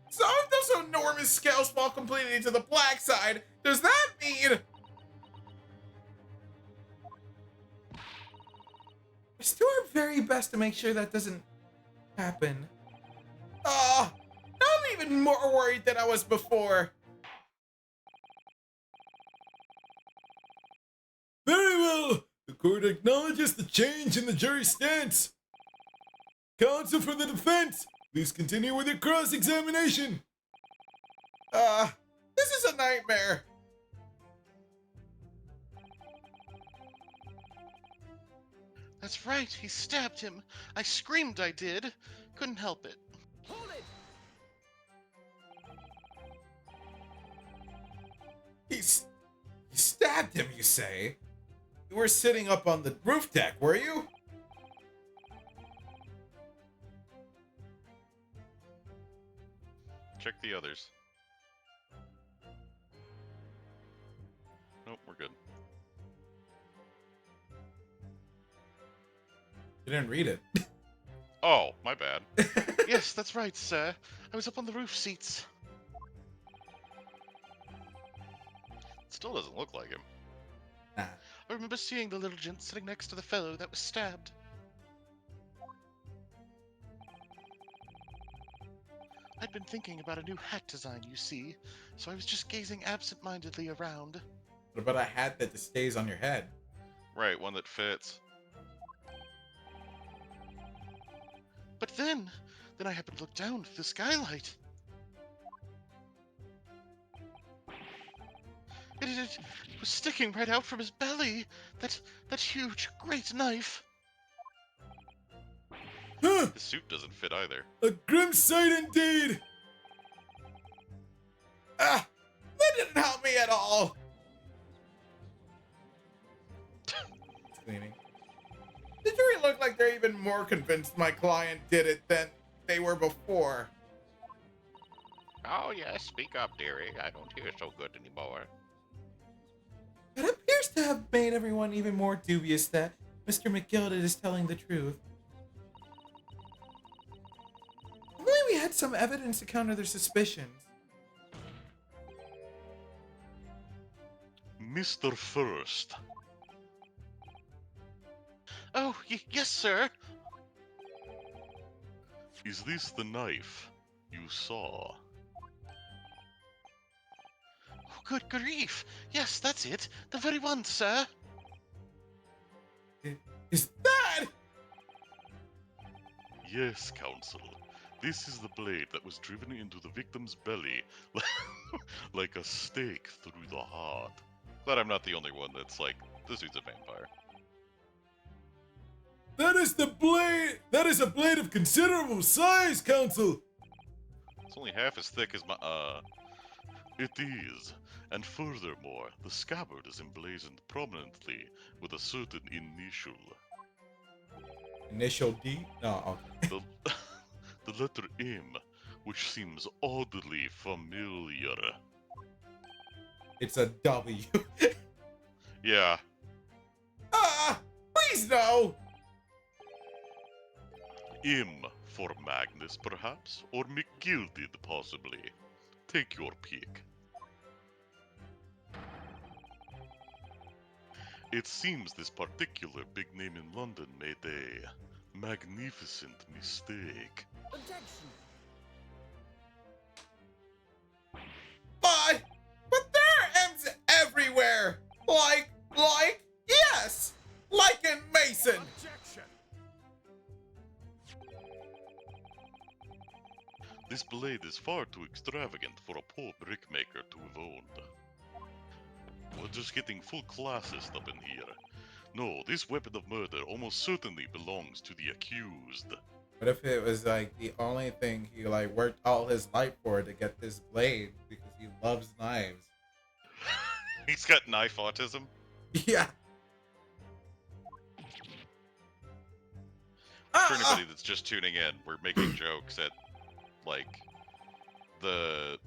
So if those enormous scales fall completely to the black side, does that mean... Let's do our very best to make sure that doesn't happen. I'm even more worried than I was before. Very well. The court acknowledges the change in the jury's stance. Counsel for the defense, please continue with your cross-examination. This is a nightmare. That's right, he stabbed him. I screamed I did. Couldn't help it. Hold it! He stabbed him, you say? You were sitting up on the roof deck, were you? Check the others. Nope, we're good. You didn't read it. Oh, my bad. Yes, that's right, sir. I was up on the roof seats. It still doesn't look like him. Nah. I remember seeing the little gent sitting next to the fellow that was stabbed. I'd been thinking about a new hat design, you see, so I was just gazing absent-mindedly around. What about a hat that just stays on your head? Right, one that fits. But then I happened to look down through the skylight. It was sticking right out from his belly. That huge, great knife. Huh, His suit doesn't fit either. a grim sight indeed. That didn't help me at all. Cleaning. The jury look like they're even more convinced my client did it than they were before. Oh yes, speak up, dearie. I don't hear so good anymore. It appears to have made everyone even more dubious that Mr. McGilded is telling the truth. Only we had some evidence to counter their suspicions. Mr. First. Oh, yes, sir. Is this the knife you saw? Oh, good grief. Yes, that's it. The very one, sir. Is that? Yes, Counsel. This is the blade that was driven into the victim's belly like a stake through the heart. Glad I'm not the only one that's like, this dude's a vampire. That is the blade. That is a blade of considerable size, Counsel. It's only half as thick as my, It is. And furthermore, the scabbard is emblazoned prominently with a certain initial. Initial D? No, okay. The letter M, which seems oddly familiar. It's a W. Yeah. Please no! M for Magnus, perhaps? Or McGilded, possibly? Take your pick. It seems this particular big name in London made a magnificent mistake. Objection. But there are M's everywhere! Yes! Like in Mason! Objection! This blade is far too extravagant for a poor brickmaker to have owned. We're just getting full classist up in here. No, this weapon of murder almost certainly belongs to the accused. What if it was like the only thing he like worked all his life for to get this blade because he loves knives? He's got knife autism. Yeah. For anybody that's just tuning in, we're making jokes at, like, the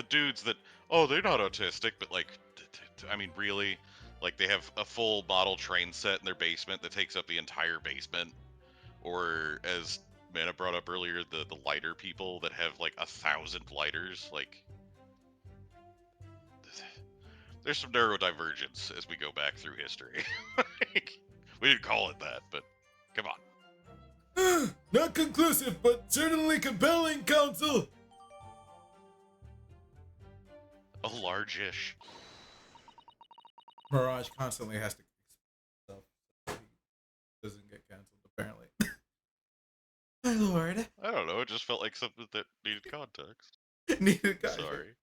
dudes that, oh, they're not autistic, but like, I mean, really, like they have a full model train set in their basement that takes up the entire basement, or as Mana brought up earlier, the lighter people that have like 1,000 lighters. Like, there's some neurodivergence as we go back through history. Like, we didn't call it that, but come on. Not conclusive, but certainly compelling, Counsel. A large-ish. Mirage constantly has to himself so he doesn't get canceled, apparently. My lord. I don't know, it just felt like something that needed context. Needed guys. Sorry.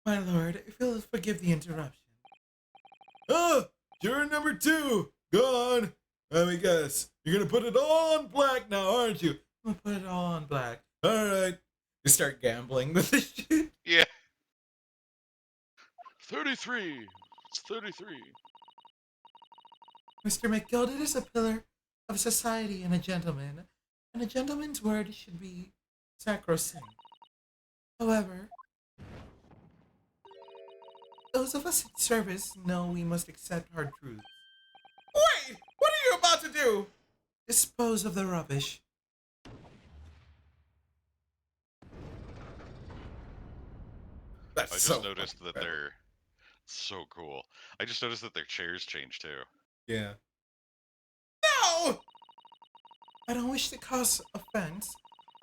My lord, if you'll forgive the interruption. Ah, juror number 2, gone. Let me guess. You're gonna put it all on black now, aren't you? I'm gonna put it all on black. All right. You start gambling with this shit. Yeah. 33. It's 33. Mr. McGilded is a pillar of society and a gentleman's word should be sacrosanct. However, those of us in service know we must accept hard truths. Wait! What are you about to do? Dispose of the rubbish. That's I just so noticed fucking that better. they're so cool. I just noticed that their chairs changed too. Yeah. No! I don't wish to cause offense,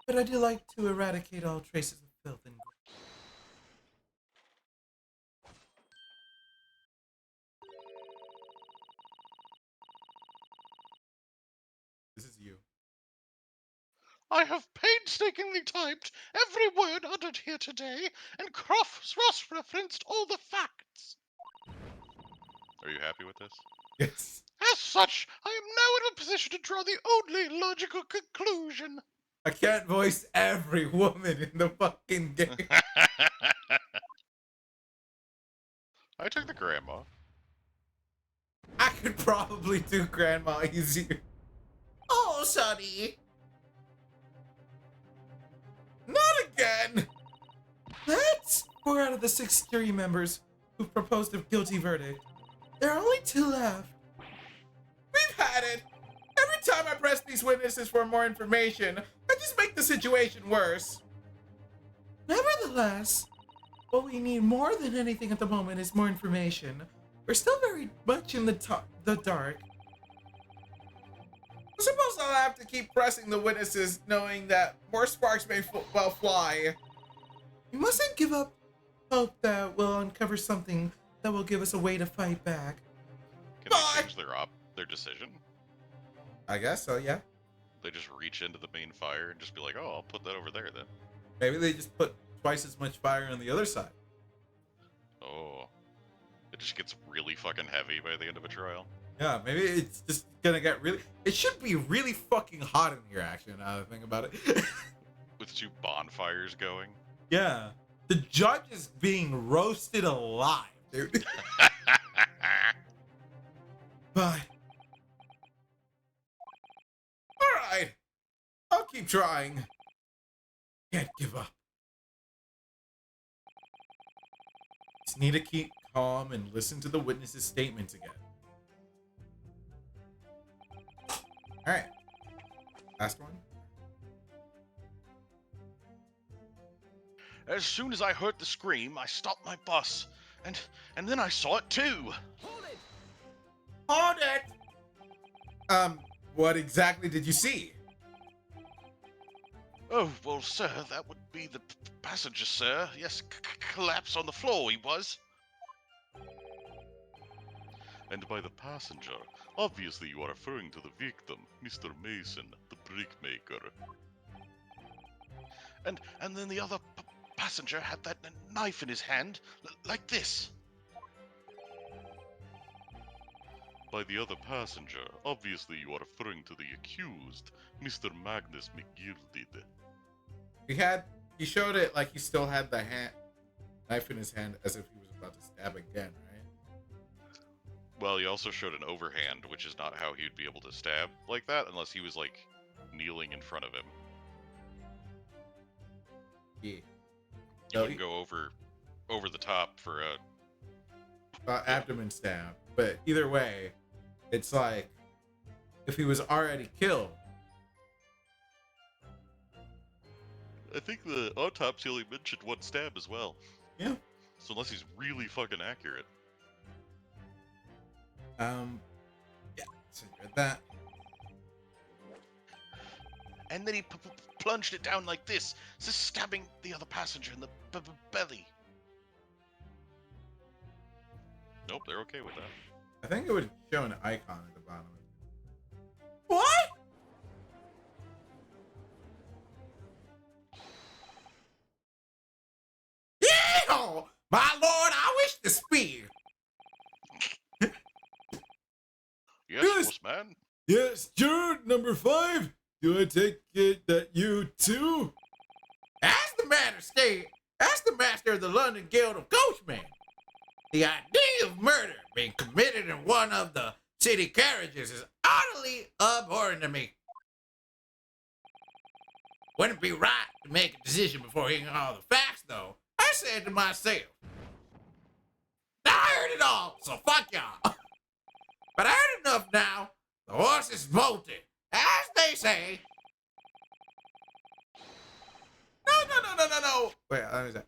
but I do like to eradicate all traces of filth and this is you. I have painstakingly typed every word uttered here today and cross-referenced all the facts. Are you happy with this? Yes. As such, I am now in a position to draw the only logical conclusion. I can't voice every woman in the fucking game. I took the grandma. I could probably do grandma easier. Oh, Sonny! Not again! That's 4 out of the 6 jury members who proposed a guilty verdict. There are only 2 left. We've had it! Every time I press these witnesses for more information, I just make the situation worse. Nevertheless, what we need more than anything at the moment is more information. We're still very much in the dark. I suppose I'll have to keep pressing the witnesses, knowing that more sparks may well fly. We mustn't give up hope that we'll uncover something that will give us a way to fight back. Can Bye. they change their decision? I guess so, yeah. They just reach into the main fire and just be like, oh, I'll put that over there then. Maybe they just put twice as much fire on the other side. Oh. It just gets really fucking heavy by the end of a trial. Yeah, maybe it's just gonna get really... It should be really fucking hot in here, actually, now that I think about it. With 2 bonfires going. Yeah. The judge is being roasted alive, dude. Bye. Alright, I'll keep trying. Can't give up. Just need to keep calm and listen to the witness's statements again. Alright. Last one. As soon as I heard the scream, I stopped my bus, and then I saw it too. Hold it! What exactly did you see? Oh, well, sir, that would be the passenger, sir. Yes, collapse on the floor, he was. And by the passenger, obviously you are referring to the victim, Mr. Mason, the brickmaker. And then the other passenger had that knife in his hand, like this. By the other passenger, obviously you are referring to the accused, Mr. Magnus McGilded. He showed it like he still had the knife in his hand as if he was about to stab again, right? Well, he also showed an overhand, which is not how he'd be able to stab like that unless he was, like, kneeling in front of him. Yeah. You wouldn't go over the top for a... Abdomen stab. But either way, it's like if he was already killed. I think the autopsy only mentioned one stab as well. Yeah. So unless he's really fucking accurate. Yeah. So you read that. And then he plunged it down like this, stabbing the other passenger in the belly. Nope, they're okay with that. I think it would show an icon at the bottom. What? Yeah! My lord, I wish to spear. Yes, man. Yes, juror number 5. Do I take it that you too? As the master of the London Guild of Coachmen, the idea of murder being committed in one of the city carriages is utterly abhorrent to me. Wouldn't it be right to make a decision before hearing all the facts, though? I said to myself, I heard it all, so fuck y'all. But I heard enough now. The horse is bolted, as they say. No. Wait, let me say.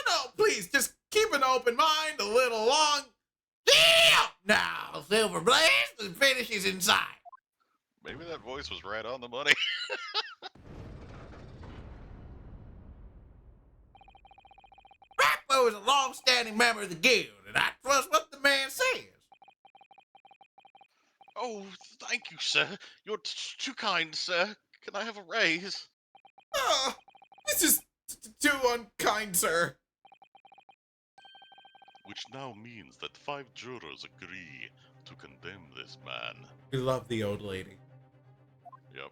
No, please, just keep an open mind a little long. Yeah! Now, Silver Blaze, the finish is inside. Maybe that voice was right on the money. Rappo is a long-standing member of the guild, and I trust what the man says. Oh, thank you, sir. You're too kind, sir. Can I have a raise? This is too unkind, sir. Which now means that 5 jurors agree to condemn this man. We love the old lady. Yep.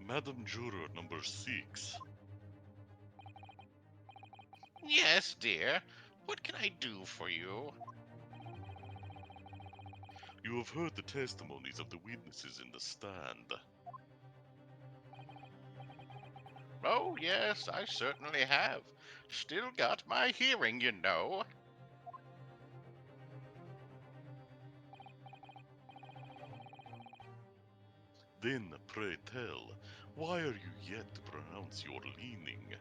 Madam Juror number 6. Yes, dear. What can I do for you? You have heard the testimonies of the witnesses in the stand. Oh, yes, I certainly have. Still got my hearing, you know. Then, pray tell, why are you yet to pronounce your leaning?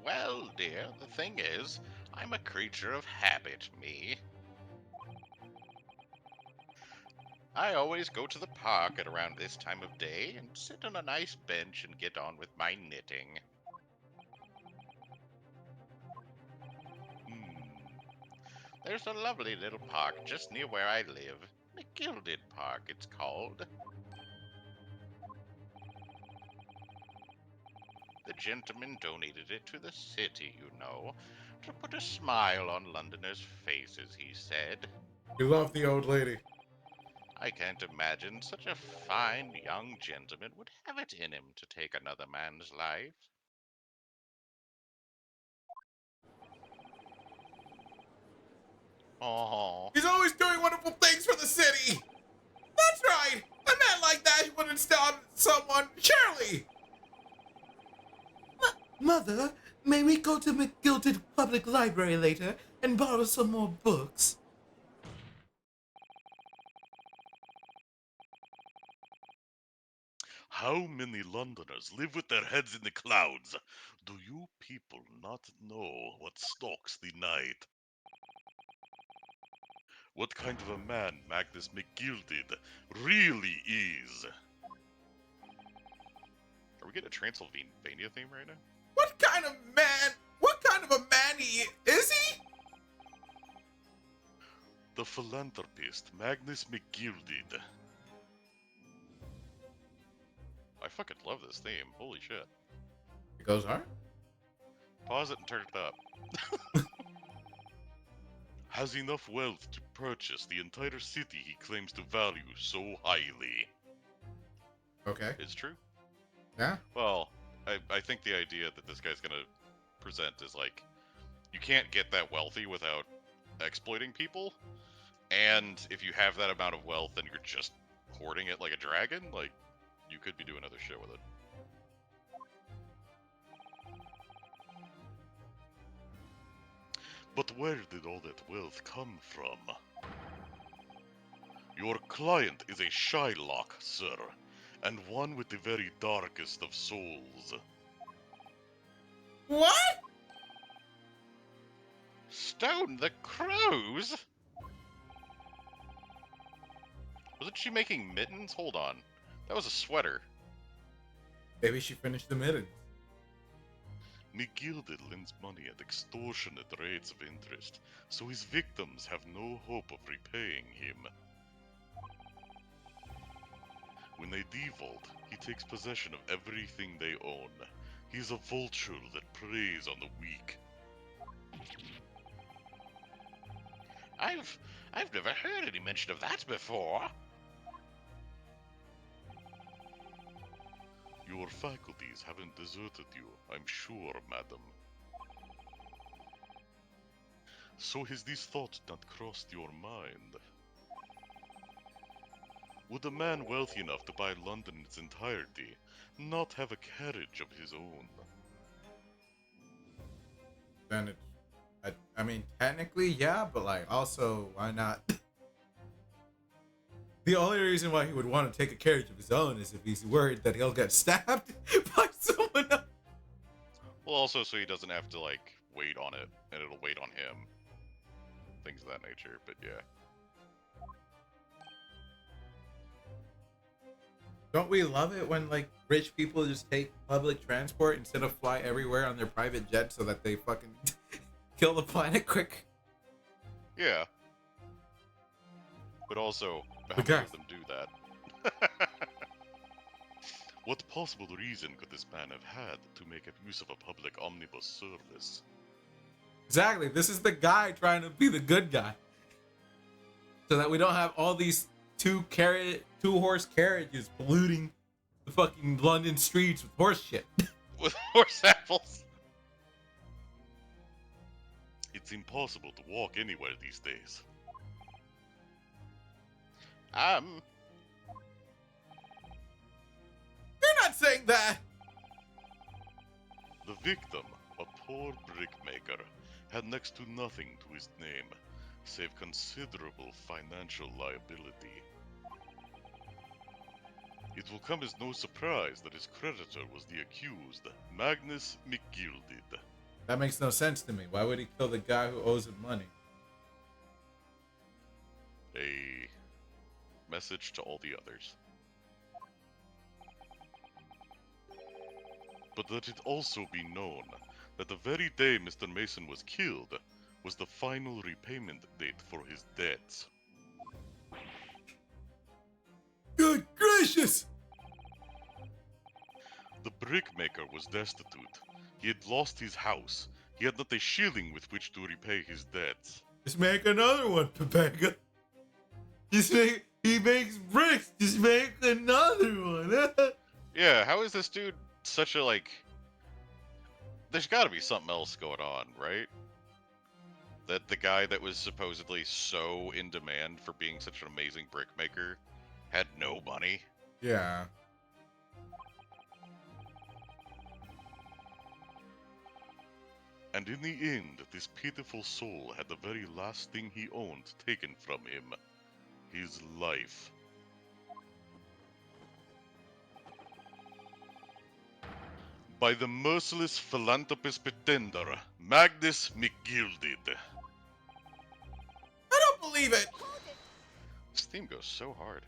Well, dear, the thing is, I'm a creature of habit, me. I always go to the park at around this time of day and sit on a nice bench and get on with my knitting. There's a lovely little park just near where I live. McGilded Park, it's called. The gentleman donated it to the city, you know, to put a smile on Londoners' faces, he said. We love the old lady. I can't imagine such a fine young gentleman would have it in him to take another man's life. Oh. He's always doing wonderful things for the city. That's right. A man like that wouldn't stop someone, surely. Mother, may we go to McGilded Public Library later and borrow some more books? How many Londoners live with their heads in the clouds? Do you people not know what stalks the night? What kind of a man Magnus McGilded really is? Are we getting a Transylvania theme right now? What kind of a man is he? The philanthropist Magnus McGilded. I fucking love this theme. Holy shit. It goes hard. Pause it and turn it up. Has enough wealth to purchase the entire city he claims to value so highly. Okay. It's true. Yeah. Well, I think the idea that this guy's gonna present is like, you can't get that wealthy without exploiting people, and if you have that amount of wealth and you're just hoarding it like a dragon, like, you could be doing other shit with it. But where did all that wealth come from? Your client is a Shylock, sir, and one with the very darkest of souls. What? Stone the crows? Wasn't she making mittens? Hold on. That was a sweater. Maybe she finished the middens. McGilded lends money at extortionate rates of interest, so his victims have no hope of repaying him. When they default, he takes possession of everything they own. He's a vulture that preys on the weak. I've never heard any mention of that before. Your faculties haven't deserted you, I'm sure, madam. So has this thought not crossed your mind? Would a man wealthy enough to buy London in its entirety not have a carriage of his own? Then I mean, technically, yeah, but like, also, why not? The only reason why he would want to take a carriage of his own is if he's worried that he'll get stabbed by someone else. Well, also so he doesn't have to, like, wait on it, and it'll wait on him. Things of that nature, but yeah. Don't we love it when, like, rich people just take public transport instead of fly everywhere on their private jet so that they fucking kill the planet quick? Yeah. But also, how many Okay. of them do that? What possible reason could this man have had to make use of a public omnibus service? Exactly. This is the guy trying to be the good guy. So that we don't have all these two-horse carriages polluting the fucking London streets with horse shit. With horse apples? It's impossible to walk anywhere these days. You're not saying that. The victim, a poor brickmaker, had next to nothing to his name, save considerable financial liability. It will come as no surprise that his creditor was the accused, Magnus McGilded. That makes no sense to me. Why would he kill the guy who owes him money? A message to all the others. But let it also be known that the very day Mr. Mason was killed was the final repayment date for his debts. Good gracious! The brickmaker was destitute. He had lost his house. He had not a shilling with which to repay his debts. Just make another one, Pepega. He makes bricks. Just make another one. Yeah, how is this dude such a, like... There's gotta be something else going on, right? that the guy that was supposedly so in demand for being such an amazing brickmaker had no money. Yeah. And in the end, this pitiful soul had the very last thing he owned taken from him. His life. By the merciless philanthropist pretender, Magnus McGilded. I don't believe it. This theme goes so hard.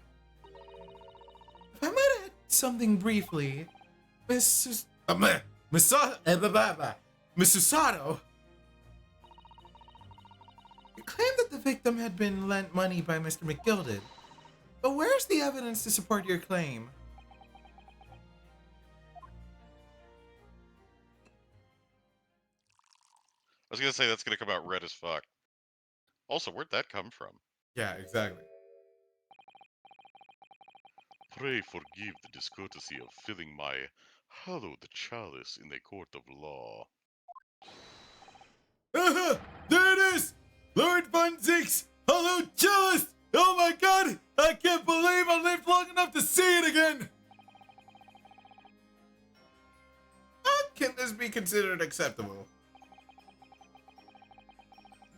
If I might add something briefly, Miss Sato. You claimed that the victim had been lent money by Mr. McGilded. But where's the evidence to support your claim? I was gonna say that's gonna come out red as fuck. Also, where'd that come from? Yeah, exactly. Pray forgive the discourtesy of filling my hallowed chalice in a court of law. Aha! There it is! Lord Von Ziek's Hollow Chalice! Oh my god! I can't believe I lived long enough to see it again! How can this be considered acceptable?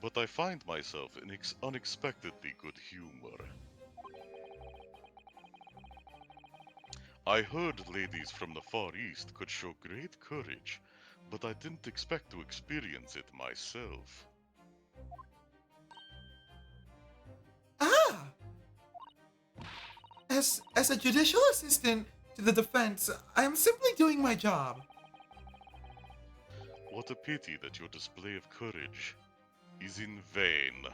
But I find myself in unexpectedly good humor. I heard ladies from the Far East could show great courage, but I didn't expect to experience it myself. Ah! As a judicial assistant to the defense, I am simply doing my job. What a pity that your display of courage is in vain.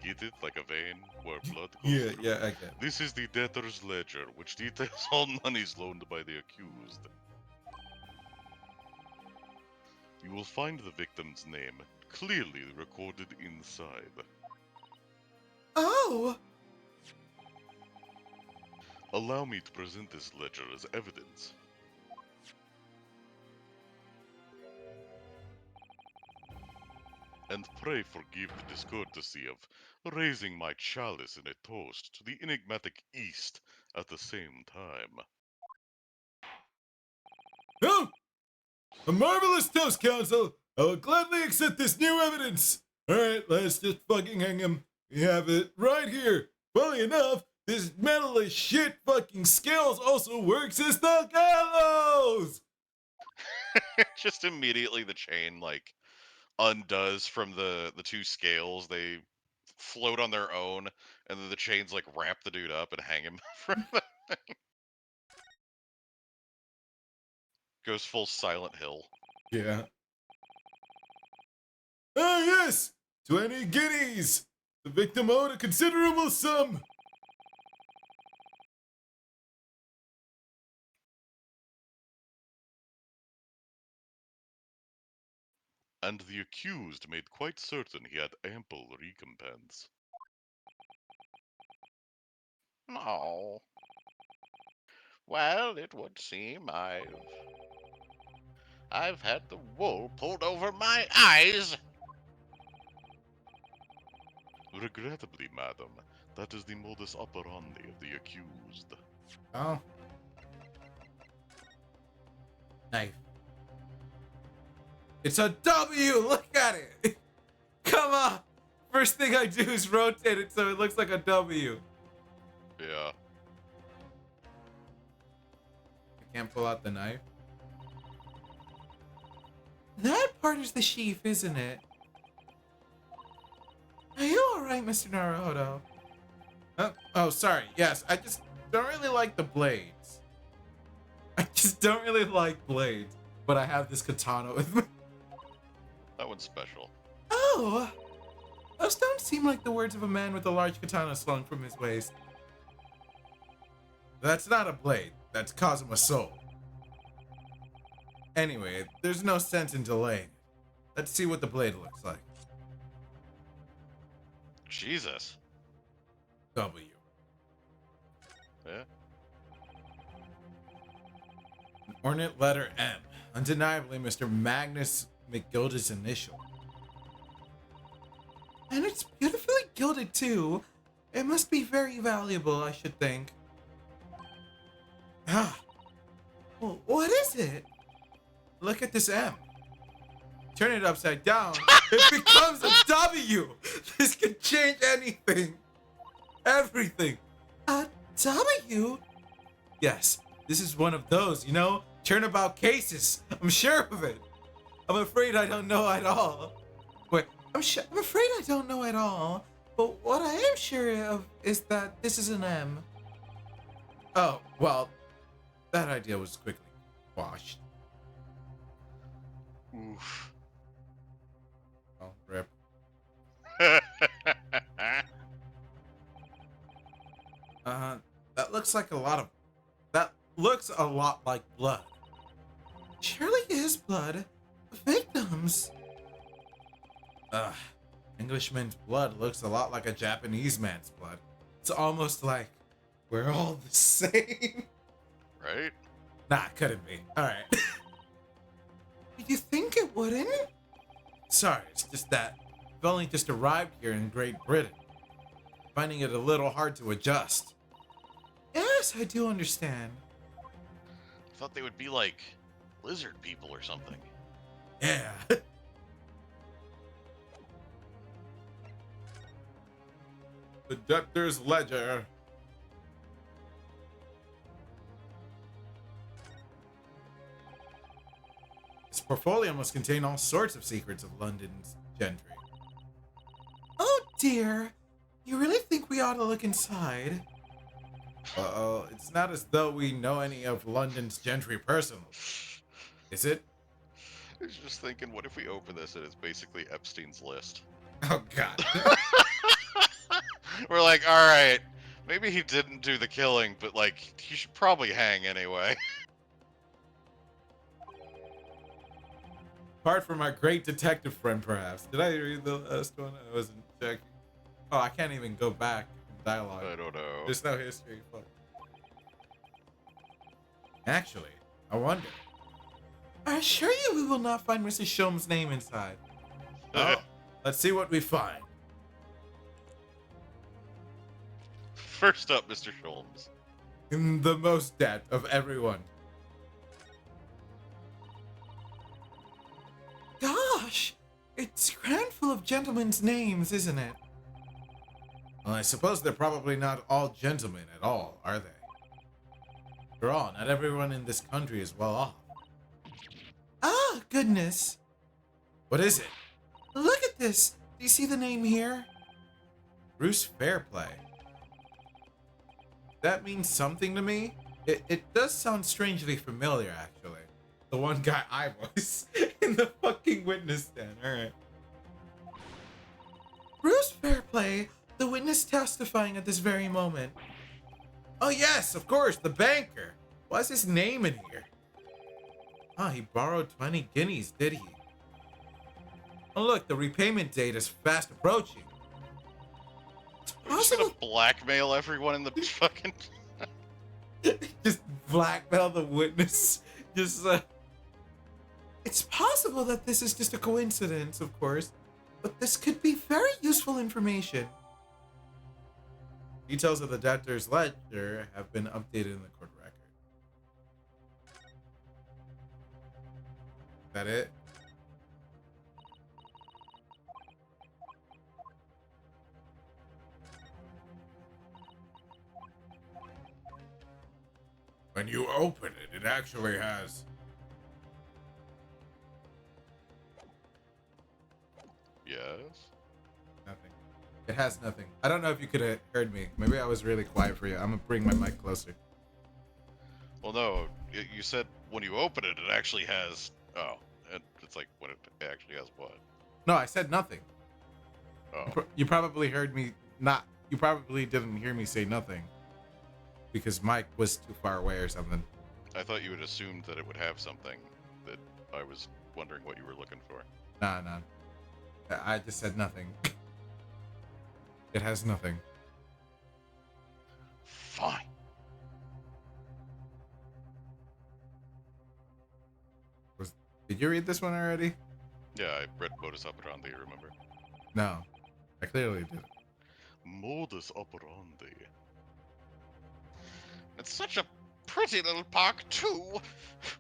Get it? Like a vein where blood goes Yeah, through? yeah, I get it. This is the debtor's ledger, which details all monies loaned by the accused. You will find the victim's name clearly recorded inside. Oh! Allow me to present this ledger as evidence. And pray forgive the discourtesy of raising my chalice in a toast to the enigmatic East at the same time. Oh! A marvelous toast, Counsel! I will gladly accept this new evidence! Alright, let's just fucking hang him. We have it right here. Funny enough, this metal as shit fucking scales also works as the gallows! Just immediately the chain, like, undoes from the two scales. They float on their own, and then the chains, like, wrap the dude up and hang him from the thing. Goes full Silent Hill. Yeah. Ah, yes! 20 guineas! The victim owed a considerable sum! And the accused made quite certain he had ample recompense. Oh. Well, it would seem I've had the wool pulled over my eyes. Regrettably, madam, that is the modus operandi of the accused. Oh. Knife. It's a W! Look at it! Come on! First thing I do is rotate it so it looks like a W. Yeah. I can't pull out the knife. That part is the sheath, isn't it? Are you alright, Mr. Naruhodo? Oh, sorry. Yes, I just don't really like the blades. I just don't really like blades, but I have this katana with me. That one's special. Oh! Those don't seem like the words of a man with a large katana slung from his waist. That's not a blade. That's Kazuma Soul. Anyway, there's no sense in delaying. Let's see what the blade looks like. Jesus. W. Yeah. An ornate letter M. Undeniably Mr. Magnus McGilded's initial. And it's beautifully gilded too. It must be very valuable, I should think. Ah. Well, what is it? Look at this M. Turn it upside down. It becomes a W. This could change anything. Everything. A W? Yes, this is one of those, you know? Turnabout cases. I'm sure of it. I'm afraid I don't know at all. Wait, I'm afraid I don't know at all. But what I am sure of is that this is an M. Oh, well, that idea was quickly quashed. Oof. Oh, rip. That looks like a lot of. That looks a lot like blood. Surely is blood. Victims. Ugh. Englishman's blood looks a lot like a Japanese man's blood. It's almost like we're all the same. Right? Nah, couldn't be. Alright. You think it wouldn't? Sorry, it's just that I've only just arrived here in Great Britain. Finding it a little hard to adjust. Yes, I do understand. I thought they would be like lizard people or something. Yeah. The debtor's ledger. This portfolio must contain all sorts of secrets of London's gentry. Oh dear. You really think we ought to look inside? Uh-oh, it's not as though we know any of London's gentry personally. Is it? I was just thinking, what if we open this and it's basically Epstein's list? Oh, God. We're like, alright, maybe he didn't do the killing, but like, he should probably hang anyway. Apart from our great detective friend, perhaps. Did I read the last one? I wasn't checking. Oh, I can't even go back in dialogue. I don't know. There's no history. Fuck. Actually, I wonder. I assure you we will not find Mrs. Sholmes' name inside. Oh, let's see what we find. First up, Mr. Sholmes. In the most debt of everyone. Gosh, it's crammed full of gentlemen's names, isn't it? Well, I suppose they're probably not all gentlemen at all, are they? After all, not everyone in this country is well off. Ah, goodness. What is it? Look at this. Do you see the name here? Bruce Fairplay. That means something to me? It does sound strangely familiar, actually. The one guy I was in the fucking witness stand. Alright. Bruce Fairplay, the witness testifying at this very moment. Oh yes, of course, the banker. Why's his name in here? Ah, he borrowed 20 guineas, did he? Oh look, the repayment date is fast approaching. We're just gonna blackmail everyone in the fucking... Just blackmail the witness. Just, It's possible that this is just a coincidence, of course, but this could be very useful information. Details of the debtor's ledger have been updated in the court record. Is that it? When you open it, it actually has... Yes? Nothing. It has nothing. I don't know if you could have heard me. Maybe I was really quiet for you. I'm gonna bring my mic closer. Well, no, you said when you open it, it actually has... Oh, it's like, when it actually has what? No, I said nothing. Oh. You probably heard me not. You probably didn't hear me say nothing. Because Mike was too far away or something. I thought you had assumed that it would have something that I was wondering what you were looking for. Nah. I just said nothing. It has nothing. Fine. Did you read this one already? Yeah, I read Modus Operandi, remember? No. I clearly did. Modus operandi. It's such a pretty little park, too.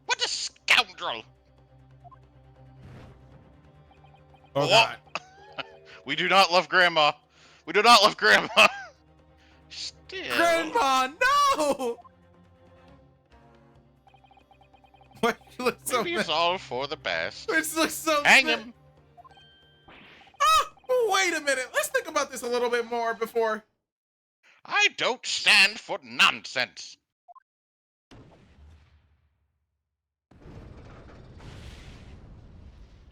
What a scoundrel! Oh Whoa. God! We do not love Grandma. We do not love Grandma. Still. Grandma, no! Why you look so Maybe it's mad? all for the best. It looks so Hang mad. him. Ah, wait a minute. Let's think about this a little bit more before. I don't stand for nonsense.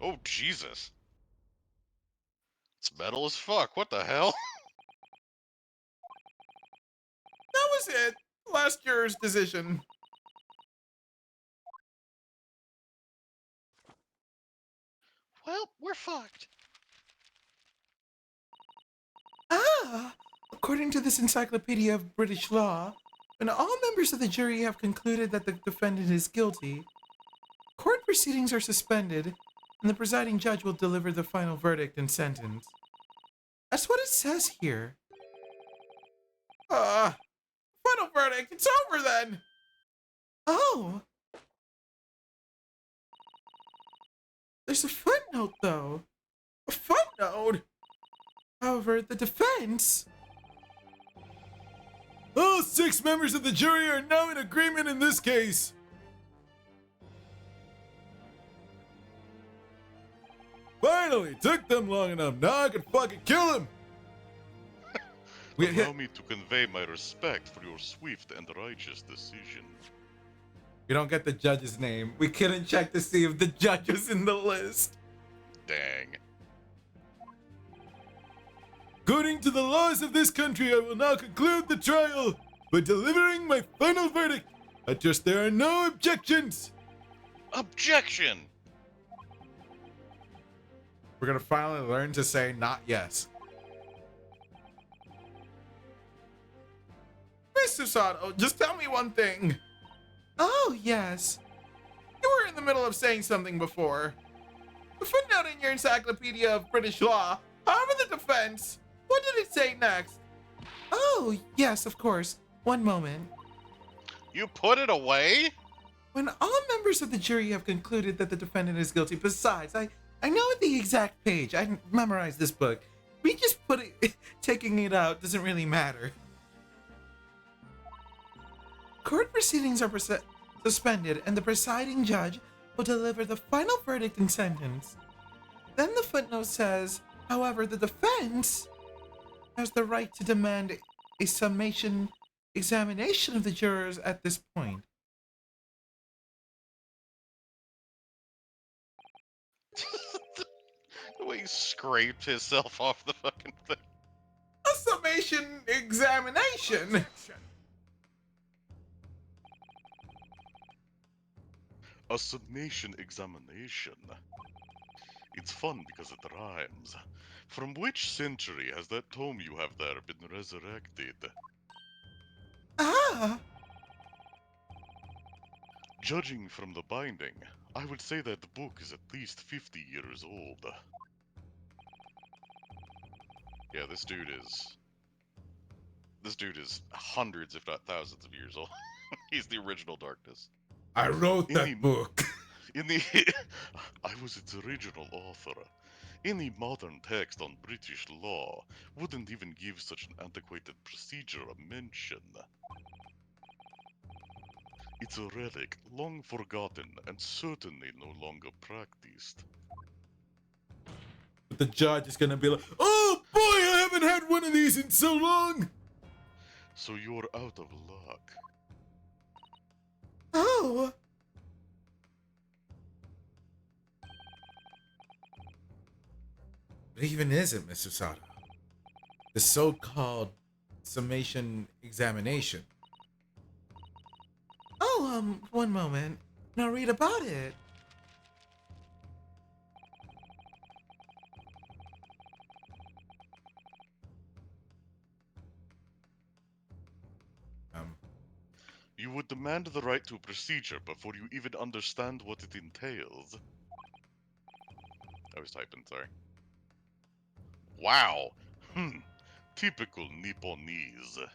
Oh, Jesus. It's metal as fuck. What the hell? That was it. Last year's decision. Well, we're fucked. Ah, according to this encyclopedia of British law, when all members of the jury have concluded that the defendant is guilty, court proceedings are suspended, and the presiding judge will deliver the final verdict and sentence. That's what it says here. Final verdict. It's over then. Oh. There's a footnote, though. A footnote? However, the defense... All 6 members of the jury are now in agreement in this case. Finally, took them long enough. Now I can fucking kill him. Allow me to convey my respect for your swift and righteous decision. We don't get the judge's name. We couldn't check to see if the judge was in the list. Dang. According to the laws of this country, I will now conclude the trial by delivering my final verdict. I trust there are no objections. Objection! We're gonna finally learn to say not yes. Mr. Sato, just tell me one thing. Oh, yes. You were in the middle of saying something before. The footnote in your Encyclopedia of British Law. However, the defense. What did it say next? Oh, yes, of course. One moment. You put it away? When all members of the jury have concluded that the defendant is guilty, besides, I know the exact page. I memorized this book. We just put it, taking it out doesn't really matter. Court proceedings are suspended, and the presiding judge will deliver the final verdict and sentence. Then the footnote says, however, the defense has the right to demand a summation examination of the jurors at this point. The way he scraped himself off the fucking thing. A summation examination? A summation examination. It's fun because it rhymes. From which century has that tome you have there been resurrected? Ah! Judging from the binding, I would say that the book is at least 50 years old. Yeah, this dude is hundreds, if not thousands of years old. He's the original Darkness. I wrote that book. I was its original author. Any modern text on British law wouldn't even give such an antiquated procedure a mention. It's a relic, long forgotten, and certainly no longer practiced. But the judge is gonna be like, oh boy, I haven't had one of these in so long. So you're out of luck. Oh! What even is it, Mr. Sato? The so-called summation examination. Oh, one moment. Now read about it. You would demand the right to a procedure before you even understand what it entails. I was typing, sorry. Wow. Typical Nipponese.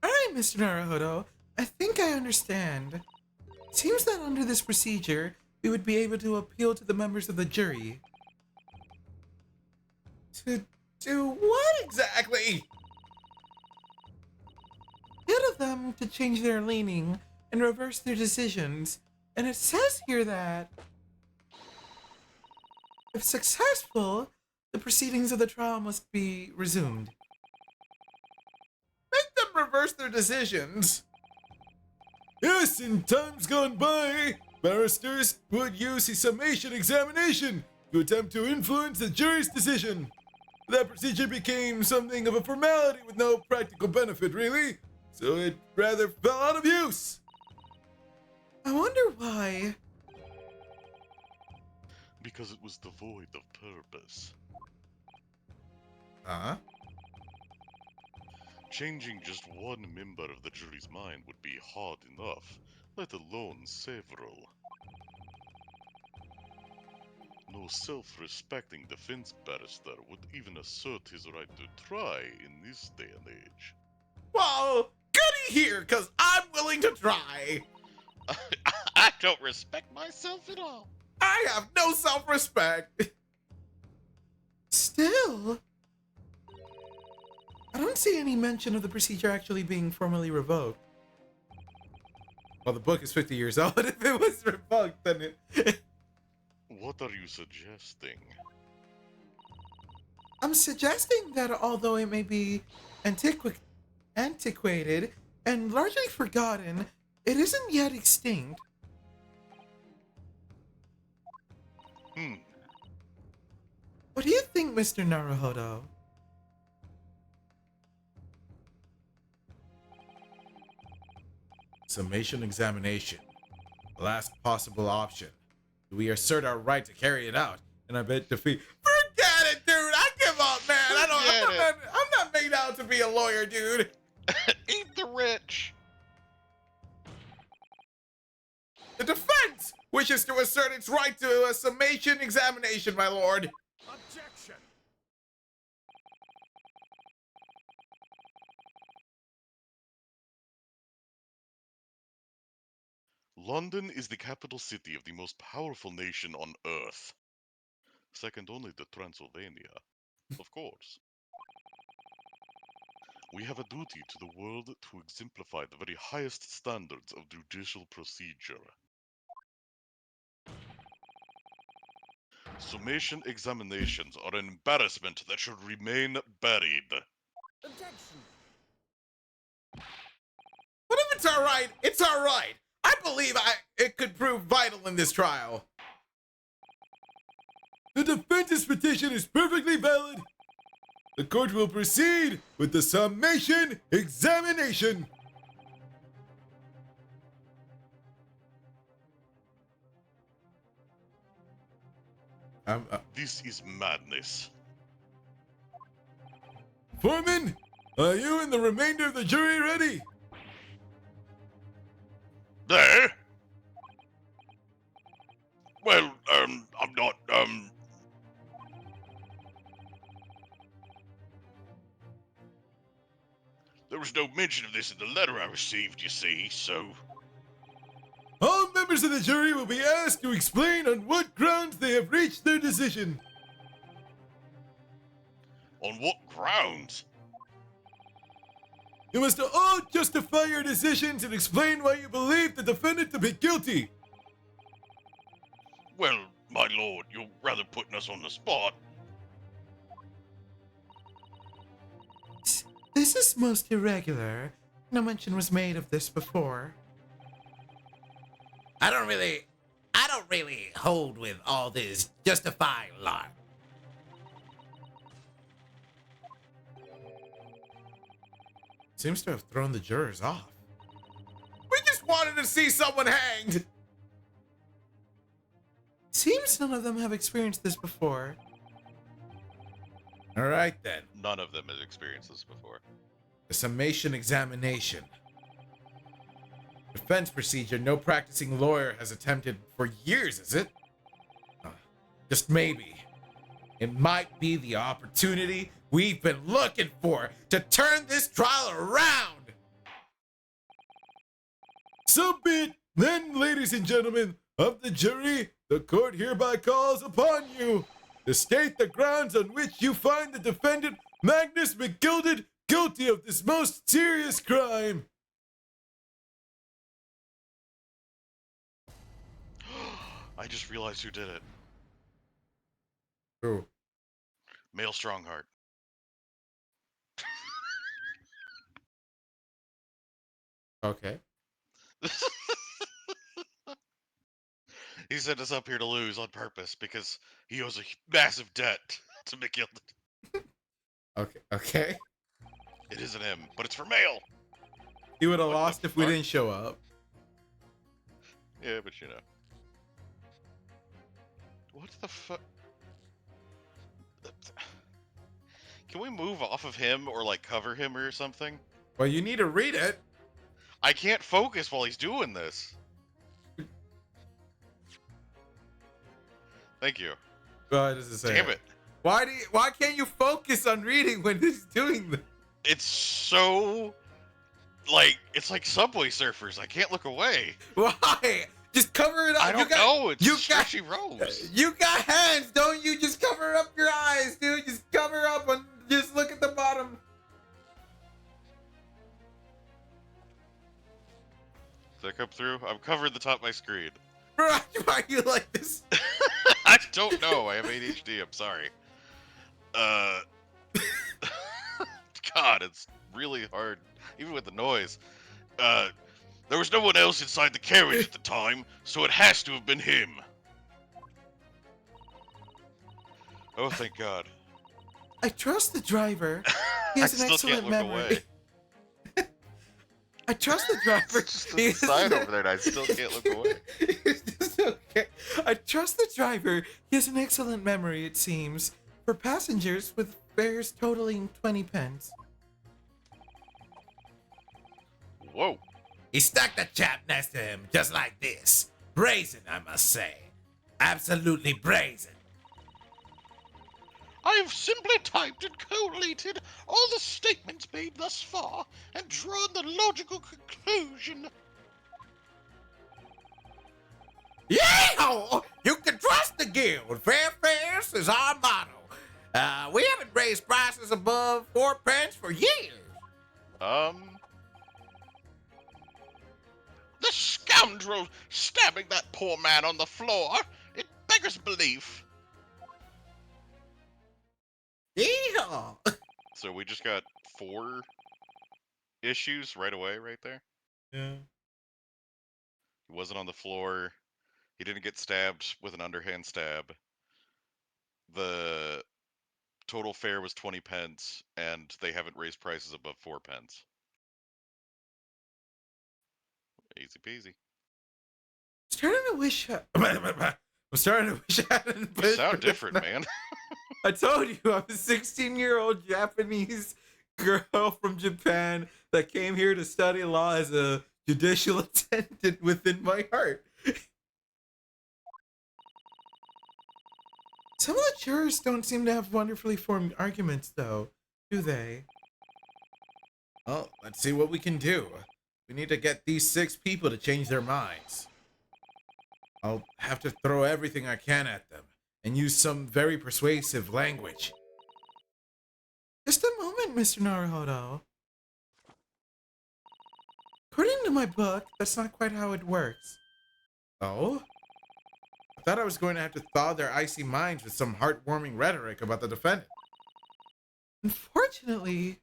Alright, Mr. Naruhodo. I think I understand. Seems that under this procedure, we would be able to appeal to the members of the jury. To do what exactly? Get of them to change their leaning and reverse their decisions. And it says here that if successful, the proceedings of the trial must be resumed. Make them reverse their decisions. Yes, in times gone by, barristers would use a summation examination to attempt to influence the jury's decision. That procedure became something of a formality with no practical benefit, really, so it rather fell out of use. I wonder why. Because it was devoid of purpose. Huh? Changing just one member of the jury's mind would be hard enough, let alone several. No self-respecting defense barrister would even assert his right to try in this day and age. Well, goody here, cause I'm willing to try. I don't respect myself at all. I have no self-respect. Still, I don't see any mention of the procedure actually being formally revoked. Well, the book is 50 years old. If it was revoked, then it... What are you suggesting? I'm suggesting that although it may be antiquated and largely forgotten, it isn't yet extinct. What do you think, Mr. Naruhodo? Summation examination. Last possible option. We assert our right to carry it out, and I bet defeat. Forget it, dude! I give up, man! I'm not made out to be a lawyer, dude! Eat the rich! The defense wishes to assert its right to a summation examination, my lord. Objection! London is the capital city of the most powerful nation on Earth. Second only to Transylvania, of course. We have a duty to the world to exemplify the very highest standards of judicial procedure. Summation examinations are an embarrassment that should remain buried. Objection! But if it's alright, it's alright. I believe it could prove vital in this trial. The defense's petition is perfectly valid. The court will proceed with the summation examination. This is madness. Foreman, are you and the remainder of the jury ready? There? Well, I'm not, There was no mention of this in the letter I received, you see, so... All members of the jury will be asked to explain on what grounds they have reached their decision. On what grounds? You must all justify your decisions and explain why you believe the defendant to be guilty. Well, my lord, you're rather putting us on the spot. This is most irregular. No mention was made of this before. I don't really hold with all this justifying lot. Seems to have thrown the jurors off. We just wanted to see someone hanged! Seems none of them have experienced this before. Alright then. None of them has experienced this before. The summation examination. Defense procedure no practicing lawyer has attempted for years, is it? Just maybe. It might be the opportunity we've been looking for to turn this trial around. So be it. Then, ladies and gentlemen of the jury, the court hereby calls upon you to state the grounds on which you find the defendant, Magnus McGilded, guilty of this most serious crime. I just realized who did it. Ooh. Male Strongheart. Okay. He sent us up here to lose on purpose because he owes a massive debt to McGilded. Okay. It isn't him, but it's for male. He would have What the lost if we fuck? didn't show up. Yeah, but you know. What the fuck? Can we move off of him or like cover him or something? Well, you need to read it. I can't focus while he's doing this. Thank you. What does it say? Damn it. Why can't you focus on reading when he's doing this? It's so like it's like Subway Surfers. I can't look away. Why? Just cover it up. I don't know. It's stretchy ropes. You got hands, don't you? Just cover up your eyes, dude. Just cover up and just look at the bottom. Did that come through? I'm covering the top of my screen. Why are you like this? I don't know. I have ADHD. I'm sorry. God, it's really hard, even with the noise. There was no one else inside the carriage at the time, so it has to have been him. Oh, thank God. I trust the driver. He I has an still can't excellent look memory. away. I trust the driver. It's just a sign over there, and I still can't look away. It's just okay. I trust the driver. He has an excellent memory, it seems, for passengers with fares totaling 20 pence. Whoa. He stuck the chap next to him just like this. Brazen, I must say. Absolutely brazen. I have simply typed and collated all the statements made thus far and drawn the logical conclusion. Yeah! You can trust the guild. Fair fares is our motto. We haven't raised prices above 4 pence for years. The scoundrel stabbing that poor man on the floor, it beggars belief. Yeah! So we just got 4 issues right away, right there. Yeah. He wasn't on the floor. He didn't get stabbed with an underhand stab. The total fare was 20 pence, and they haven't raised prices above 4 pence. Easy peasy. Starting to wish. I'm starting to wish I hadn't. You pushed sound this different, now. man. I told you, I'm a 16-year-old Japanese girl from Japan that came here to study law as a judicial attendant within my heart. Some of the jurors don't seem to have wonderfully formed arguments, though, do they? Well, let's see what we can do. We need to get these 6 people to change their minds. I'll have to throw everything I can at them and use some very persuasive language. Just a moment, Mr. Naruhodo. According to my book, that's not quite how it works. Oh? I thought I was going to have to thaw their icy minds with some heartwarming rhetoric about the defendant. Unfortunately,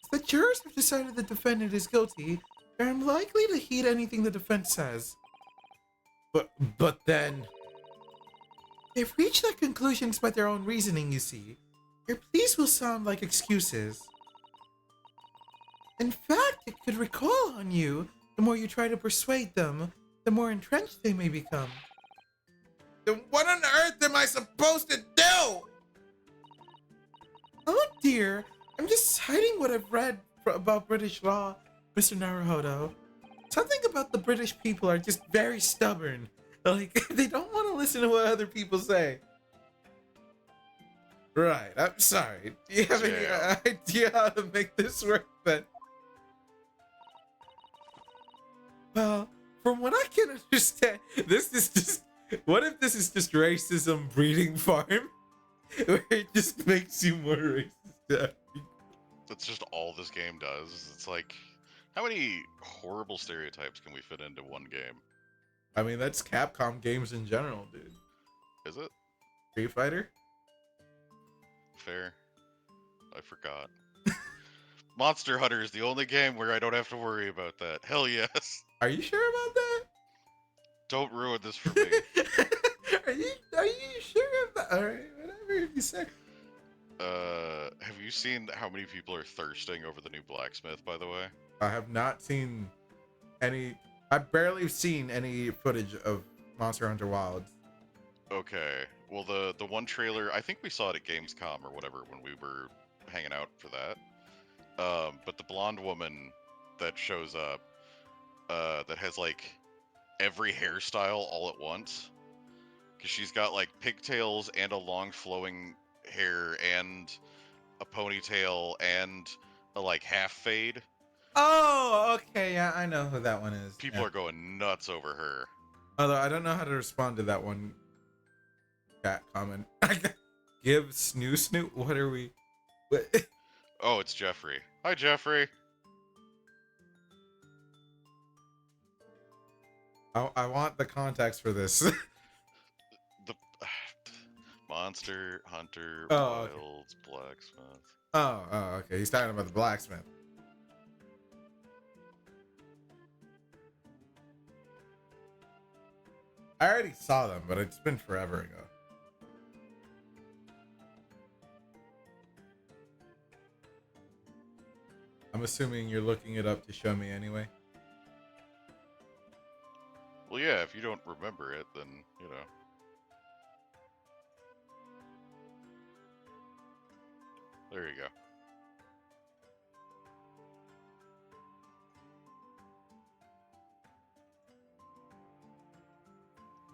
if the jurors have decided the defendant is guilty, they're unlikely to heed anything the defense says. But then... They've reached their conclusions by their own reasoning, you see. Your pleas will sound like excuses. In fact, it could recoil on you. The more you try to persuade them, the more entrenched they may become. Then what on earth am I supposed to do? Oh dear, I'm just citing what I've read about British law, Mr. Naruhodo. Something about the British people are just very stubborn. Like, they don't want to listen to what other people say. Right. I'm sorry. Do you have any Jail. idea how to make this work then? Well, from what I can understand, this is just. What if this is just racism breeding farm? Where it just makes you more racist? That's just all this game does. It's like, how many horrible stereotypes can we fit into one game? I mean, that's Capcom games in general, dude. Is it? Street Fighter? Fair. I forgot. Monster Hunter is the only game where I don't have to worry about that. Hell yes. Are you sure about that? Don't ruin this for me. Are you sure about? All right, whatever you say. Have you seen how many people are thirsting over the new blacksmith, by the way? I have not seen any. I've barely seen any footage of Monster Hunter Wilds. Okay. Well, the one trailer, I think we saw it at Gamescom or whatever when we were hanging out for that. But the blonde woman that shows up, that has like every hairstyle all at once, because she's got like pigtails and a long flowing hair and a ponytail and a like half fade. Oh, okay, yeah, I know who that one is. People are going nuts over her. Although I don't know how to respond to that one cat comment. Give Snoo Snoot. What are we? What? Oh, it's Jeffrey. Hi, Jeffrey. I want the context for this. The Monster Hunter Oh, okay. Wilds Blacksmith. Oh, okay. He's talking about the blacksmith. I already saw them, but it's been forever ago. I'm assuming you're looking it up to show me anyway. Well, yeah, if you don't remember it, then, you know. There you go.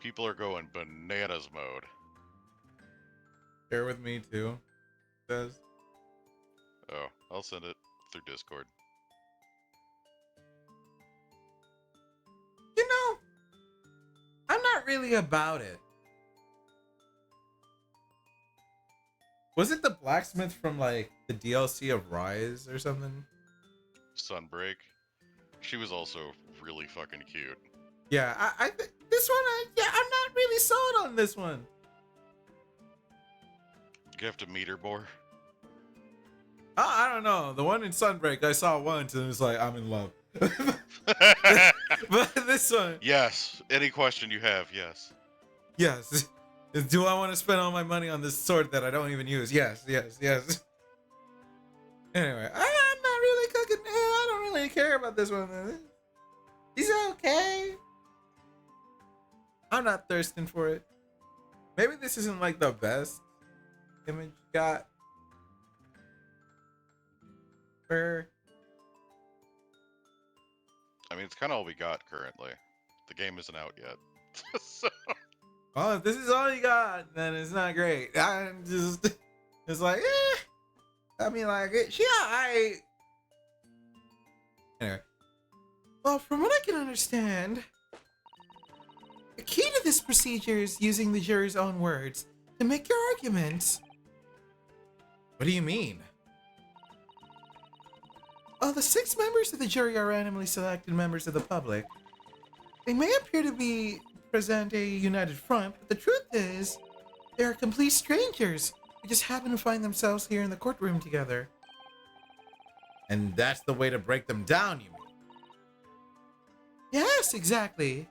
People are going bananas mode. Share with me too. It says. Oh, I'll send it through Discord. You know, I'm not really about it. Was it the blacksmith from like the DLC of Rise or something? Sunbreak. She was also really fucking cute. Yeah, this one, I'm not really sold on this one. You have to meet her more. I don't know. The one in Sunbreak I saw once and it was like, I'm in love. But this one, Yes. Any question you have, yes. yes. Do I want to spend all my money on this sword that I don't even use? Yes. Anyway, I'm not really cooking. I don't really care about this one. He's okay. I'm not thirsting for it. Maybe this isn't like the best image got. For I mean, it's kind of all we got currently. The game isn't out yet. So, well, if this is all you got, then it's not great. I'm just, it's like, I mean, like, Anyway. Well, from what I can understand, the key to this procedure is using the juror's own words to make your arguments. What do you mean? Well, the 6 members of the jury are randomly selected members of the public. They may appear to present a united front, but the truth is, they are complete strangers who just happen to find themselves here in the courtroom together. And that's the way to break them down, you mean? Yes, exactly.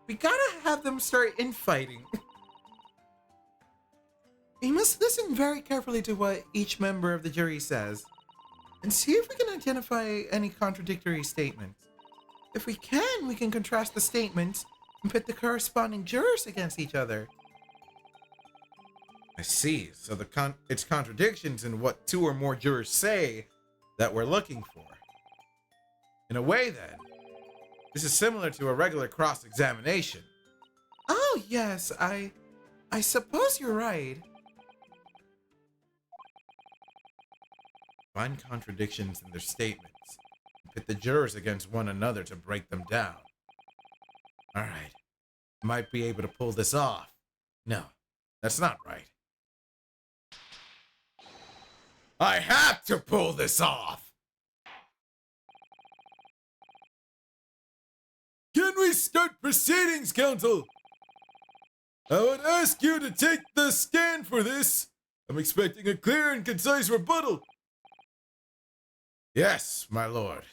We gotta have them start infighting. We must listen very carefully to what each member of the jury says, and see if we can identify any contradictory statements. If we can contrast the statements and pit the corresponding jurors against each other. I see. So it's contradictions in what 2 or more jurors say that we're looking for. In a way, then, this is similar to a regular cross-examination. Oh, yes, I suppose you're right. find contradictions in their statements, and pit the jurors against one another to break them down. All right, I might be able to pull this off. No, that's not right. I have to pull this off! Can we start proceedings, Counsel? I would ask you to take the stand for this. I'm expecting a clear and concise rebuttal. Yes, my lord.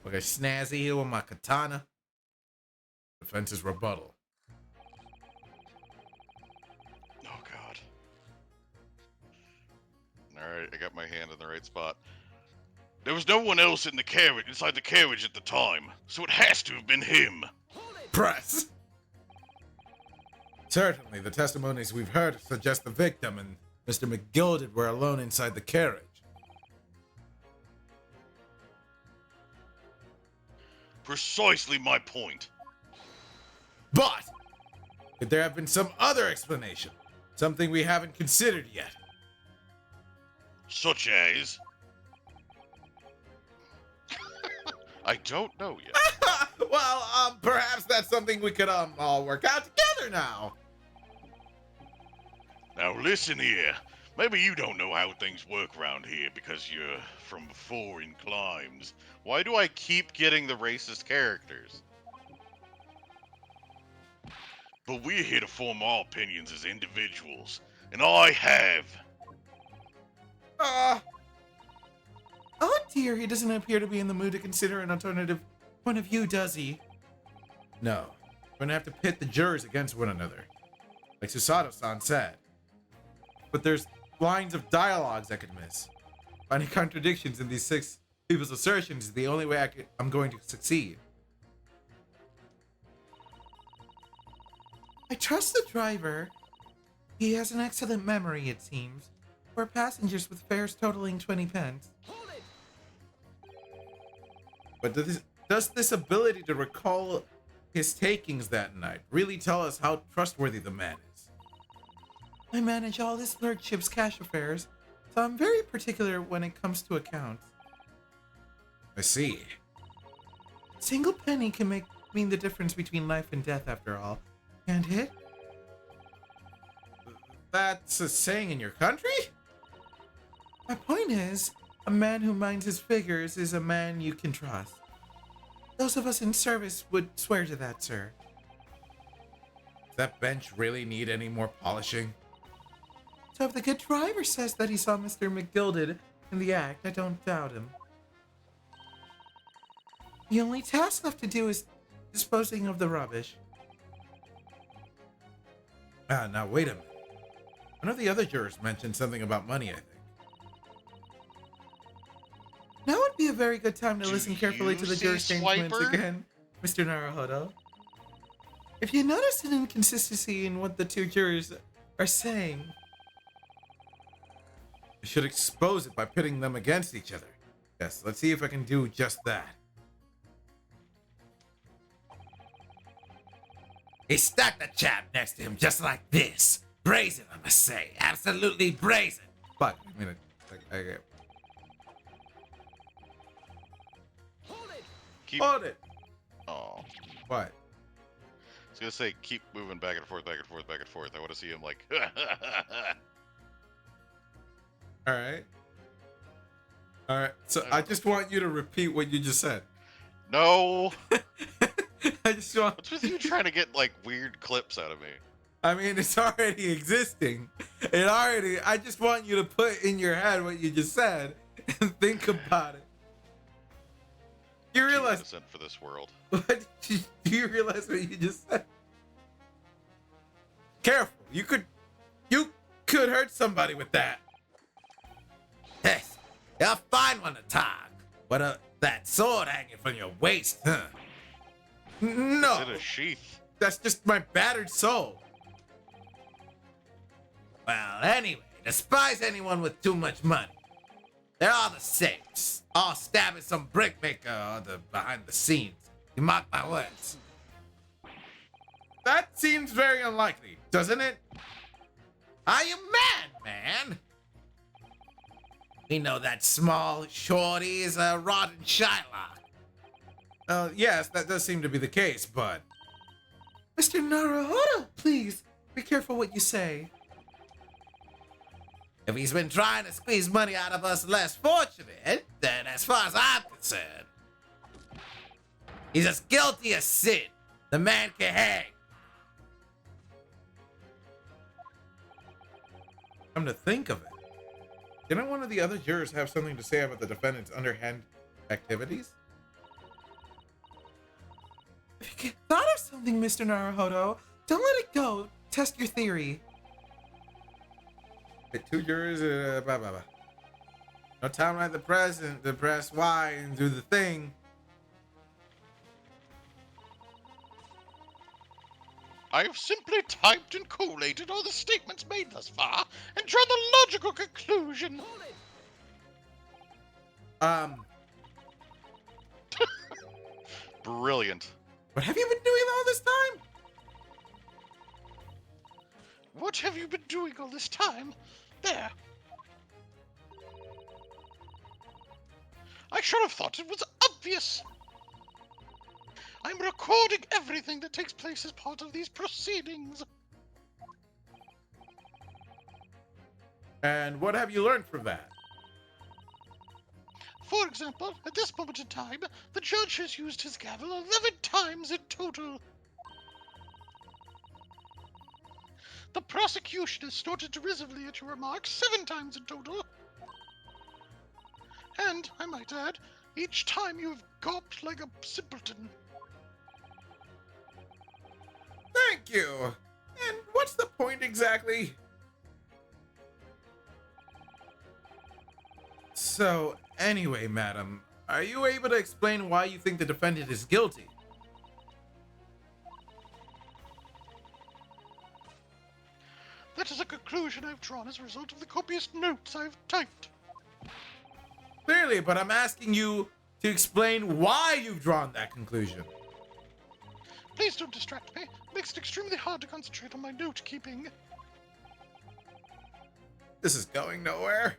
Okay, snazzy here with my katana. Defense's rebuttal. Oh God. All right, I got my hand in the right spot. There was no one else inside the carriage at the time, so it has to have been him. Press! Certainly, the testimonies we've heard suggest the victim and Mr. McGilded were alone inside the carriage. Precisely my point. But, could there have been some other explanation? Something we haven't considered yet? Such as... I don't know yet. Well, perhaps that's something we could, all work out together now. Now listen here. Maybe you don't know how things work around here because you're from foreign climes. Why do I keep getting the racist characters? But we're here to form our opinions as individuals, and I have. Oh dear, he doesn't appear to be in the mood to consider an alternative point of view, does he? No. We're gonna have to pit the jurors against one another. Like Susato-san said. But there's lines of dialogues I could miss. Finding contradictions in these 6 people's assertions is the only way I'm going to succeed. I trust the driver. He has an excellent memory, it seems. For passengers with fares totaling 20 pence. But does this ability to recall his takings that night really tell us how trustworthy the man is? I manage all his lordship's cash affairs, so I'm very particular when it comes to accounts. I see. A single penny can mean the difference between life and death after all, can't it? That's a saying in your country? My point is, a man who minds his figures is a man you can trust. Those of us in service would swear to that, sir. Does that bench really need any more polishing? So if the good driver says that he saw Mr. McGilded in the act, I don't doubt him. The only task left to do is disposing of the rubbish. Now wait a minute. One of the other jurors mentioned something about money, I think. Now would be a very good time to Do listen carefully you to the see juror statements Swiper? again, Mr. Naruhodo. If you notice an inconsistency in what the 2 jurors are saying, you should expose it by pitting them against each other. Yes, let's see if I can do just that. He stuck the chap next to him just like this. Brazen, I must say. Absolutely brazen. But, I mean, I Keep... Hold it. Oh. What? I was gonna say, keep moving back and forth, back and forth, back and forth. I want to see him like... Alright. Alright, so I just want you to repeat what you just said. No! I just want... What's with you trying to get, like, weird clips out of me? I mean, it's already existing. I just want you to put in your head what you just said and think about it. You realize... Innocent for this world. What? Do you realize what you just said? Careful. You could hurt somebody with that. Yes. You'll find one to talk. What that sword hanging from your waist, huh? No. It's in a sheath. That's just my battered soul. Well, anyway, despise anyone with too much money. They're all the same. All stabbing some brickmaker or the behind the scenes. You mark my words. That seems very unlikely. doesn't it? Are you mad, man? We know that small shorty is a rotten Shylock. Yes, that does seem to be the case, but... Mr. Naruhodo, please, be careful what you say. If he's been trying to squeeze money out of us less fortunate, then as far as I'm concerned, he's as guilty as sin. The man can hang. Come to think of it, didn't one of the other jurors have something to say about the defendant's underhand activities? If you thought of something, Mr. Naruhodo, don't let it go. Test your theory. The two jurors, blah, blah, blah. No time like the present to press Y and do the thing. I have simply typed and collated all the statements made thus far and drawn the logical conclusion. Brilliant. What have you been doing all this time? What have you been doing all this time? There. I should have thought it was obvious. I'm recording everything that takes place as part of these proceedings. And what have you learned from that? For example, at this moment in time, the judge has used his gavel 11 times in total. The prosecution has snorted derisively at your remarks 7 times in total. And, I might add, each time you have gulped like a simpleton. Thank you. And what's the point exactly? So, anyway, madam, are you able to explain why you think the defendant is guilty? That is a conclusion I've drawn as a result of the copious notes I've typed. Clearly, but I'm asking you to explain why you've drawn that conclusion. Please don't distract me. It makes it extremely hard to concentrate on my note-keeping. This is going nowhere.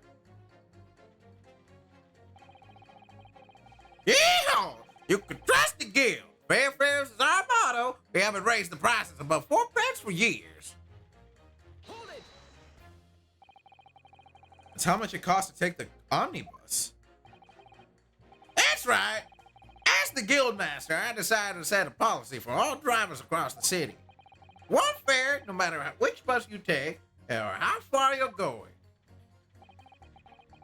Yeehaw! You can trust the guild. Fair fares is our motto. We haven't raised the prices above 4 pence for years. That's how much it costs to take the omnibus. That's right. As the guild master, I decided to set a policy for all drivers across the city. One fare, no matter which bus you take or how far you're going.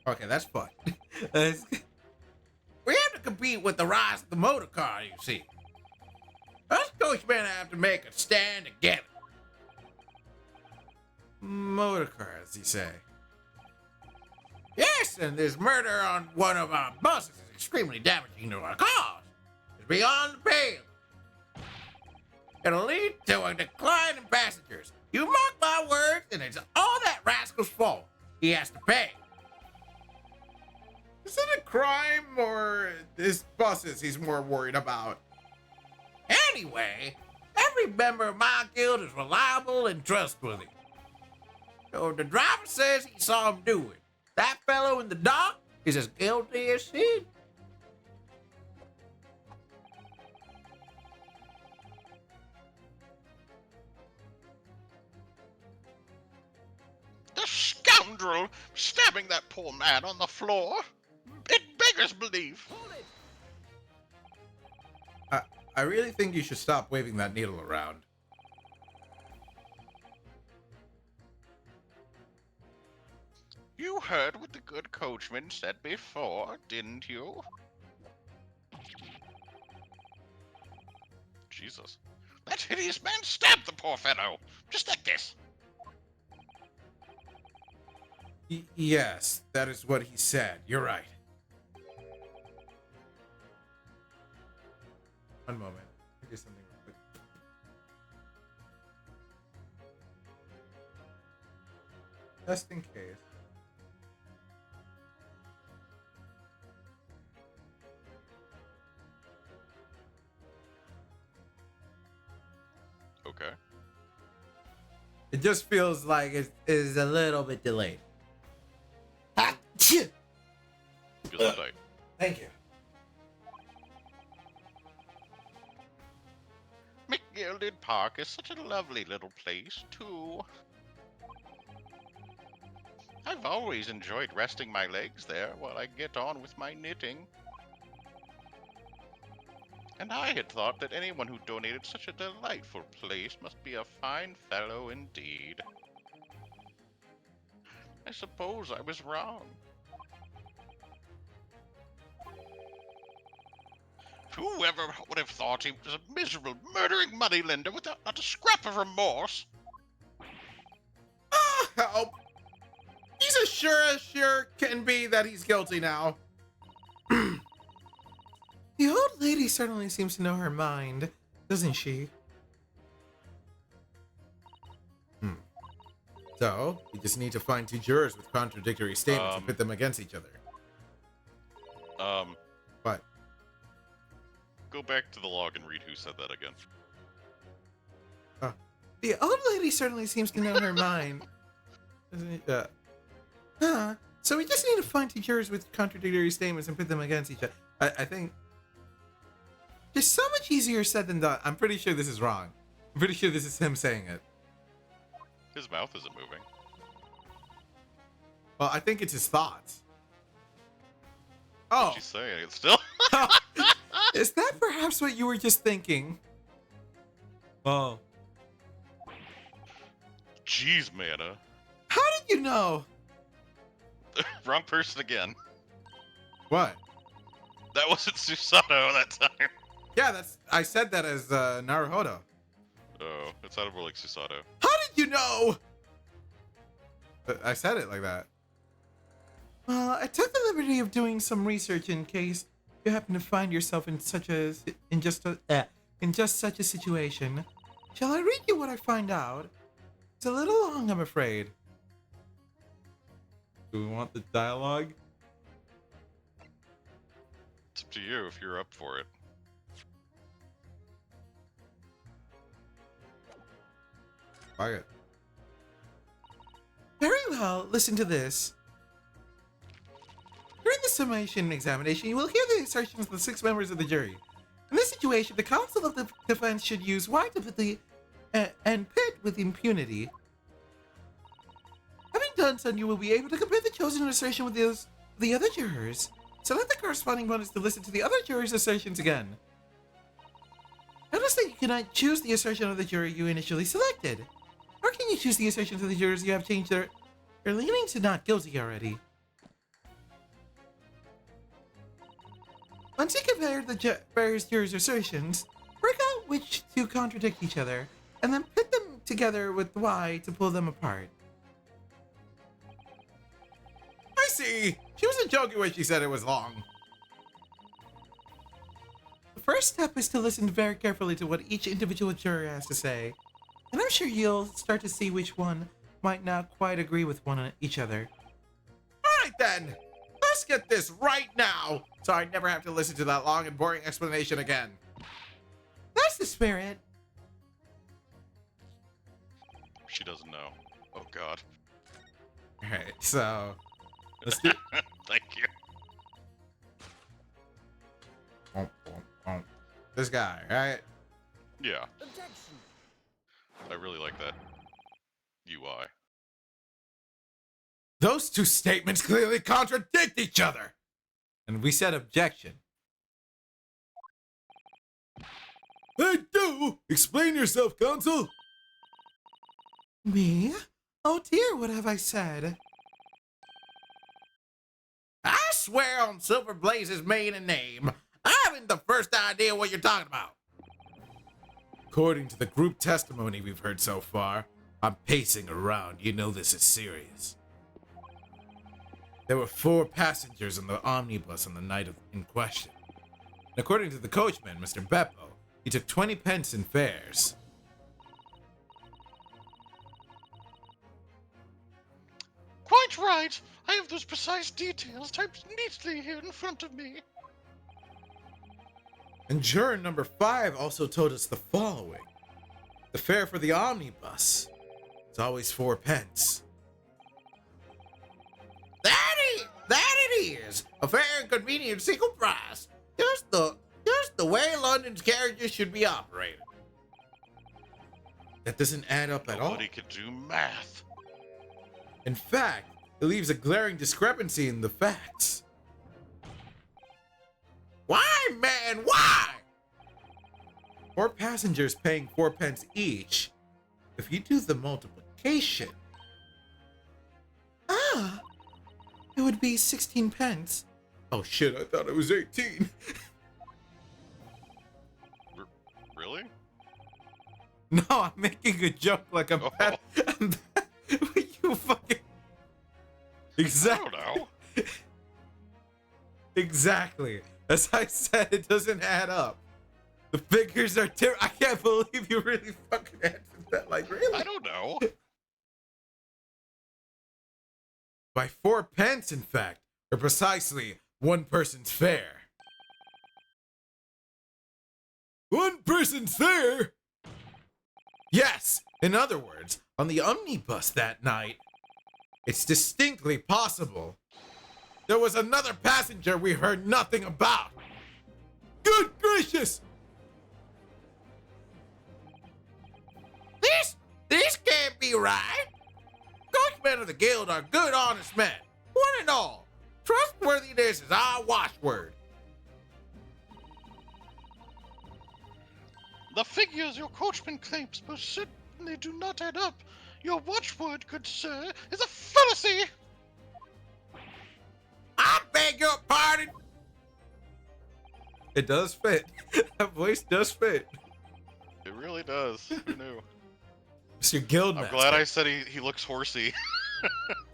Okay, that's fun. We have to compete with the rise of the motor car, you see. Us coachmen have to make a stand together. Motor cars, you say? Yes, and this murder on one of our buses is extremely damaging to our cause. It's beyond the pale. It'll lead to a decline in passengers. You mark my words, and it's all that rascal's fault. He has to pay. Is it a crime, or his buses he's more worried about? Anyway, every member of my guild is reliable and trustworthy. So if the driver says he saw him do it, that fellow in the dock is as guilty as sin. The scoundrel stabbing that poor man on the floor. It beggars belief. I really think you should stop waving that needle around. You heard what the good coachman said before, didn't you? Jesus. That hideous man stabbed the poor fellow. Just like this. Yes, that is what he said. You're right. One moment. Let me do something real quick. Just in case. Okay. It just feels like it is a little bit delayed. Feels tight. Thank you. McGilded Park is such a lovely little place, too. I've always enjoyed resting my legs there while I get on with my knitting. And I had thought that anyone who donated such a delightful place must be a fine fellow indeed. I suppose I was wrong. Whoever would have thought he was a miserable, murdering moneylender without not a scrap of remorse? Help! He's as sure can be that he's guilty now. The old lady certainly seems to know her mind, doesn't she? So, you just need to find two jurors with contradictory statements and pit them against each other. What? Go back to the log and read who said that again. The old lady certainly seems to know her mind. Doesn't it? So we just need to find two jurors with contradictory statements and pit them against each other. I think it's so much easier said than done. I'm pretty sure this is wrong. I'm pretty sure this is him saying it. His mouth isn't moving. Well, I think it's his thoughts. Oh, She's saying it still. is that perhaps what you were just thinking? Oh. Jeez, Mana. How did you know? Wrong person again. What? That wasn't Susato that time. Yeah, I said that as Naruhodo. Oh, it sounded more like Susato. How did you know? I said it like that. Well, I took the liberty of doing some research in case you happen to find yourself in just such a situation. Shall I read you what I find out? It's a little long, I'm afraid. Do we want the dialogue? It's up to you if you're up for it. Fuck it. Very well, listen to this. During the summation examination, you will hear the assertions of the 6 members of the jury. In this situation, the counsel of the defense should use wide sympathy and pit with impunity. Having done so, you will be able to compare the chosen assertion with the other jurors. Select the corresponding bonus to listen to the other jurors' assertions again. Notice that you cannot choose the assertion of the jury you initially selected. Or can you choose the assertions of the jurors you have changed their leaning to not guilty already? Once you compare the various jurors' assertions, work out which two contradict each other, and then pit them together with Y to pull them apart. I see! She wasn't joking when she said it was long. The first step is to listen very carefully to what each individual juror has to say, and I'm sure you'll start to see which one might not quite agree with each other. Alright then! Let's get this right now, so I never have to listen to that long and boring explanation again. That's the spirit. She doesn't know. Oh god. Alright, so let's do Thank you. this guy, right? Yeah, Objection. I really like that UI. Those two statements clearly contradict each other. And we said objection. Hey, do! Explain yourself, counsel! Me? Oh dear, what have I said? I swear on Silver Blaze's maiden name, I haven't the first idea what you're talking about. According to the group testimony we've heard so far, I'm pacing around. You know this is serious. There were 4 passengers on the omnibus on the night in question. And according to the coachman, Mr. Beppo, he took 20 pence in fares. Quite right. I have those precise details typed neatly here in front of me. And juror number 5 also told us the following. The fare for the omnibus It's always 4 pence. That it is. A fair and convenient single price. Just the way London's carriages should be operated. That doesn't add up at all. Nobody could do math. In fact, it leaves a glaring discrepancy in the facts. Why, man, why? 4 passengers paying 4 pence each. If you do the multiplication. It would be 16 pence. Oh shit, I thought it was 18. Really? No, I'm making a joke like I'm bad. You fucking. Exactly. I don't know. Exactly. As I said, it doesn't add up. The figures are I can't believe you really fucking answered that. Like, really? I don't know. By 4 pence, in fact, or precisely 1 person's fare. 1 person's fare? Yes, in other words, on the omnibus that night, it's distinctly possible there was another passenger we heard nothing about. Good gracious! This can't be right. Coachmen of the guild are good, honest men. One and all. Trustworthiness is our watchword. The figures your coachman claims most certainly do not add up. Your watchword, good sir, is a fallacy. I beg your pardon. It does fit. That voice does fit. It really does. Who knew? Mr. Guildmaster. I'm glad I said he looks horsey.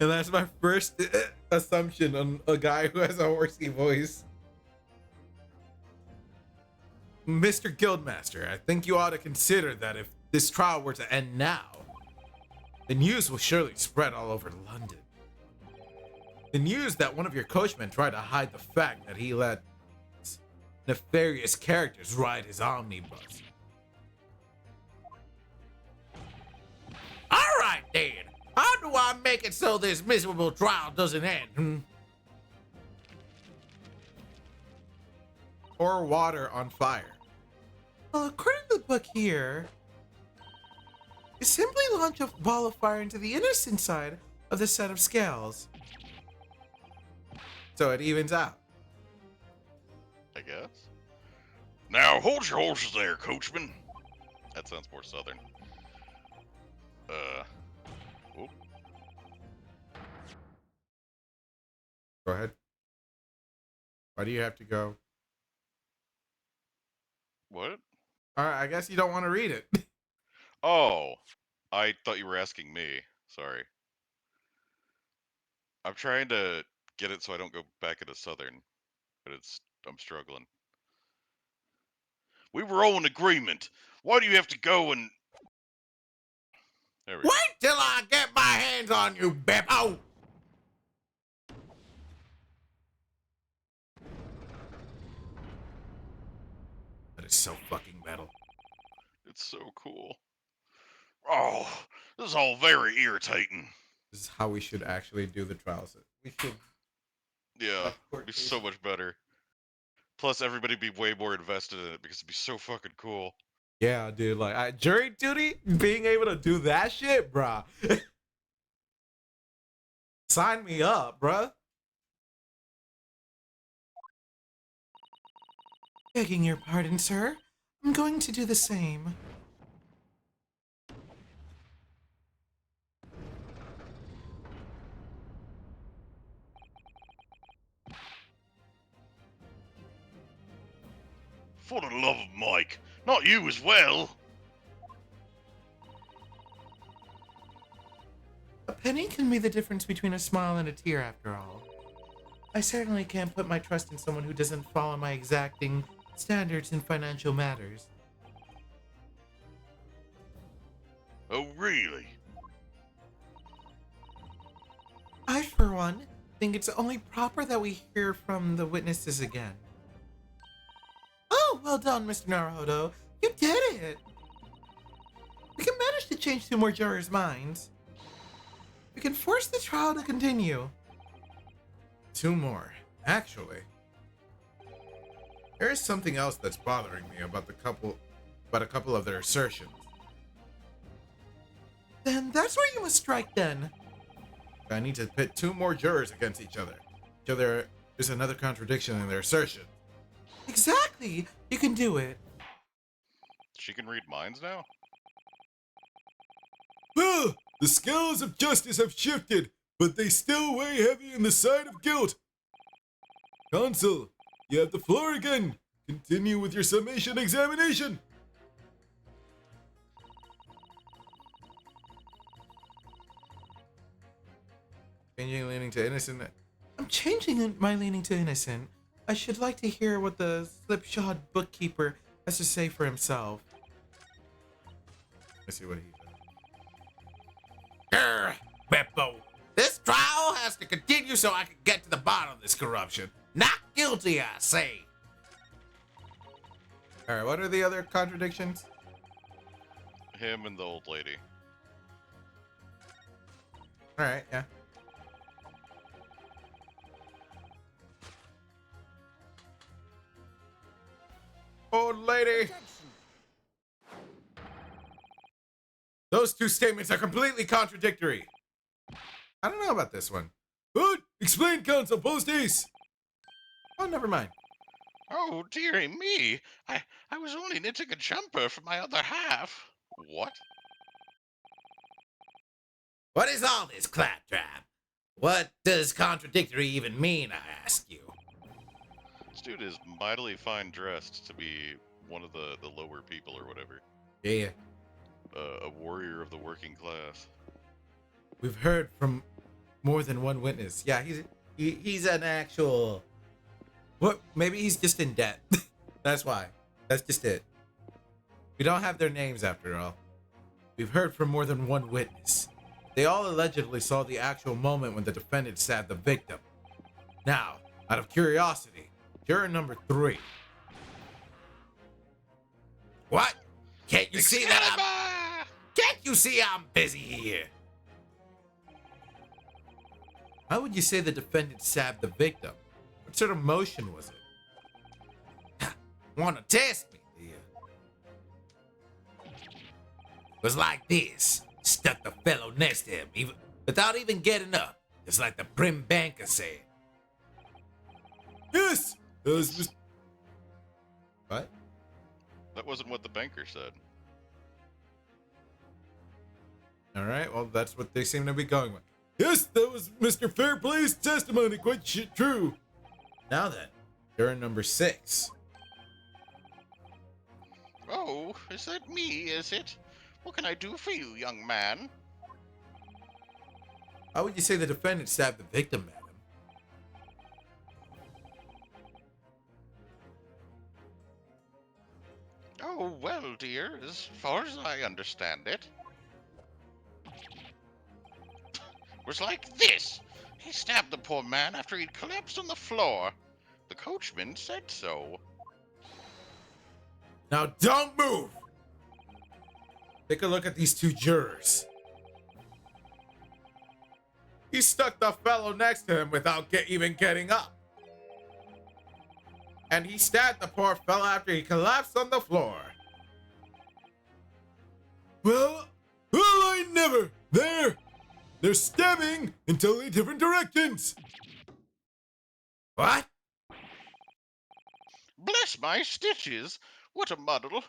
And that's my first assumption on a guy who has a horsey voice. Mr. Guildmaster, I think you ought to consider that if this trial were to end now, the news will surely spread all over London. The news that one of your coachmen tried to hide the fact that he let nefarious characters ride his omnibus. All right, then. How do I make it so this miserable trial doesn't end? Pour water on fire. Well, according to the book here, you simply launch a ball of fire into the innocent side of the set of scales. So it evens out. I guess. Now hold your horses there, coachman. That sounds more southern. Whoop. Go ahead. Why do you have to go? What? All right, I guess you don't want to read it. Oh, I thought you were asking me. Sorry. I'm trying to get it so I don't go back into southern, but I'm struggling. We were all in agreement. Why do you have to go and... There we go. Wait till I get my hands on you, Beppo! That is so fucking metal. It's so cool. Oh, this is all very irritating. This is how we should actually do the trials. We should. Yeah, it'd be so much better. Plus, everybody be way more invested in it because it'd be so fucking cool. Yeah, dude. Like jury duty, being able to do that shit, bruh. Sign me up, bruh. Begging your pardon, sir. I'm going to do the same. For the love of Mike, not you as well. A penny can be the difference between a smile and a tear, after all. I certainly can't put my trust in someone who doesn't follow my exacting standards in financial matters. Oh, really? I, for one, think it's only proper that we hear from the witnesses again. Oh, well done, Mr. Naruhodo. You did it! We can manage to change two more jurors' minds. We can force the trial to continue. Two more. Actually, there is something else that's bothering me about a couple of their assertions. Then that's where you must strike then. I need to pit two more jurors against each other. So there is another contradiction in their assertion. Exactly! You can do it. She can read minds now? Well, the scales of justice have shifted, but they still weigh heavy in the side of guilt. Counsel, you have the floor again. Continue with your summation examination. Changing leaning to innocent. I'm changing my leaning to innocent. I should like to hear what the slipshod bookkeeper has to say for himself. Let's see what he says. Beppo. This trial has to continue so I can get to the bottom of this corruption. Not guilty, I say. Alright, what are the other contradictions? Him and the old lady. Alright, yeah. Old lady. Those two statements are completely contradictory. I don't know about this one. What? Explain, counsel, post haste. Oh, never mind. Oh, dearie me. I was only knitting a jumper for my other half. What? What is all this claptrap? What does contradictory even mean, I ask you? This dude is mightily fine dressed to be one of the lower people or whatever. Yeah. A warrior of the working class. We've heard from more than one witness. Yeah, he's an actual... What? Maybe he's just in debt. That's why. That's just it. We don't have their names after all. We've heard from more than one witness. They all allegedly saw the actual moment when the defendant stabbed the victim. Now, out of curiosity, juror number 3. What? Can't you see that Can't you see I'm busy here? How would you say the defendant stabbed the victim? What sort of motion was it? Wanna test me, do you? Was like this. Stuck the fellow next to him, without even getting up. Just like the prim banker said. Yes, that was just... What? That wasn't what the banker said. Alright, well, that's what they seem to be going with. Yes, that was Mr. Fairplay's testimony, quite true. Now then, juror number 6. Oh, is that me, is it? What can I do for you, young man? How would you say the defendant stabbed the victim, madam? Oh, well, dear, as far as I understand it, was like this. He stabbed the poor man after he'd collapsed on the floor. The coachman said so. Now don't move! Take a look at these two jurors. He stuck the fellow next to him without even getting up. And he stabbed the poor fellow after he collapsed on the floor. Well, I never. They're stabbing in totally different directions. What? Bless my stitches! What a muddle!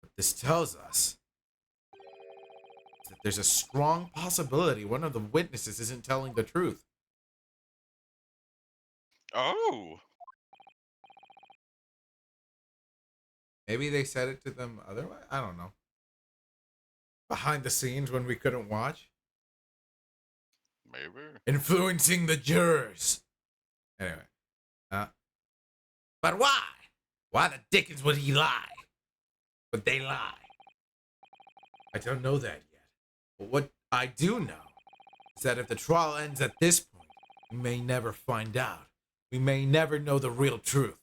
What this tells us is that there's a strong possibility one of the witnesses isn't telling the truth. Oh! Maybe they said it to them otherwise? I don't know. Behind the scenes when we couldn't watch? Maybe. Influencing the jurors. Anyway. But why? Why the dickens would he lie? Would they lie? I don't know that yet. But what I do know is that if the trial ends at this point, we may never find out. We may never know the real truth.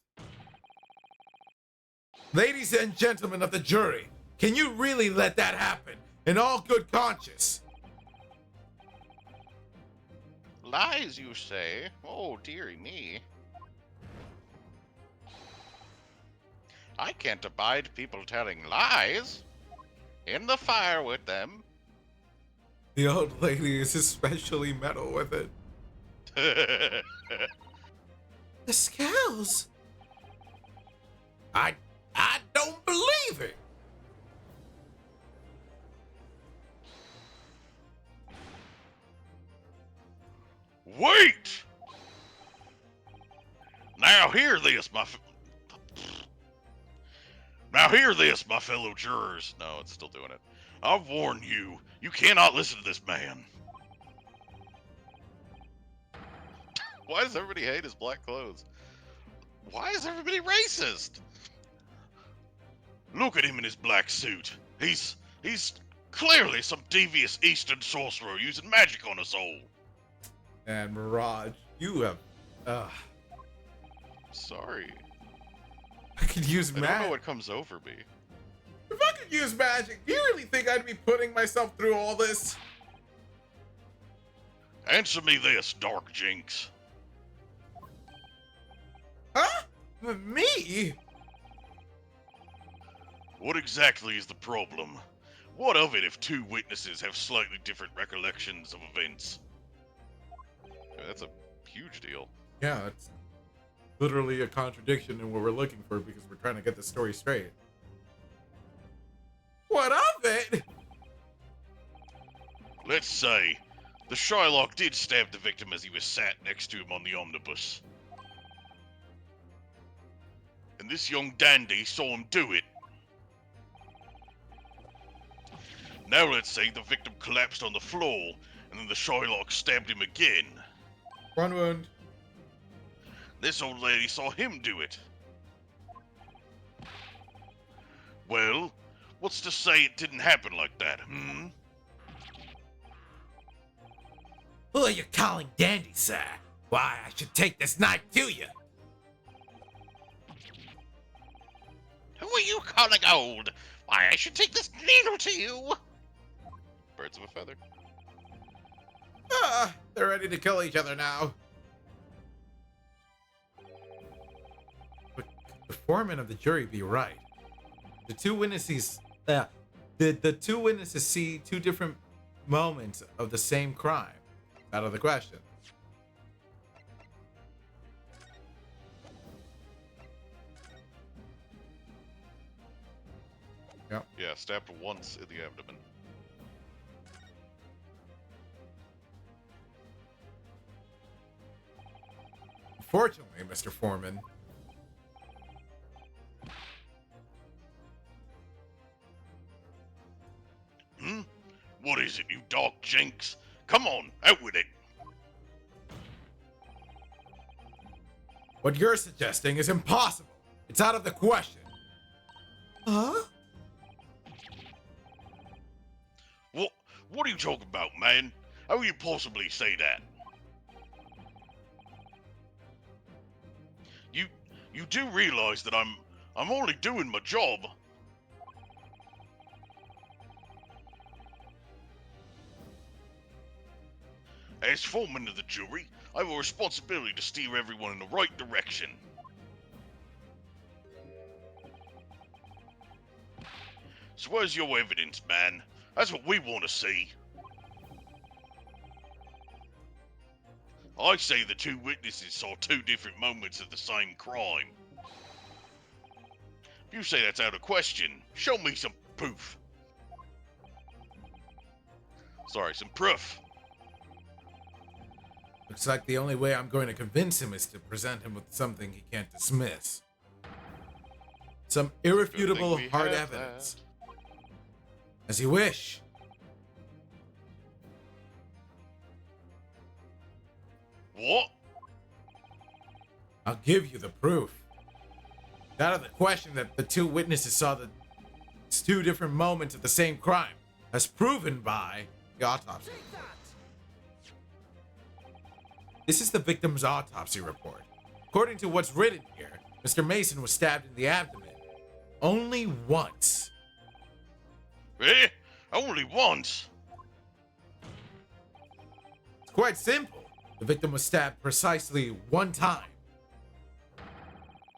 Ladies and gentlemen of the jury, Can you really let that happen in all good conscience? Lies, you say? Oh, dearie me. I can't abide people telling lies. In the fire with them. The old lady is especially metal with it. The scales? I don't believe it. Wait! Now hear this, Now hear this, my fellow jurors. No, it's still doing it. I warn you, you cannot listen to this man. Why does everybody hate his black clothes? Why is everybody racist? Look at him in his black suit. He's clearly some devious Eastern sorcerer using magic on us all. And Mirage, you have. Sorry. I could use I don't know magic. what comes over me. If I could use magic, do you really think I'd be putting myself through all this? Answer me this, Dark Jinx. Huh? Me? What exactly is the problem? What of it if two witnesses have slightly different recollections of events? That's a huge deal. Yeah, it's literally a contradiction in what we're looking for because we're trying to get the story straight. What of it? Let's say the Shylock did stab the victim as he was sat next to him on the omnibus. And this young dandy saw him do it. Now let's say the victim collapsed on the floor and then the Shylock stabbed him again. One wound. This old lady saw him do it. Well, what's to say it didn't happen like that, hmm? Who are you calling dandy, sir? Why, I should take this knife to you. Who are you calling old? Why, I should take this needle to you. Birds of a feather. They're ready to kill each other now. But the foreman of the jury be right. The two witnesses, the two witnesses see two different moments of the same crime. Out of the question. Yep. Yeah, stabbed once in the abdomen. Unfortunately, Mr. Foreman, Hmm? What is it, you Dark Jinx? Come on, out with it. what you're suggesting is impossible. It's out of the question. Huh? What are you talking about, man? How will you possibly say that? You do realize that I'm only doing my job. As foreman of the jury, I have a responsibility to steer everyone in the right direction. So where's your evidence, man? That's what we want to see. I say the two witnesses saw two different moments of the same crime. If you say that's out of question, show me some proof. Sorry, some proof. Looks like the only way I'm going to convince him is to present him with something he can't dismiss. Some irrefutable Good thing we hard have evidence. As you wish. What? I'll give you the proof. Out of the question that the two witnesses saw the two different moments of the same crime, as proven by the autopsy. This is the victim's autopsy report. According to what's written here, Mr. Mason was stabbed in the abdomen only once. Eh? Only once? It's quite simple. The victim was stabbed precisely one time.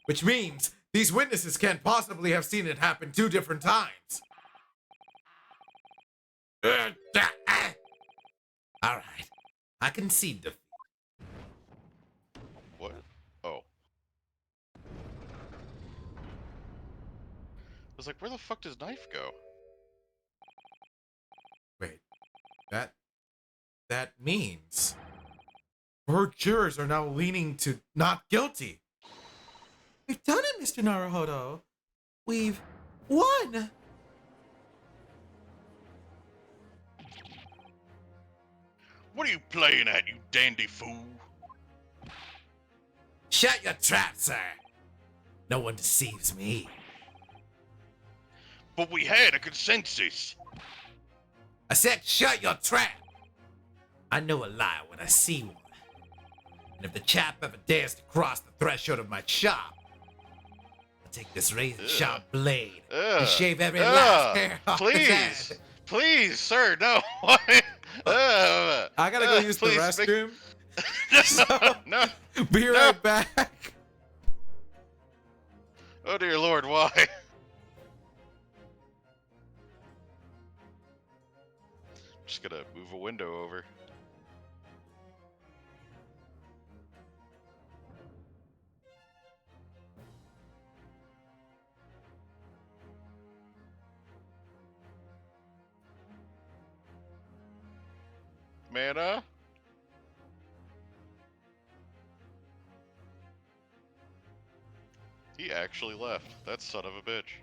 Which means these witnesses can't possibly have seen it happen 2 different times. Alright. I concede defeat. What? Oh. I was like, where the fuck does knife go? Wait. That means 4 jurors are now leaning to not guilty. We've done it, Mr. Naruhodo. We've won. What are you playing at, you dandy fool? Shut your trap, sir. No one deceives me. But we had a consensus. I said shut your trap. I know a lie when I see one. And if the chap ever dares to cross the threshold of my shop, I'll take this razor-sharp blade and shave every last hair off his Please, head. please, sir, no. I gotta go use the please, restroom. no. Be right back. Oh dear Lord, why? Just gonna move a window over. Mana? He actually left. That son of a bitch.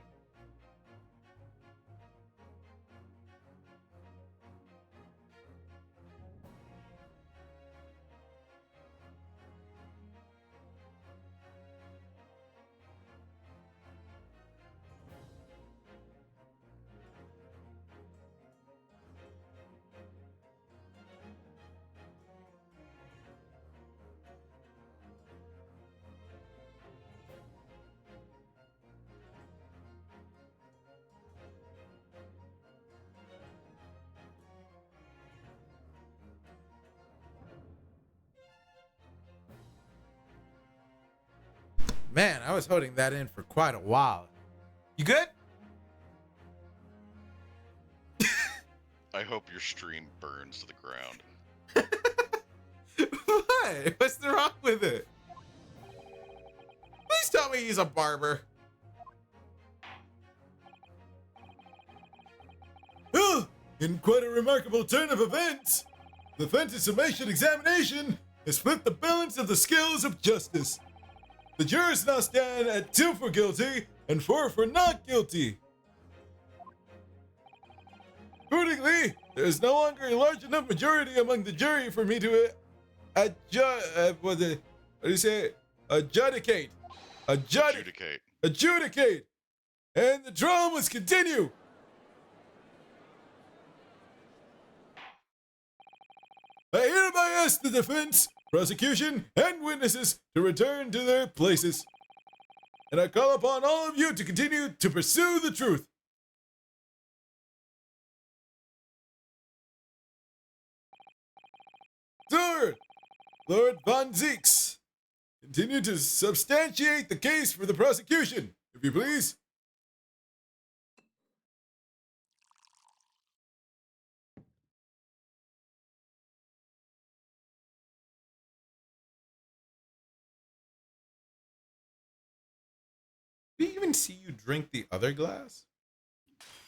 Man, I was holding that in for quite a while. You good? I hope your stream burns to the ground. What? What's the wrong with it? Please tell me he's a barber. Oh, in quite a remarkable turn of events, the Fenton Summation examination has flipped the balance of the scales of justice. The jurors now stand at 2 for guilty and 4 for not guilty. Accordingly, there is no longer a large enough majority among the jury for me to adjudicate. Adjudicate. And the trial must continue. I hereby ask the defense, prosecution, and witnesses to return to their places. And I call upon all of you to continue to pursue the truth. Sir, Lord Von Zeeks, continue to substantiate the case for the prosecution, if you please. Did he even see you drink the other glass?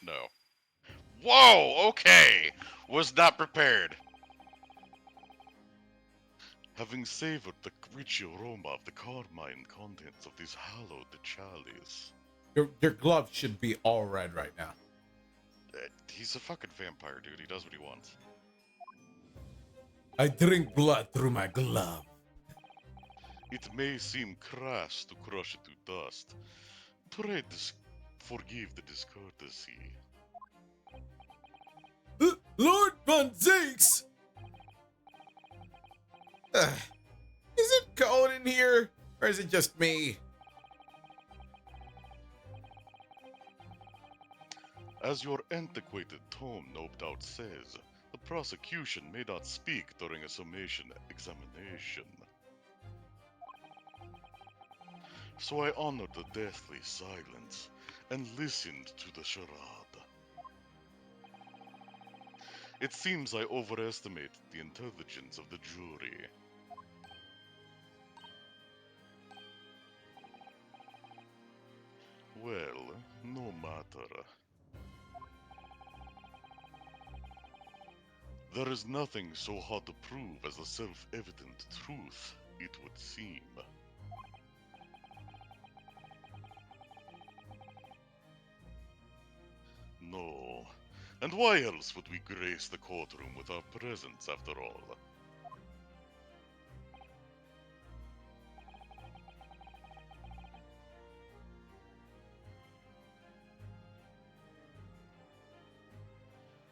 No. Whoa, okay. Was not prepared. Having savored the rich aroma of the carmine contents of this hallowed chalice. Your glove should be all red right now. He's a fucking vampire, dude. He does what he wants. I drink blood through my glove. It may seem crass to crush it to dust. Pray forgive the discourtesy. Lord Von Zeeks! Is it cold in here, or is it just me? As your antiquated tome no doubt says, the prosecution may not speak during a summation examination. So I honored the deathly silence and listened to the charade. It seems I overestimated the intelligence of the jury. Well, no matter. There is nothing so hard to prove as a self-evident truth, it would seem. No. And why else would we grace the courtroom with our presence, after all?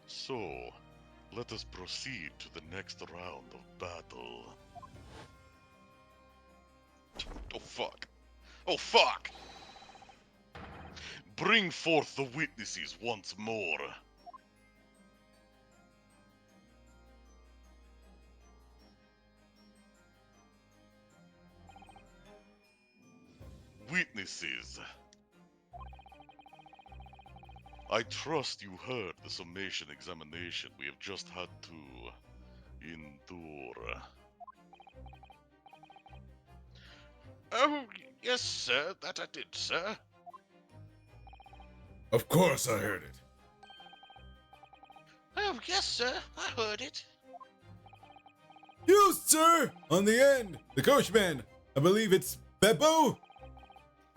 So, let us proceed to the next round of battle. Oh fuck. Oh fuck! Bring forth the witnesses once more. Witnesses. I trust you heard the summation examination we have just had to endure. Oh, yes, sir, that I did, sir. Of course I heard it. Oh, yes, sir, I heard it. You, sir! On the end, the coachman. I believe it's Beppo?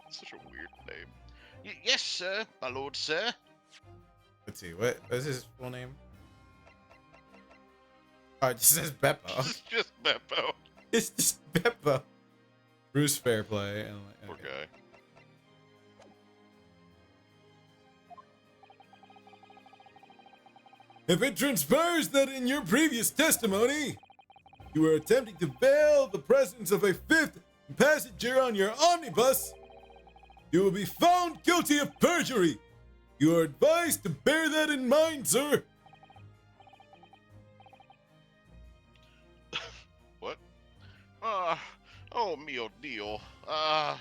Such a weird name. Yes, sir, my lord, sir. Let's see, what is his full name? Oh, it just says Beppo. It's just Beppo. It's just Beppo. Bruce Fairplay. And, Poor okay. guy. If it transpires that in your previous testimony, you were attempting to veil the presence of a fifth passenger on your omnibus, you will be found guilty of perjury. You are advised to bear that in mind, sir. What? Oh mio dio. Now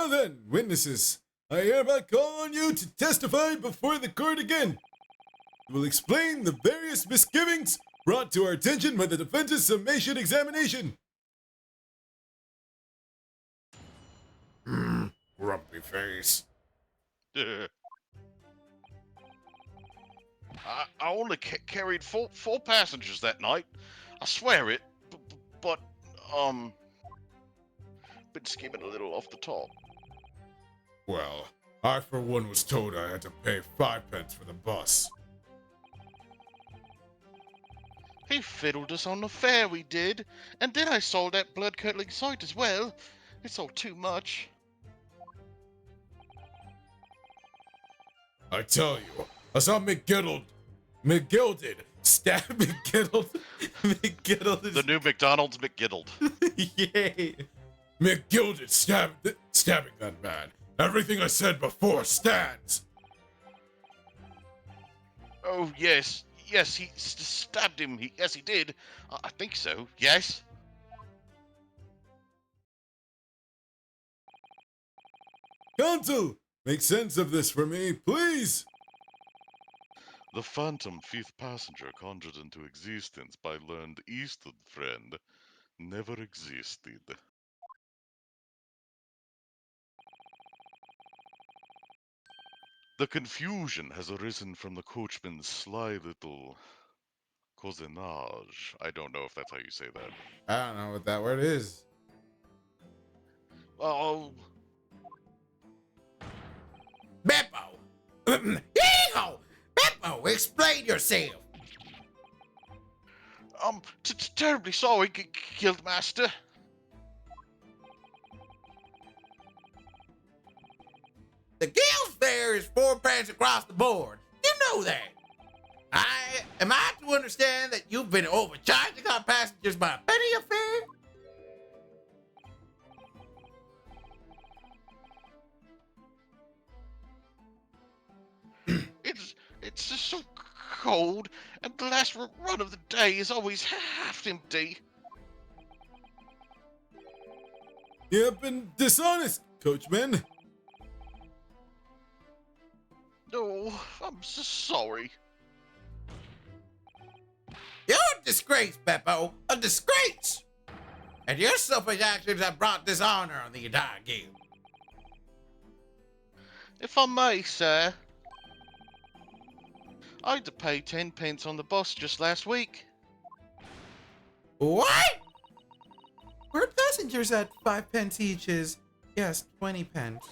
then, witnesses, I hereby call on you to testify before the court again. You will explain the various misgivings brought to our attention by the defense's summation examination. Grumpy face. I only carried four passengers that night. I swear it, but been skimming a little off the top. Well, I for one was told I had to pay 5 pence for the bus. He fiddled us on the fare, we did, and then I saw that blood-curdling sight as well. It's all too much. I tell you, I saw McGiddled stab McGiddled. McGiddled is The new McDonald's McGiddled. Yay. McGilded stabbing that man. Everything I said before stands. Oh, yes, he stabbed him. Yes, he did. I think so, yes. Counsel, make sense of this for me, please. The phantom fifth passenger conjured into existence by learned Eastwood friend never existed. The confusion has arisen from the coachman's sly little cousinage. I don't know if that's how you say that. I don't know what that word is. Oh, Beppo! Yeehaw! Beppo, explain yourself! terribly sorry, Guildmaster. The guild fare is 4 pence across the board. You know that. Am I to understand that you've been overcharging our passengers by a penny a fare? It's just so cold, and the last run of the day is always half empty. You have been dishonest, Coachman. No, I'm so sorry. You're a disgrace, Beppo. A disgrace! And your selfish actions have brought dishonor on the entire guild. If I may, sir, I had to pay 10 pence on the bus just last week. What? For passengers at 5 pence each is, yes, 20 pence.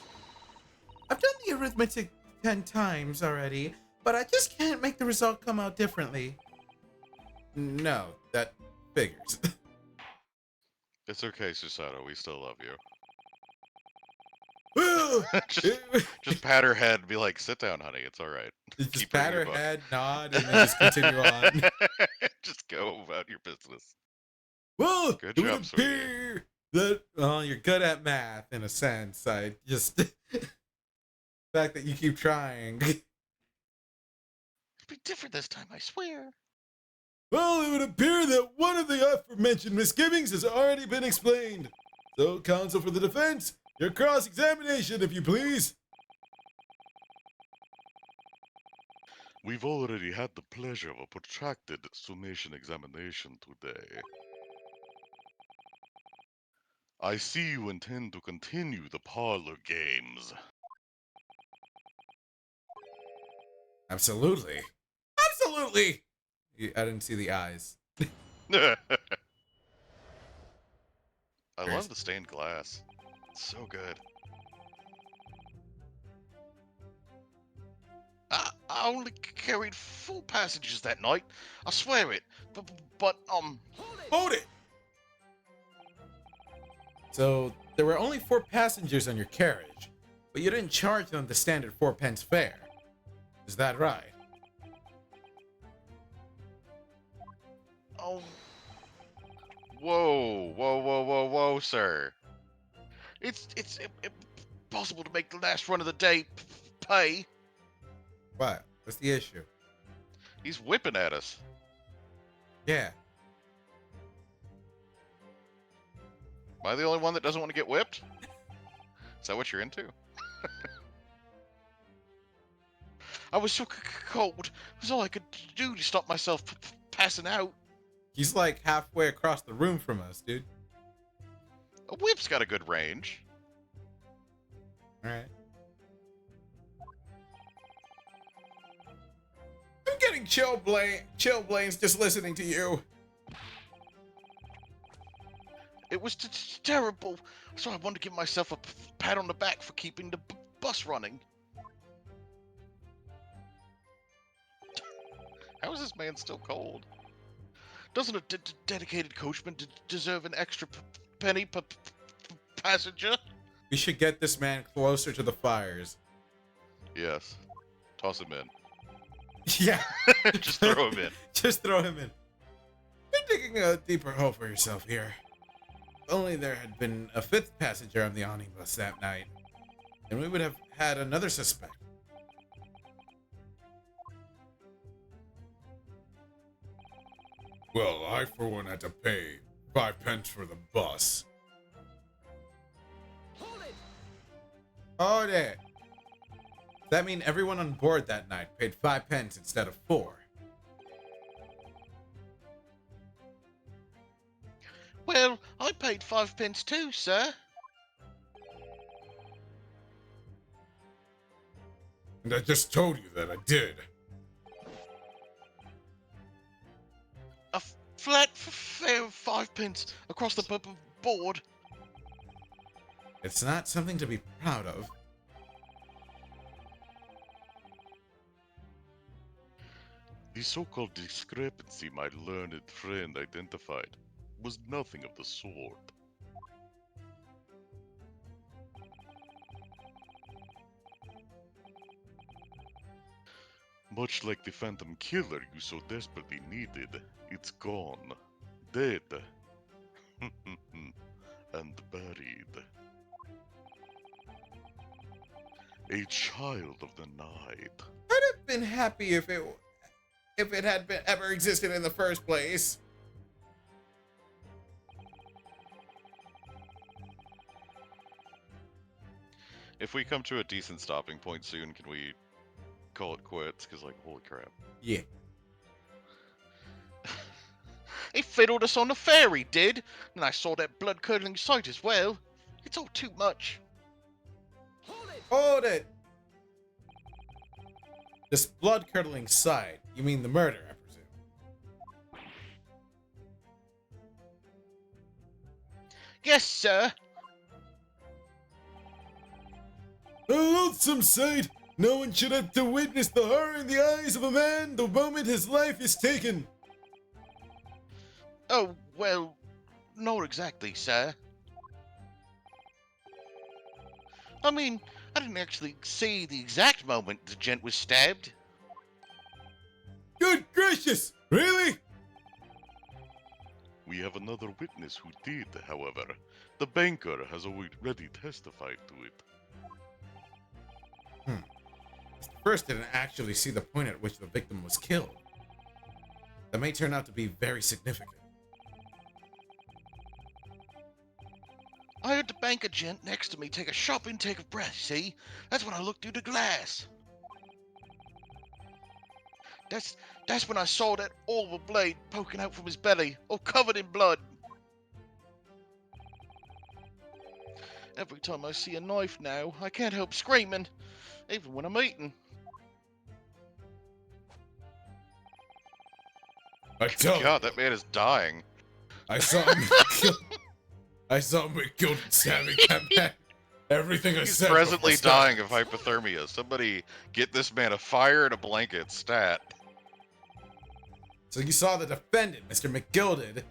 I've done the arithmetic 10 times already, but I just can't make the result come out differently. No, that figures. It's okay, Susato. We still love you. Well, Just pat her head and be like, "Sit down, honey. It's all right." Just Keep pat reading her your book. head, nod, and then just continue on. Just go about your business. well, Good it would job, sweetie. appear that Well, you're good at math in a sense. I just the fact that you keep trying. It'll be different this time, I swear. well, it would appear that one of the aforementioned misgivings has already been explained. So, counsel for the defense, your cross-examination, if you please. We've already had the pleasure of a protracted summation examination today. I see you intend to continue the parlor games. Absolutely. Absolutely. I didn't see the eyes. I love the stained glass. It's so good. I only carried 4 passengers that night. I swear it. But Hold it. So there were only 4 passengers on your carriage, but you didn't charge them the standard 4 pence fare. Is that right? oh. Whoa, sir. It's impossible to make the last run of the day pay. What? What's the issue? He's whipping at us. Yeah. Am I the only one that doesn't want to get whipped? Is that what you're into? I was so cold. It was all I could do to stop myself passing out. He's like halfway across the room from us, dude. A whip's got a good range. All right. I'm getting chillblains just listening to you. It was terrible, so I wanted to give myself a pat on the back for keeping the bus running. How is this man still cold? Doesn't a dedicated coachman deserve an extra penny per passenger? We should get this man closer to the fires. Yes. Toss him in. Yeah. Just throw him in. Just throw him in. You're digging a deeper hole for yourself here. If only there had been a 5th passenger on the omnibus that night, and we would have had another suspect. Well, I for one had to pay 5 pence for the bus. Hold it. Does that mean everyone on board that night paid 5 pence instead of 4? Well, I paid 5 pence too, sir. And I just told you that I did. A flat fare of 5 pence across the board. It's not something to be proud of. The so-called discrepancy my learned friend identified was nothing of the sort. Much like the Phantom Killer you so desperately needed, it's gone. Dead. And buried. A child of the night. I'd have been happy if it had been ever existed in the first place. If we come to a decent stopping point soon, can we call it quits? Because, like, holy crap. Yeah. He fiddled us on the ferry, did? And I saw that blood-curdling sight as well. It's all too much. Hold it! This blood-curdling sight, you mean the murder, I presume? Yes, sir. A loathsome sight! No one should have to witness the horror in the eyes of a man the moment his life is taken. Oh, well, not exactly, sir. I mean, I didn't actually see the exact moment the gent was stabbed. Good gracious! Really? We have another witness who did, however. The banker has already testified to it. First didn't actually see the point at which the victim was killed. That may turn out to be very significant. I heard the banker gent next to me take a sharp intake of breath, see? That's when I looked through the glass. That's when I saw that awful blade poking out from his belly, all covered in blood. Every time I see a knife now, I can't help screaming, even when I'm eating. I tell God, that man is dying. I saw him killed. I saw him killed and stabbing that man. Everything I He's said. presently before dying of hypothermia. Somebody get this man a fire and a blanket, stat. So you saw the defendant, Mr. McGilded,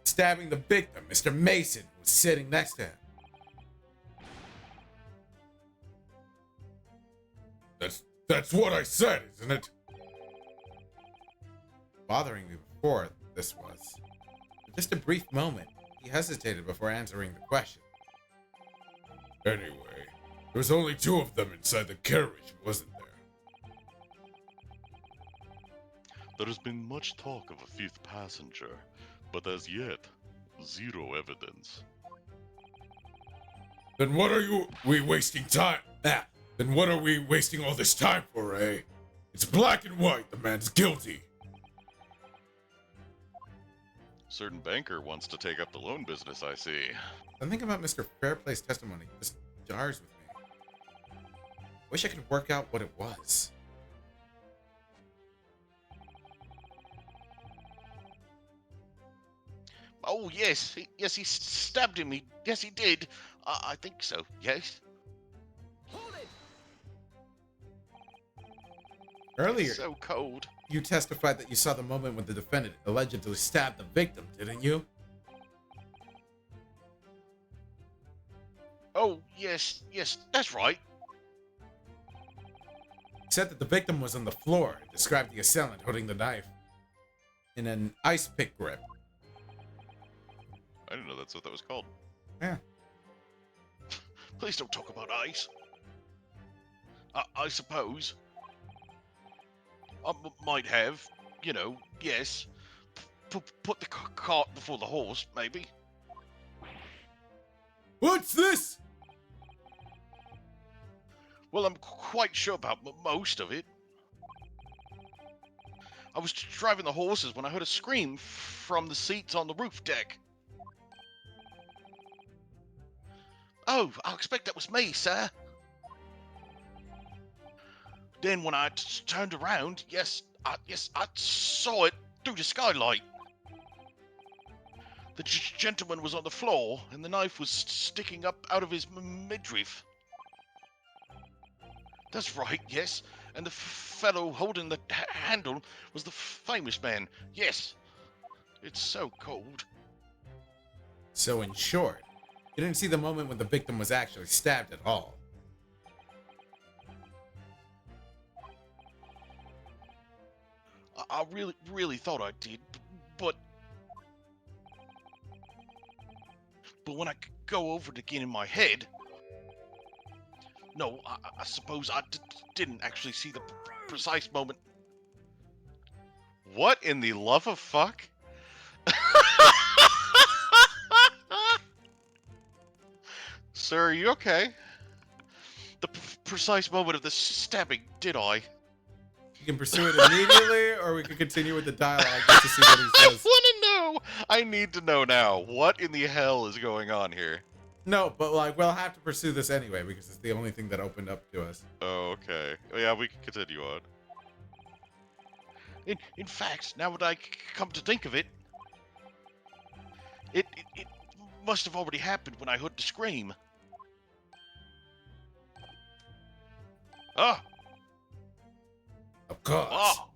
stabbing the victim, Mr. Mason, who was sitting next to him. That's what I said, isn't it? Bothering me before this was. For just a brief moment, he hesitated before answering the question. Anyway, there was only two of them inside the carriage, wasn't there? There has been much talk of a fifth passenger, but as yet, zero evidence. Then what are we wasting time? Then what are we wasting all this time for, eh? It's black and white, the man's guilty. Certain banker wants to take up the loan business, I see. Something about Mr. Fairplay's testimony just jars with me. Wish I could work out what it was. Oh, yes, he stabbed him. Yes, he did. I think so, yes. Earlier, So cold. you testified that you saw the moment when the defendant allegedly stabbed the victim, didn't you? Oh, yes, that's right. You said that the victim was on the floor and described the assailant holding the knife in an ice pick grip. I didn't know that's what that was called. Yeah. Please don't talk about ice. I suppose. I might have, yes. Put the cart before the horse, maybe. What's this? Well, I'm quite sure about most of it. I was driving the horses when I heard a scream from the seats on the roof deck. Oh, I expect that was me, sir. Then when I turned around, yes, I saw it through the skylight. The gentleman was on the floor, and the knife was sticking up out of his midriff. That's right, yes. And the fellow holding the handle was the famous man. Yes. It's so cold. So in short, you didn't see the moment when the victim was actually stabbed at all. I really thought I did, but when I go over it again in my head, no, I suppose I didn't actually see the precise moment. What in the love of fuck? Sir, are you okay? The precise moment of the stabbing, did I? You can pursue it immediately, or we can continue with the dialogue just to see what he I says. want to know. I need to know now. What in the hell is going on here? No, but like we'll have to pursue this anyway because it's the only thing that opened up to us. Oh, okay. Yeah, we can continue on. In fact, now that I come to think of it, it must have already happened when I heard the scream. Ah! Of course. Ah!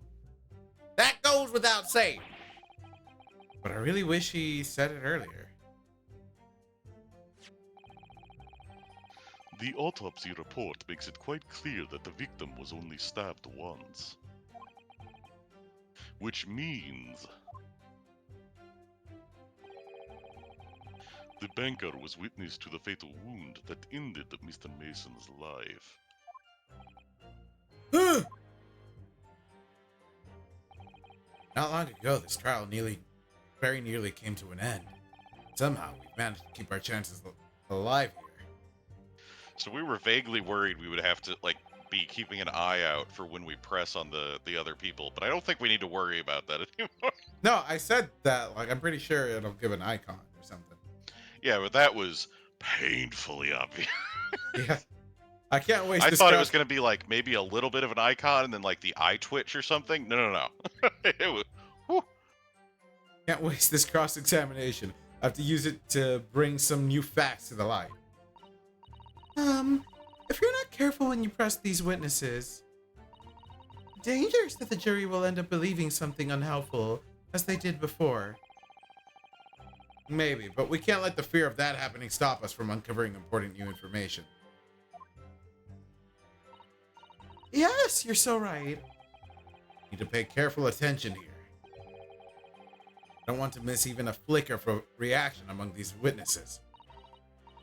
That goes without saying. But I really wish he said it earlier. The autopsy report makes it quite clear that the victim was only stabbed once. Which means the banker was witness to the fatal wound that ended Mr. Mason's life. Not long ago, this trial very nearly came to an end. Somehow, we managed to keep our chances alive here. So we were vaguely worried we would have to, like, be keeping an eye out for when we press on the other people, but I don't think we need to worry about that anymore. No, I said that, like, I'm pretty sure it'll give an icon or something. Yeah, but that was painfully obvious. Yeah. I can't waste I this thought it cross- was going to be, like, maybe a little bit of an icon and then, like, the eye twitch or something. No. It was, whew. Can't waste this cross-examination. I have to use it to bring some new facts to the light. If you're not careful when you press these witnesses, danger is that the jury will end up believing something unhelpful, as they did before. Maybe, but we can't let the fear of that happening stop us from uncovering important new information. Yes, you're so right. Need to pay careful attention here. Don't want to miss even a flicker of reaction among these witnesses.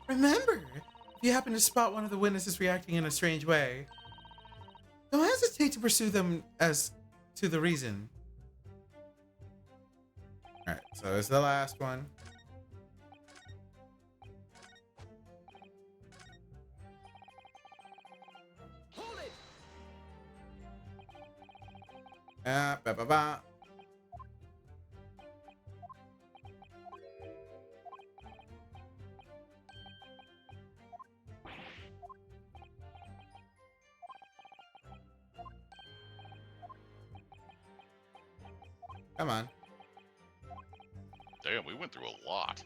Remember, if you happen to spot one of the witnesses reacting in a strange way, don't hesitate to pursue them as to the reason. Alright, so it's the last one. Hold it! Ba-ba-ba. Come on. Damn, we went through a lot.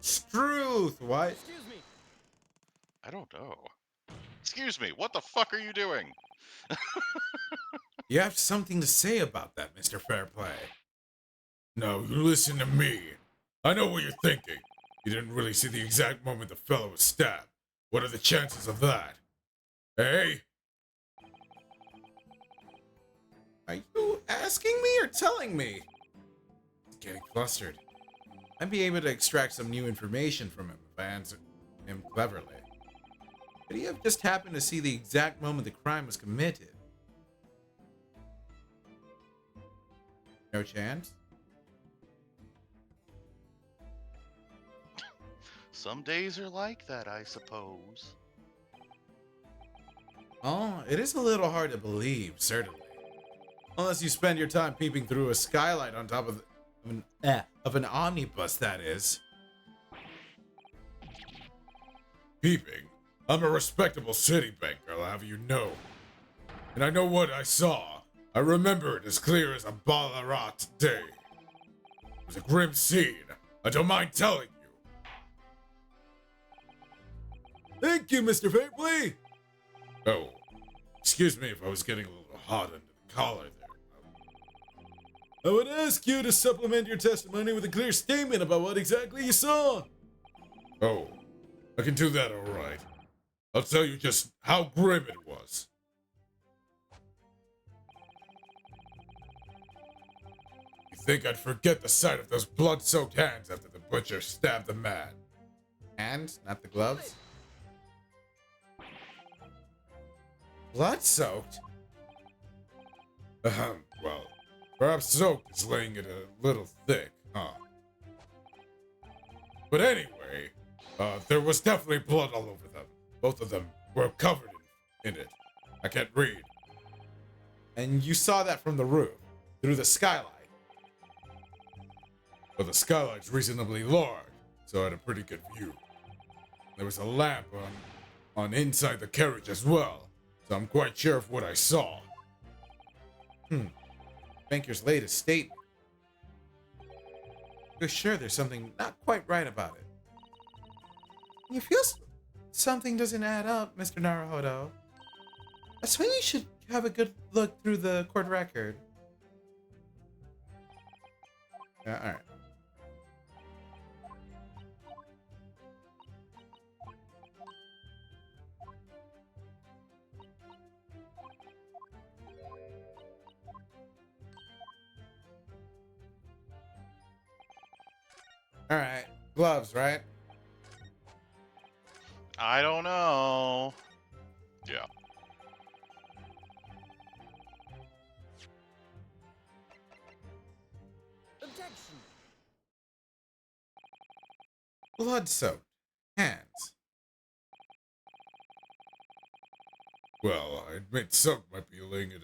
Struth! What? Excuse me. I don't know. Excuse me, what the fuck are you doing? You have something to say about that, Mr. Fairplay. Now, you listen to me. I know what you're thinking. You didn't really see the exact moment the fellow was stabbed. What are the chances of that? Hey? Are you asking me or telling me? He's getting flustered. I'd be able to extract some new information from him if I answer him cleverly. Could he have just happened to see the exact moment the crime was committed? No chance? Some days are like that, I suppose. Oh, it is a little hard to believe, certainly. Unless you spend your time peeping through a skylight on top of an omnibus, that is. Peeping? I'm a respectable city banker, I'll have you know. And I know what I saw. I remember it as clear as a Ballarat day. It was a grim scene. I don't mind telling you. Thank you, Mr. Fairplay! Oh, excuse me if I was getting a little hot under the collar there. I would ask you to supplement your testimony with a clear statement about what exactly you saw. Oh, I can do that all right. I'll tell you just how grim it was. You think I'd forget the sight of those blood-soaked hands after the butcher stabbed the man. Hands, not the gloves. Blood-soaked? Well, perhaps soaked is laying it a little thick, huh? But anyway, there was definitely blood all over them. Both of them were covered in it. I can't read. And you saw that from the roof, through the skylight. But the skylight's reasonably large, so I had a pretty good view. There was a lamp on inside the carriage as well, so I'm quite sure of what I saw. Banker's latest statement. You're sure there's something not quite right about it. You feel something doesn't add up, Mr. Naruhodo. That's when you should have a good look through the court record. Yeah, alright. Alright, gloves, right? I don't know. Yeah. Objection. Blood-soaked hands. Well, I admit soap might be laying it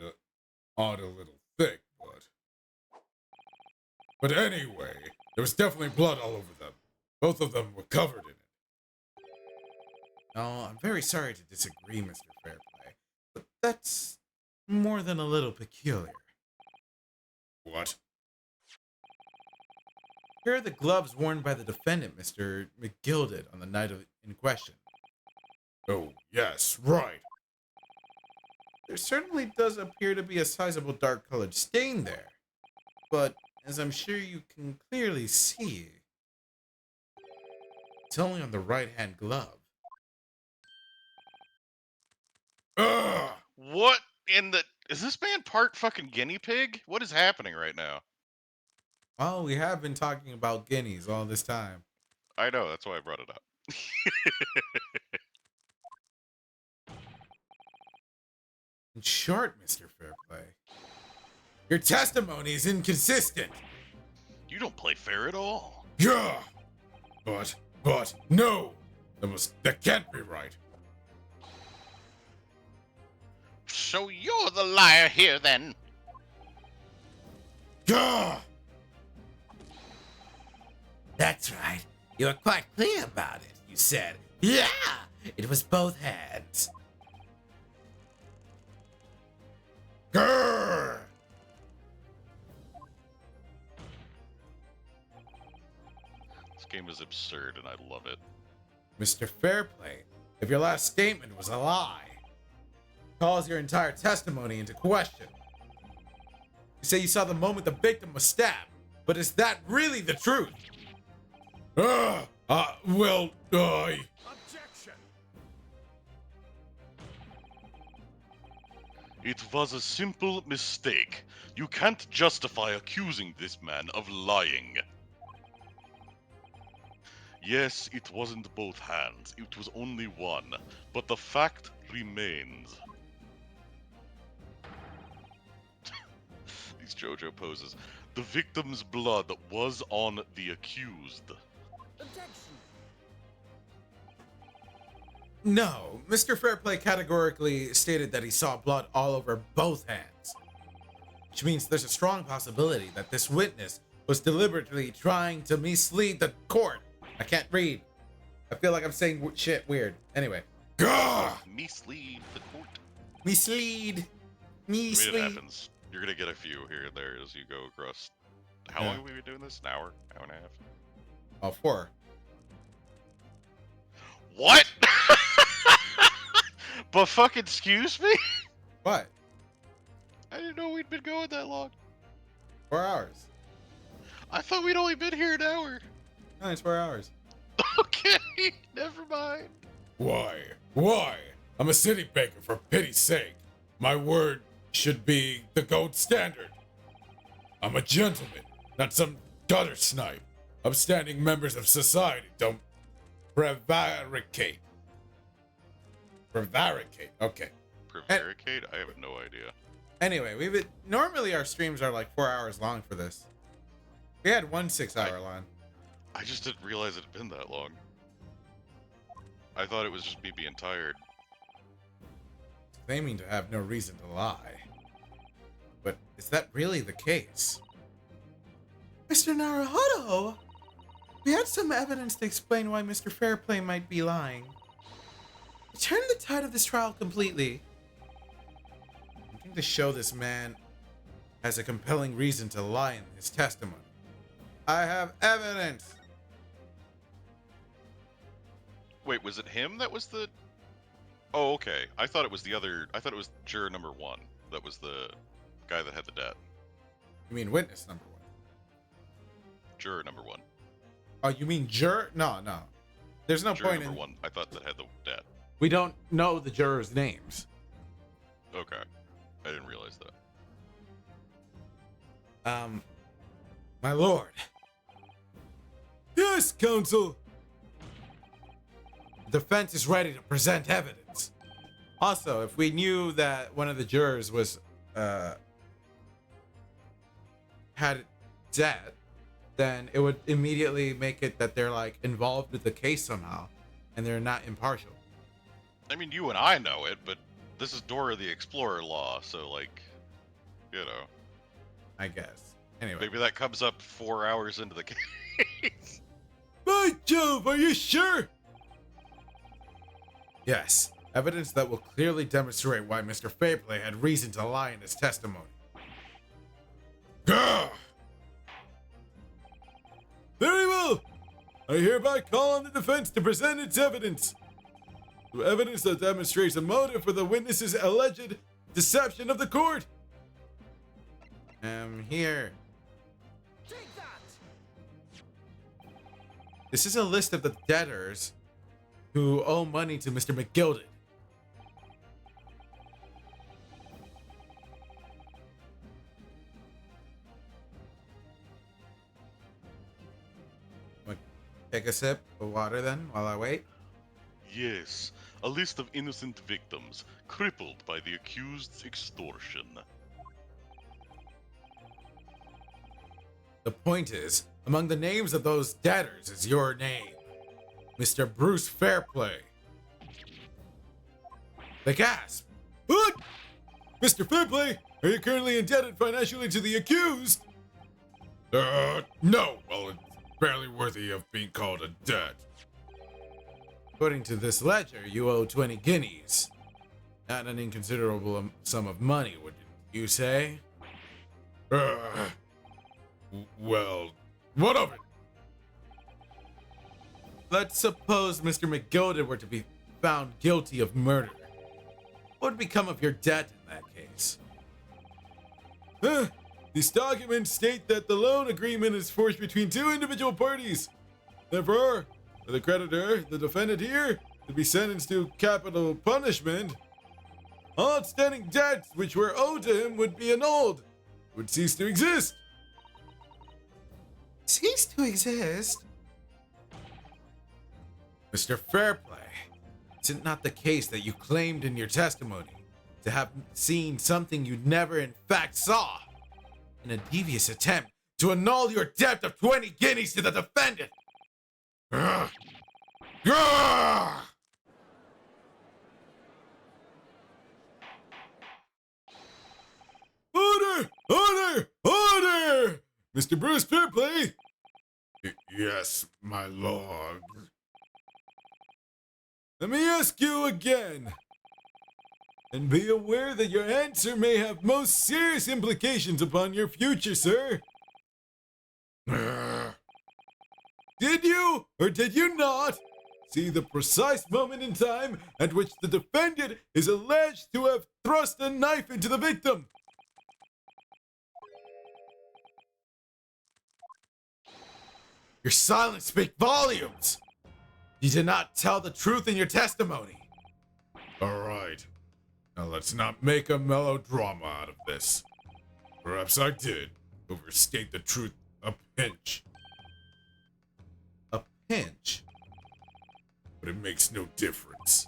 on a little thick, but anyway, there was definitely blood all over them. Both of them were covered in it. Oh, I'm very sorry to disagree, Mr. Fairplay, but that's more than a little peculiar. What? Here are the gloves worn by the defendant, Mr. McGilded, on the night in question. Oh, yes, right. There certainly does appear to be a sizable dark-colored stain there, but as I'm sure you can clearly see, it's only on the right-hand glove. Ugh! What in the... Is this man part fucking guinea pig? What is happening right now? Oh, we have been talking about guineas all this time. I know, that's why I brought it up. In short, Mr. Fairplay, your testimony is inconsistent. You don't play fair at all. Yeah! But, no! That can't be right. So you're the liar here, then? Gah! That's right. You were quite clear about it. You said, yeah, it was both hands. Grr! This game is absurd and I love it. Mr. Fairplay, if your last statement was a lie, calls your entire testimony into question. You say you saw the moment the victim was stabbed, but is that really the truth? Well, Objection! It was a simple mistake. You can't justify accusing this man of lying. Yes, it wasn't both hands, it was only one, but the fact remains. These JoJo poses. The victim's blood was on the accused. Objection. No, Mr. Fairplay categorically stated that he saw blood all over both hands. Which means there's a strong possibility that this witness was deliberately trying to mislead the court. I can't read. I feel like I'm saying shit weird. Anyway. gah! Mislead the court. Mislead. I mean, it Mislead. happens. You're gonna get a few here and there as you go across. How Yeah. long have we been doing this? An hour? Hour and a half? Oh, 4. What? But fucking excuse me? What? I didn't know we'd been going that long. 4 hours. I thought we'd only been here an hour. No, it's 4 hours. Okay, never mind. Why? I'm a city banker, for pity's sake. My word should be the gold standard. I'm a gentleman. not some gutter snipe. Upstanding members of society don't prevaricate. Prevaricate. Okay. Prevaricate? I have no idea. Anyway, normally our streams are like 4 hours long for this. We had one 6-hour line. I just didn't realize it had been that long. I thought it was just me being tired. Claiming to have no reason to lie. But is that really the case? Mr. Naruhodo! We had some evidence to explain why Mr. Fairplay might be lying. It turned the tide of this trial completely. I think to show this man has a compelling reason to lie in his testimony. I have evidence! Wait, was it him that was the... Oh, okay. I thought it was the other... I thought it was juror number 1. That was the guy that had the debt. You mean witness number 1? Juror number 1. Oh, you mean juror? No. There's no Juror point number in... 1. I thought that had the debt. We don't know the jurors' names. Okay. I didn't realize that. My lord. Yes, counsel. The defense is ready to present evidence. Also, if we knew that one of the jurors was had debt, then it would immediately make it that they're like involved with the case somehow, and they're not impartial. I mean, you and I know it, but this is Dora the Explorer law, so like, you know. I guess. Anyway, Maybe that comes up 4 hours into the case. By Jove, are you sure? yes, evidence that will clearly demonstrate why Mr. Fairplay had reason to lie in his testimony. Gah! Very well. I hereby call on the defense to present its evidence. The evidence that demonstrates a motive for the witness's alleged deception of the court. Here. Take that! This is a list of the debtors who owe money to Mr. McGilded. Take a sip of water then while I wait. Yes, a list of innocent victims, crippled by the accused's extortion. The point is, among the names of those debtors is your name, Mr. Bruce Fairplay. The gasp. What? Mr. Fairplay, are you currently indebted financially to the accused? No. Well, it's barely worthy of being called a debt. According to this ledger, you owe 20 guineas. Not an inconsiderable sum of money, would you say? Well, what of it? Let's suppose Mr. McGilded were to be found guilty of murder. What would become of your debt in that case? These documents state that the loan agreement is forged between two individual parties. Therefore, for the creditor, the defendant here, to be sentenced to capital punishment, all outstanding debts which were owed to him would be annulled, would cease to exist. Cease to exist? Mr. Fairplay, is it not the case that you claimed in your testimony to have seen something you never in fact saw in a devious attempt to annul your debt of 20 guineas to the defendant? Order! Order! Order! Mr. Bruce Fairplay! Yes, my lord. Let me ask you again. And be aware that your answer may have most serious implications upon your future, sir. Did you, or did you not, see the precise moment in time at which the defendant is alleged to have thrust a knife into the victim? Your silence speaks volumes. You did not tell the truth in your testimony. All right. Now let's not make a melodrama out of this. Perhaps I did overstate the truth a pinch. A pinch? But it makes no difference.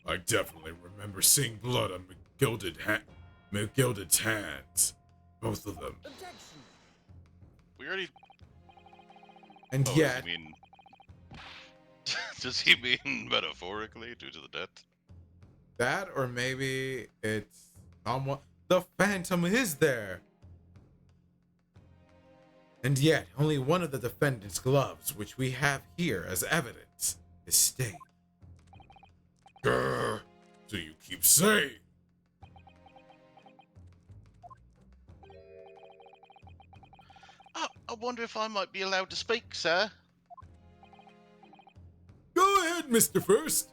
I definitely remember seeing blood on McGilded's hands. Both of them. Objection. We already. And Oh, yet, does he mean? Does he mean metaphorically due to the death? that or maybe it's someone. The Phantom is there. And yet, only one of the defendant's gloves, which we have here as evidence, is stained. Grr. So you keep saying. I wonder if I might be allowed to speak, sir. Go ahead, Mr. First.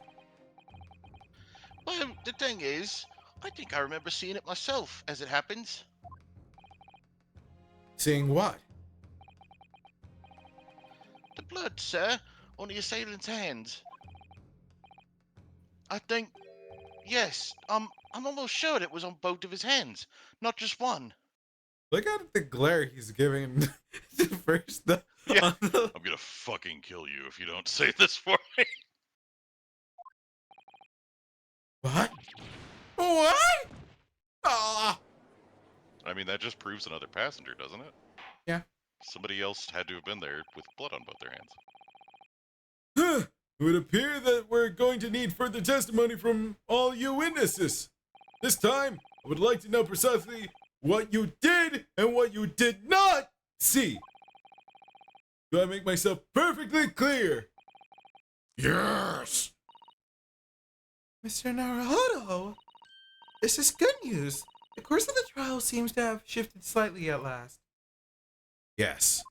Well, the thing is, I think I remember seeing it myself, as it happens. Seeing what? The blood, sir, on the assailant's hands. I think, yes, I'm almost sure it was on both of his hands, not just one. Look at the glare he's giving to First. Yeah. I'm gonna fucking kill you if you don't say this for me. What? What? Ah! I mean, that just proves another passenger, doesn't it? Yeah. Somebody else had to have been there with blood on both their hands. Huh. It would appear that we're going to need further testimony from all you witnesses. This time, I would like to know precisely what you did and what you did not see. Do I make myself perfectly clear? Yes! Mr. Naruhodo, this is good news. The course of the trial seems to have shifted slightly at last. Yes.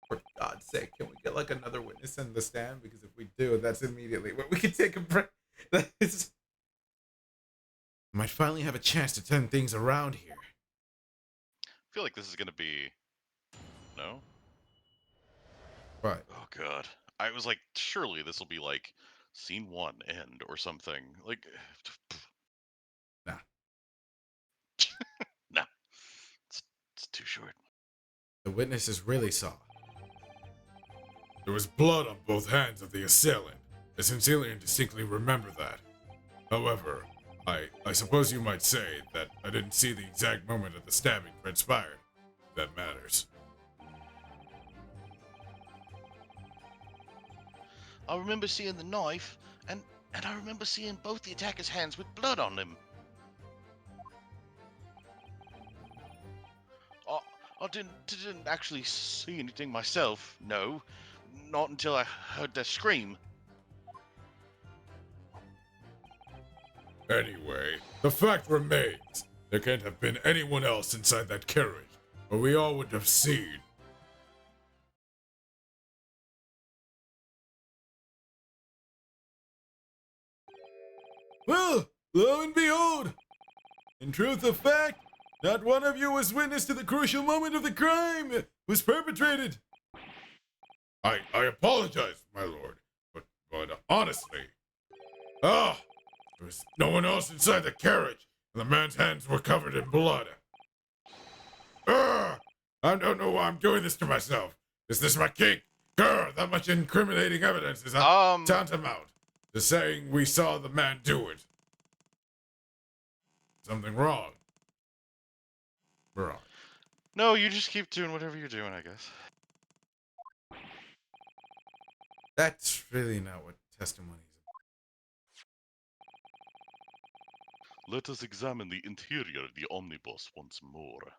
For God's sake, can we get like another witness in the stand? Because if we do, that's immediately when we can take a break. That's... Might finally have a chance to turn things around here. I feel like this is gonna be. No? What? Oh god. I was like, surely this will be like scene 1 end or something. Like Nah. no. It's too short. The witnesses really saw. There was blood on both hands of the assailant. I sincerely and distinctly remember that. However, I suppose you might say that I didn't see the exact moment of the stabbing transpired. That matters. I remember seeing the knife, and I remember seeing both the attacker's hands with blood on them. I didn't actually see anything myself, no. Not until I heard their scream. Anyway, the fact remains, there can't have been anyone else inside that carriage, or we all would have seen. Well, lo and behold! In truth of fact, not one of you was witness to the crucial moment of the crime was perpetrated. I apologize, my lord, but honestly, there was no one else inside the carriage, and the man's hands were covered in blood. I don't know why I'm doing this to myself. Is this my kink? Grr, that much incriminating evidence is tantamount to saying we saw the man do it. Something wrong. Wrong. No, you just keep doing whatever you're doing, I guess. That's really not what testimony is. Let us examine the interior of the omnibus once more.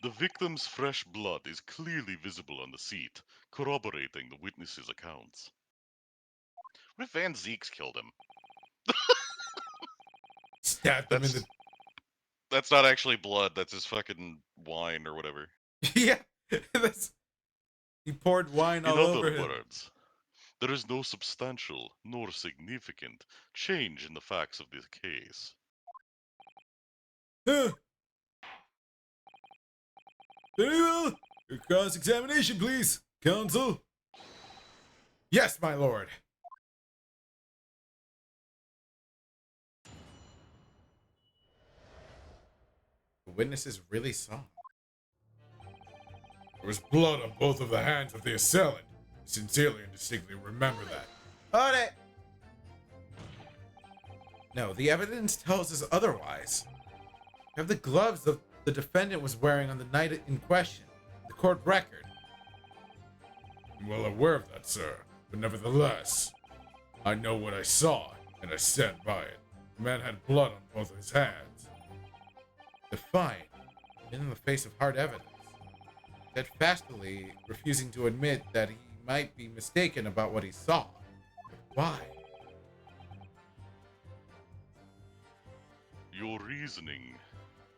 The victim's fresh blood is clearly visible on the seat, corroborating the witnesses' accounts. What if Van Zeeks killed him? Stabbed him in the... That's not actually blood, that's just fucking wine or whatever. Yeah, that's... He poured wine all In over other him. words, there is no substantial nor significant change in the facts of this case. Huh. Very well. Your cross-examination, please, counsel. Yes, my lord. witnesses really saw. There was blood on both of the hands of the assailant. I sincerely and distinctly remember that. Hold it! No, the evidence tells us otherwise. We have the gloves the defendant was wearing on the night in question. The court record. I'm well aware of that, sir. But nevertheless, I know what I saw, and I stand by it. The man had blood on both of his hands. Defiant, and in the face of hard evidence. Steadfastly refusing to admit that he might be mistaken about what he saw. But why? Your reasoning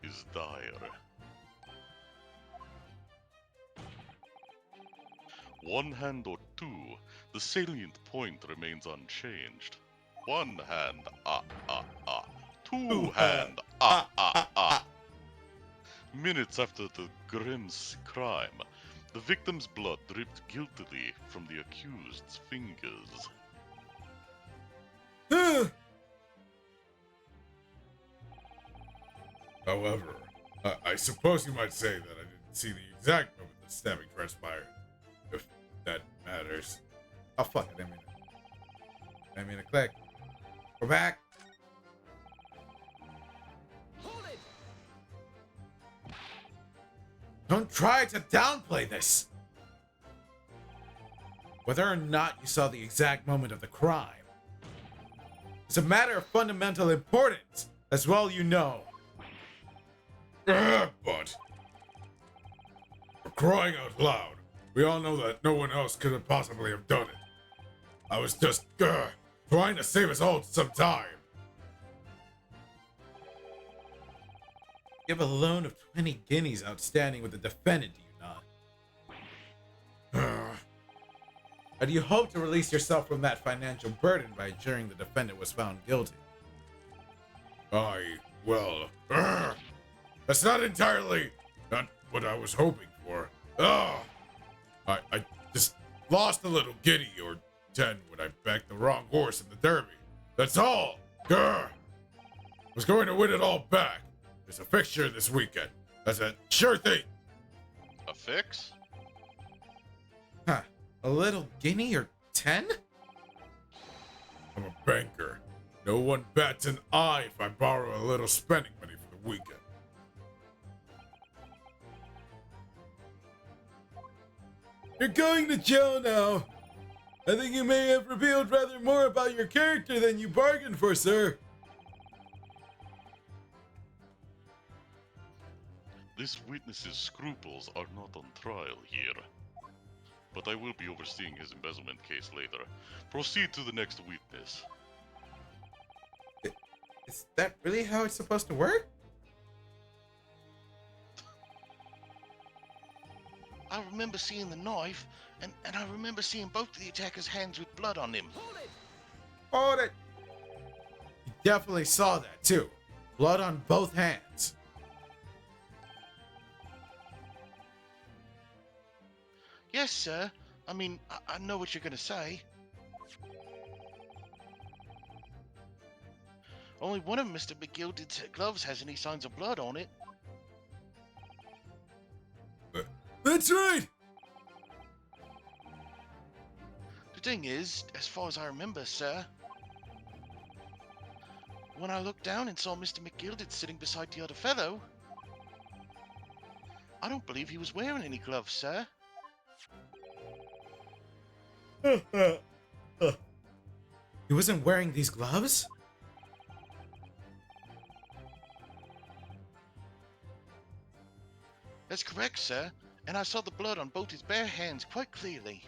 is dire. One hand or two, the salient point remains unchanged. One hand, Two hand, Minutes after the grim crime, the victim's blood dripped guiltily from the accused's fingers. However, I suppose you might say that I didn't see the exact moment the stabbing transpired, if that matters. Oh, fuck it. I mean to click. Go back. Hold it! Don't try to downplay this. Whether or not you saw the exact moment of the crime, it's a matter of fundamental importance, as well you know. But, for crying out loud, we all know that no one else could have possibly have done it. I was just, trying to save us all some time. You have a loan of 20 guineas outstanding with the defendant, do you not? Or do you hope to release yourself from that financial burden by ensuring the defendant was found guilty? That's not what I was hoping for. I just lost a little guinea or 10 when I backed the wrong horse in the Derby. That's all. Was going to win it all back. There's a fixture this weekend. That's a sure thing. A fix? Huh. A little guinea or 10? I'm a banker. No one bats an eye if I borrow a little spending money for the weekend. You're going to jail now. I think you may have revealed rather more about your character than you bargained for, sir. This witness's scruples are not on trial here. But I will be overseeing his embezzlement case later. Proceed to the next witness. Is that really how it's supposed to work? I remember seeing the knife, and I remember seeing both of the attackers' hands with blood on them. Hold it! You definitely saw that, too. Blood on both hands. Yes, sir. I mean, I know what you're gonna say. Only one of Mr. McGilded's gloves has any signs of blood on it. That's right! The thing is, as far as I remember, sir, when I looked down and saw Mr. McGilded sitting beside the other fellow, I don't believe he was wearing any gloves, sir. He wasn't wearing these gloves? That's correct, sir. And I saw the blood on both his bare hands quite clearly.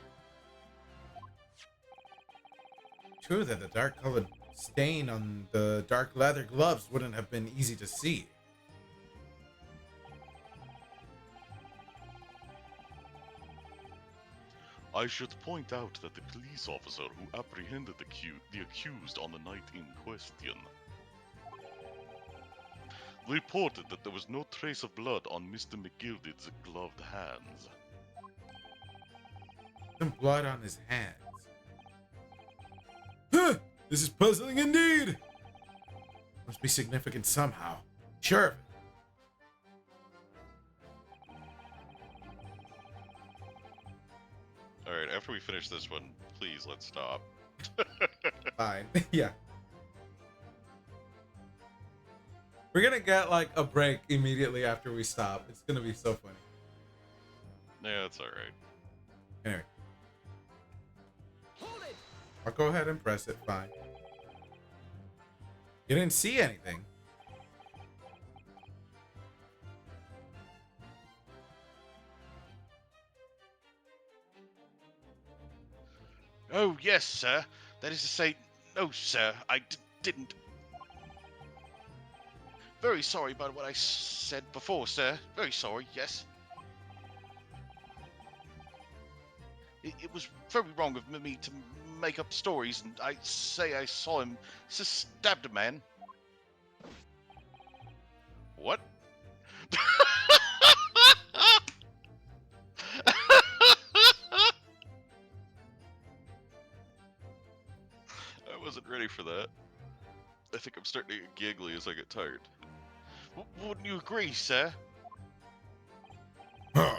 True that the dark-colored stain on the dark leather gloves wouldn't have been easy to see. I should point out that the police officer who apprehended the accused on the night in question reported that there was no trace of blood on Mr. McGilded's gloved hands. Some blood on his hands. Huh! This is puzzling indeed! Must be significant somehow. Sure. All right, after we finish this one, please let's stop. Fine. Yeah. We're gonna get like a break immediately after we stop. It's gonna be so funny. Yeah, that's all right. Anyway, Hold it! I'll go ahead and press it. Fine. You didn't see anything. Oh, yes, sir. That is to say, no, sir, I didn't. Very sorry about what I said before, sir. Very sorry, yes. It was very wrong of me to make up stories, and I say I saw him stabbed a man. What? I wasn't ready for that. I think I'm starting to get giggly as I get tired. Wouldn't you agree, sir? Huh.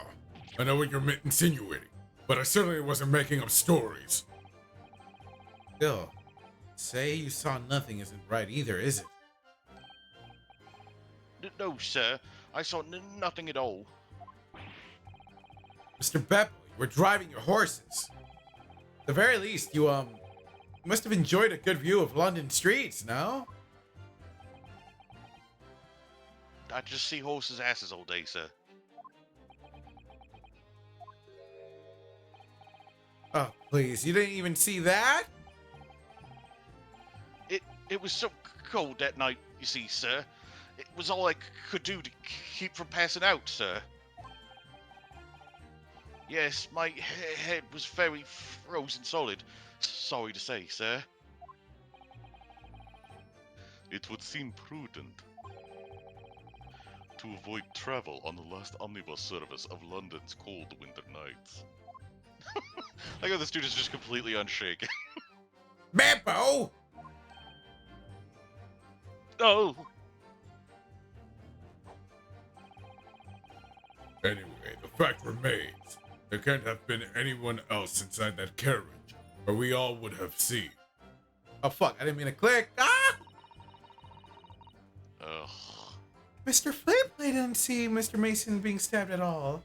I know what you're insinuating, but I certainly wasn't making up stories. Still, say you saw nothing isn't right either, is it? No, sir. I saw nothing at all. Mr. Beppo, you were driving your horses. At the very least, you must have enjoyed a good view of London streets, no? I just see horses' asses all day, sir. Oh, please, you didn't even see that? It was so cold that night, you see, sir. It was all I could do to keep from passing out, sir. Yes, my head was very frozen solid. Sorry to say, sir. It would seem prudent to avoid travel on the last omnibus service of London's cold winter nights. I got this dude is just completely unshaken. Beppo! Oh, Anyway, the fact remains, there can't have been anyone else inside that carriage, or we all would have seen. Oh, fuck, I didn't mean to click. Ah! Ugh. Mr. Flip, I didn't see Mr. Mason being stabbed at all.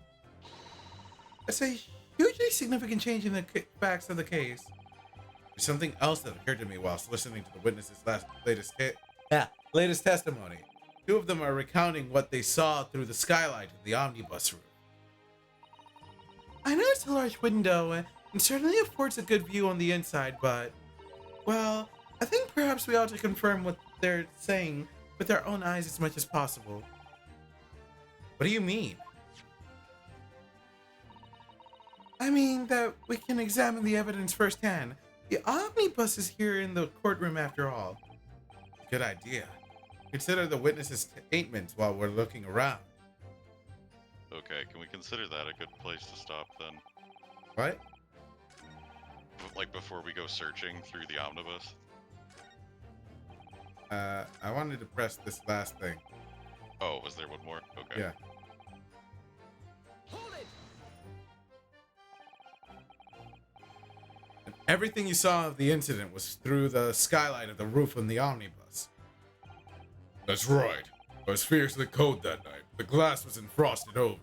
That's a hugely significant change in the facts of the case. There's something else that occurred to me whilst listening to the witnesses' latest testimony. Two of them are recounting what they saw through the skylight of the omnibus room. I know it's a large window and certainly affords a good view on the inside, but, well, I think perhaps we ought to confirm what they're saying with our own eyes as much as possible. What do you mean? I mean that we can examine the evidence firsthand. The omnibus is here in the courtroom after all. Good idea. Consider the witnesses' statements while we're looking around. Okay, can we consider that a good place to stop then? What? Like before we go searching through the omnibus? I wanted to press this last thing. Oh, was there one more? Okay. Yeah. Hold it! And everything you saw of the incident was through the skylight of the roof on the omnibus. That's right. I was fiercely cold that night. The glass wasn't frosted over.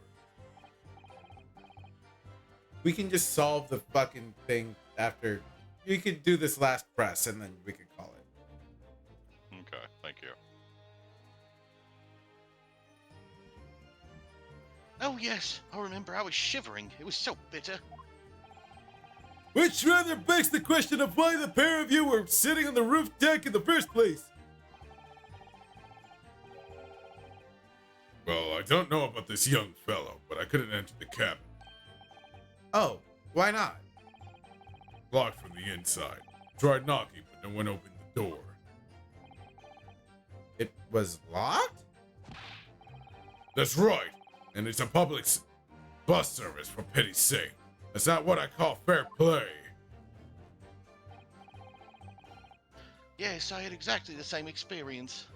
We can just solve the fucking thing after. You could do this last press and then we could call it. Okay, thank you. oh yes, I remember. I was shivering. It was so bitter. Which rather begs the question of why the pair of you were sitting on the roof deck in the first place. Well, I don't know about this young fellow, but I couldn't enter the cabin. Oh, why not? Locked from the inside. Tried knocking, but no one opened the door. It was locked? That's right. And it's a public bus service, for pity's sake. That's not what I call fair play. Yes, I had exactly the same experience.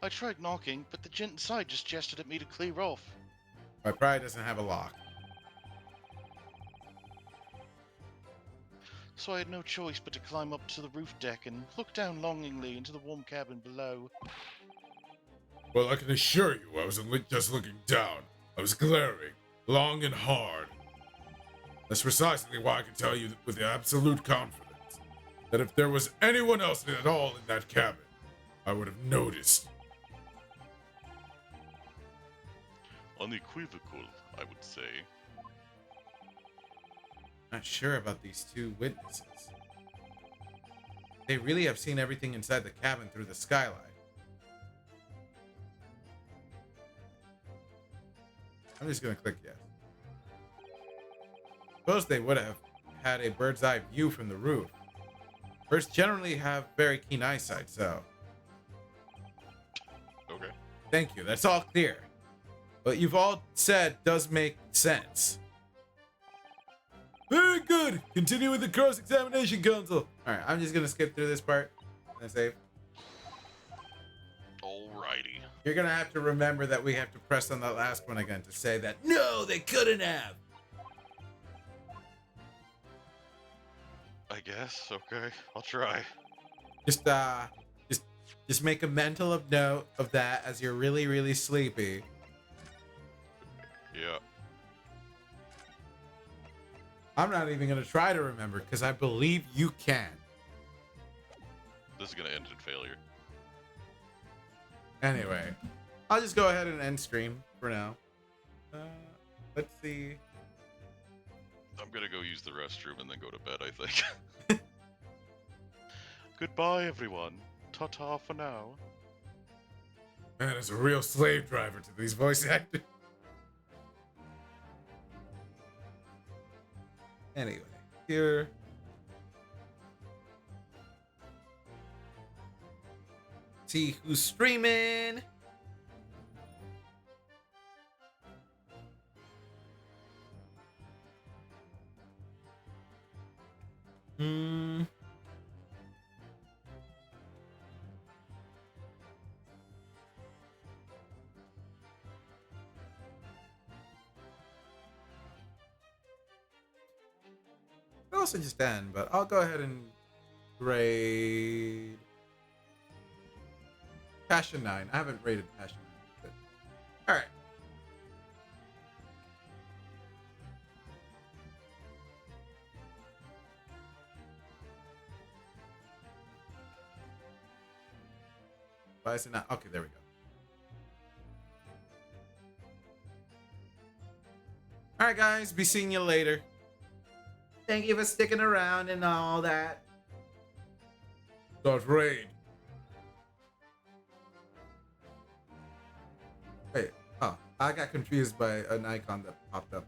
I tried knocking, but the gent inside just gestured at me to clear off. My pride doesn't have a lock. So I had no choice but to climb up to the roof deck and look down longingly into the warm cabin below. Well, I can assure you, I wasn't just looking down. I was glaring, long and hard. That's precisely why I can tell you with absolute confidence that if there was anyone else at all in that cabin, I would have noticed. Unequivocal, I would say. Not sure about these two witnesses. They really have seen everything inside the cabin through the skylight. I'm just gonna click yes. Suppose they would have had a bird's eye view from the roof. Birds generally have very keen eyesight, so Okay. thank you. That's all clear. What you've all said does make sense. Very good. Continue with the cross-examination, Counsel. Alright, I'm just gonna skip through this part and save. Alrighty. You're gonna have to remember that we have to press on that last one again to say that no, they couldn't have. I guess. Okay. I'll try. Just make a mental note of that as you're really, really sleepy. Yeah. I'm not even gonna try to remember because I believe you can. This is gonna end in failure. Anyway, I'll just go ahead and end stream for now. Let's see. I'm gonna go use the restroom and then go to bed, I think. Goodbye, everyone. Ta-ta for now. Man is a real slave driver to these voice actors. Anyway, here. See who's streaming. I'll also just end, but I'll go ahead and grade Passion 9. I haven't rated Passion 9. But... Alright. Why is it not? Okay, there we go. Alright, guys. Be seeing you later. Thank you for sticking around and all that. Start raid. Wait, oh, I got confused by an icon that popped up.